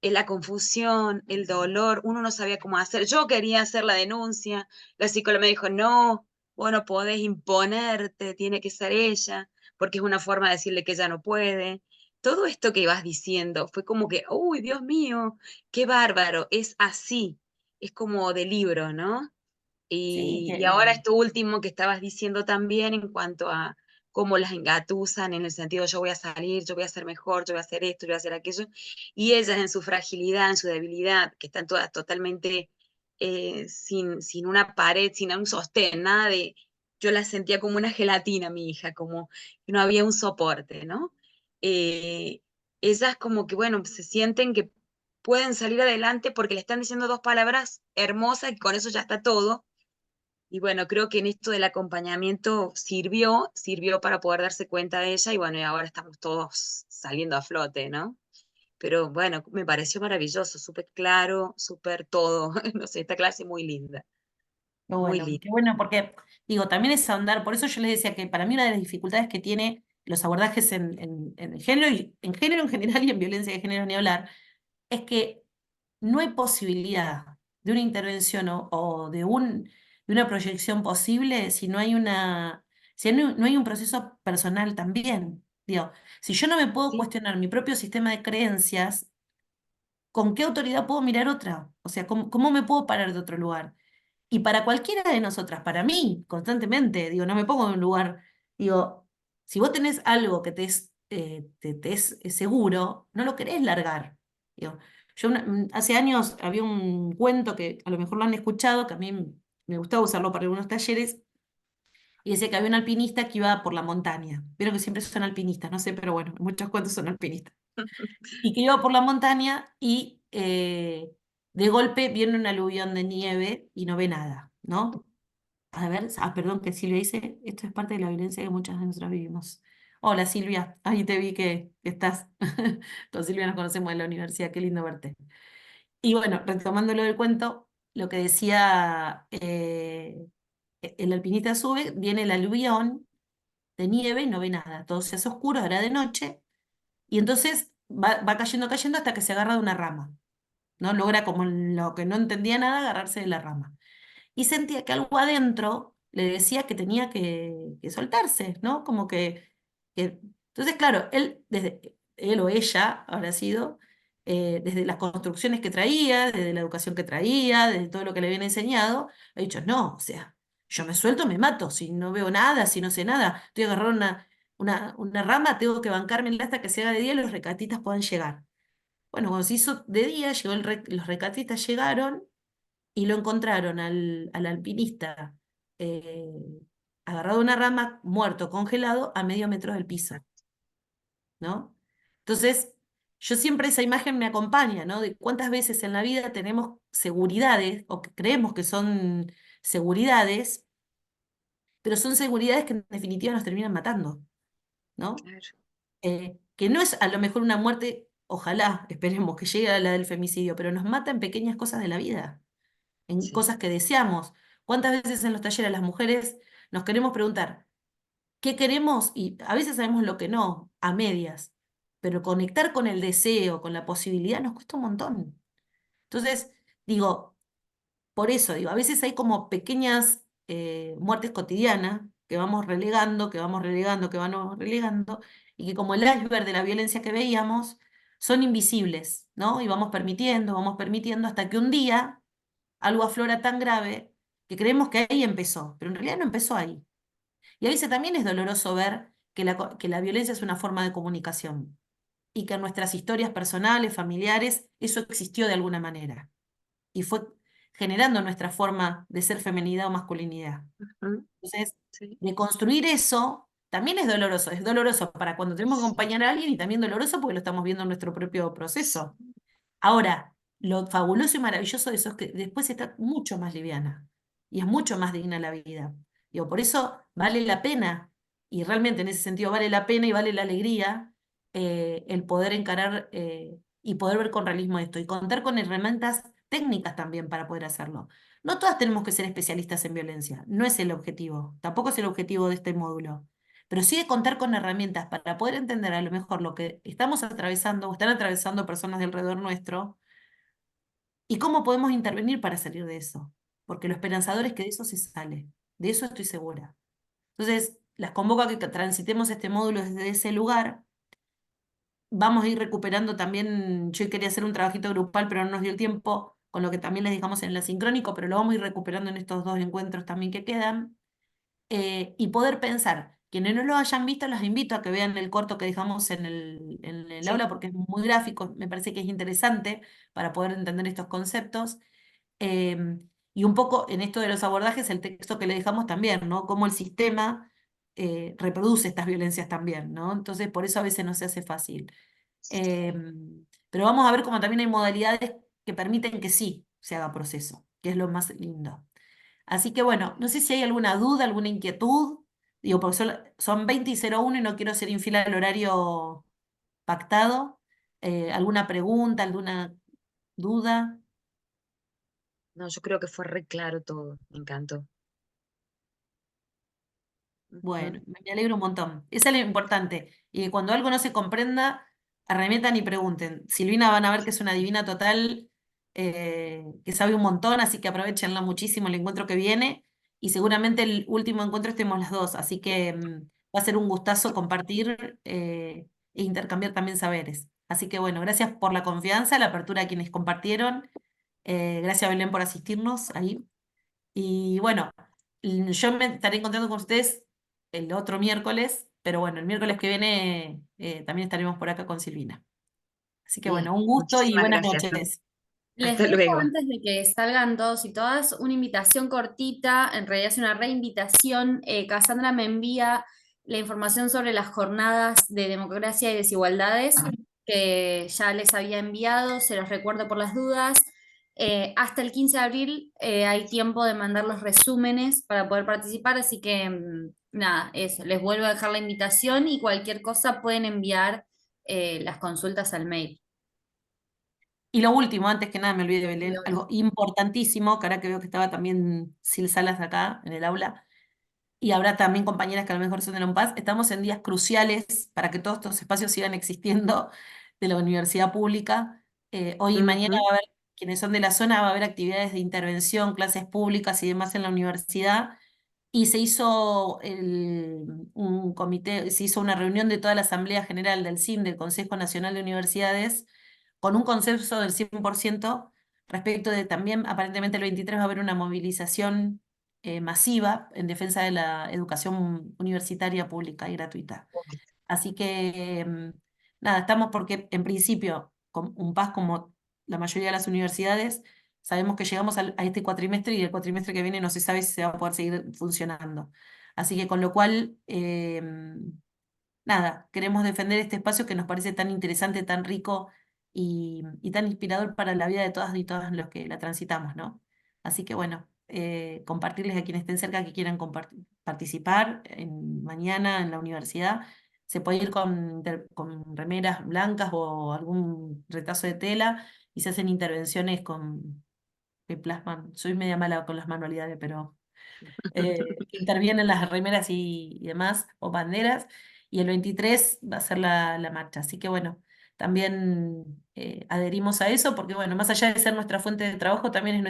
La confusión, el dolor, uno no sabía cómo hacer. Yo quería hacer la denuncia, la psicóloga me dijo, no, vos no podés imponerte, tiene que ser ella, porque es una forma de decirle que ella no puede. Todo esto que ibas diciendo fue como que, uy, Dios mío, qué bárbaro, es así, es como de libro, ¿no? Sí, Y ahora esto último que estabas diciendo también en cuanto a cómo las engatusan en el sentido yo voy a salir, yo voy a ser mejor, yo voy a hacer esto, yo voy a hacer aquello, y ellas en su fragilidad, en su debilidad, que están todas totalmente sin una pared, sin un sostén, nada de, yo la sentía como una gelatina, mi hija, como que no había un soporte, ¿no? Eh, Ellas como que, bueno, se sienten que pueden salir adelante porque le están diciendo dos palabras hermosas y con eso ya está todo, y bueno, creo que en esto del acompañamiento sirvió para poder darse cuenta de ella y bueno, y ahora estamos todos saliendo a flote, ¿no? Pero bueno, me pareció maravilloso, súper claro, súper todo. No sé, esta clase muy linda, muy linda. qué bueno, porque digo, también es ahondar, por eso yo les decía que para mí una de las dificultades que tiene los abordajes en el género, y en género en general y en violencia de género ni hablar, es que no hay posibilidad de una intervención o de una proyección posible si no hay no hay un proceso personal también. Digo, si yo no me puedo Sí, cuestionar mi propio sistema de creencias, ¿con qué autoridad puedo mirar otra? O sea, ¿cómo me puedo parar de otro lugar? Y para cualquiera de nosotras, para mí, constantemente, digo, no me pongo en un lugar, digo, si vos tenés algo que te es seguro, no lo querés largar. Digo, hace años había un cuento que a lo mejor lo han escuchado, que a mí me gustaba usarlo para algunos talleres, y decía que había un alpinista que iba por la montaña. Vieron que siempre son alpinistas, no sé, pero bueno, muchos cuentos son alpinistas y que iba por la montaña y de golpe viene un aluvión de nieve y no ve nada, ¿no? A ver, perdón que Silvia dice, esto es parte de la violencia que muchas de nosotros vivimos. Hola Silvia, ahí te vi que estás. Con Silvia nos conocemos en la universidad, qué lindo verte. Y bueno, retomando lo del cuento, lo que decía el alpinista sube, viene el aluvión de nieve y no ve nada, todo se hace oscuro, era de noche, y entonces va cayendo, cayendo hasta que se agarra de una rama, ¿no? Logra como en lo que no entendía nada, agarrarse de la rama. Y sentía que algo adentro le decía que tenía que soltarse, ¿no? Entonces, claro, él o ella habrá sido, desde las construcciones que traía, desde la educación que traía, desde todo lo que le habían enseñado, ha dicho, no, o sea, yo me suelto, me mato, si no veo nada, si no sé nada, estoy agarrando una rama, tengo que bancármela hasta que se haga de día y los rescatistas puedan llegar. Bueno, cuando se hizo de día, los rescatistas llegaron y lo encontraron al alpinista eh, agarrado a una rama, muerto, congelado, a medio metro del piso, ¿no? Entonces, yo siempre esa imagen me acompaña, ¿no? De cuántas veces en la vida tenemos seguridades, o que creemos que son seguridades, pero son seguridades que en definitiva nos terminan matando, ¿no? claro, Que no es a lo mejor una muerte, ojalá, esperemos que llegue a la del femicidio, pero nos mata en pequeñas cosas de la vida, en sí, cosas que deseamos. ¿Cuántas veces en los talleres las mujeres nos queremos preguntar qué queremos? Y a veces sabemos lo que no, a medias, pero conectar con el deseo, con la posibilidad, nos cuesta un montón. Entonces, digo, por eso, digo, a veces hay como pequeñas muertes cotidianas que vamos relegando, que vamos relegando, que vamos relegando, y que como el iceberg de la violencia que veíamos, son invisibles, ¿no? Y vamos permitiendo, hasta que un día algo aflora tan grave que creemos que ahí empezó, pero en realidad no empezó ahí. Y a veces también es doloroso ver que la violencia es una forma de comunicación y que en nuestras historias personales, familiares, eso existió de alguna manera. Y fue generando nuestra forma de ser feminidad o masculinidad. Ujú, Entonces, sí. de construir eso también es doloroso para cuando tenemos que acompañar a alguien y también doloroso porque lo estamos viendo en nuestro propio proceso. Ahora, lo fabuloso y maravilloso de eso es que después está mucho más liviana y es mucho más digna la vida. Digo, por eso vale la pena, y realmente en ese sentido vale la pena y vale la alegría el poder encarar y poder ver con realismo esto y contar con herramientas técnicas también para poder hacerlo. No todas tenemos que ser especialistas en violencia, no es el objetivo, tampoco es el objetivo de este módulo, pero sí de contar con herramientas para poder entender a lo mejor lo que estamos atravesando o están atravesando personas de alrededor nuestro y cómo podemos intervenir para salir de eso, porque lo esperanzador es que de eso se sale, de eso estoy segura. Entonces, las convoco a que transitemos este módulo desde ese lugar. Vamos a ir recuperando también, yo quería hacer un trabajito grupal, pero no nos dio el tiempo, con lo que también les dejamos en el asincrónico, pero lo vamos a ir recuperando en estos 2 encuentros también que quedan, y poder pensar. Quienes no lo hayan visto, los invito a que vean el corto que dejamos en el Sí. aula, porque es muy gráfico, me parece que es interesante para poder entender estos conceptos. Y un poco en esto de los abordajes, el texto que le dejamos también, ¿no? Cómo el sistema reproduce estas violencias también, ¿no? Entonces, por eso a veces no se hace fácil. Pero vamos a ver cómo también hay modalidades que permiten que sí se haga proceso, que es lo más lindo. Así que bueno, no sé si hay alguna duda, alguna inquietud. Digo, porque son 20:01 y no quiero ser infiel al horario pactado. ¿Alguna pregunta, alguna duda? No, yo creo que fue re claro todo, me encantó. Bueno, Ujú. me alegro un montón. Eso es lo importante. Y que cuando algo no se comprenda, arremetan y pregunten. Silvina van a ver que es una divina total, que sabe un montón, así que aprovechenla muchísimo el encuentro que viene. Y seguramente el último encuentro estemos las dos, así que va a ser un gustazo compartir e intercambiar también saberes. Así que bueno, gracias por la confianza, la apertura a quienes compartieron. Gracias Belén por asistirnos ahí. Y bueno, yo me estaré encontrando con ustedes el otro miércoles, pero bueno, el miércoles que viene también estaremos por acá con Silvina. Así que Bien, bueno, un gusto y muchísimas buenas gracias. noches. Les Hasta dejo luego. antes de que salgan todos y todas una invitación cortita, en realidad es una reinvitación. Cassandra me envía la información sobre las jornadas de democracia y desigualdades que ya les había enviado, se los recuerdo por las dudas. Hasta el 15 de abril hay tiempo de mandar los resúmenes para poder participar, así que nada, eso, les vuelvo a dejar la invitación y cualquier cosa pueden enviar las consultas al mail. Y lo último, antes que nada me olvidé, Belén, Obvio. algo importantísimo, que ahora que veo que estaba también Sil Salas acá en el aula, y habrá también compañeras que a lo mejor son de la UNPAS, estamos en días cruciales para que todos estos espacios sigan existiendo de la universidad pública. Hoy y mañana Ujú. va a haber, quienes son de la zona, va a haber actividades de intervención, clases públicas y demás en la universidad. Y se hizo un comité, se hizo una reunión de toda la Asamblea General del CIN, del Consejo Nacional de Universidades, con un consenso del 100% respecto de también, aparentemente el 23 va a haber una movilización masiva en defensa de la educación universitaria pública y gratuita. Así que, nada, estamos porque en principio, con UNPAS como la mayoría de las universidades, sabemos que llegamos a este cuatrimestre y el cuatrimestre que viene no se sabe si se va a poder seguir funcionando. Así que con lo cual, nada, queremos defender este espacio que nos parece tan interesante, tan rico y tan inspirador para la vida de todas y todos los que la transitamos, ¿no? Así que bueno, compartirles a quienes estén cerca que quieran participar mañana en la universidad. Se puede ir con remeras blancas o algún retazo de tela y se hacen intervenciones que plasman. Soy media mala con las manualidades, pero que intervienen las remeras y demás, o banderas, y el 23 va a ser la marcha. Así que bueno, también adherimos a eso, porque bueno, más allá de ser nuestra fuente de trabajo, también es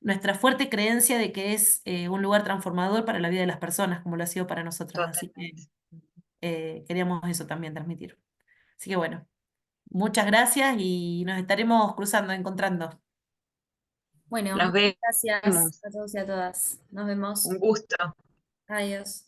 nuestra fuerte creencia de que es un lugar transformador para la vida de las personas, como lo ha sido para nosotras. Así que Totalmente. queríamos eso también transmitir. Así que bueno, muchas gracias y nos estaremos cruzando, encontrando. Bueno, Nos muchas gracias vemos. a todos y a todas. Nos vemos. Un gusto. Adiós.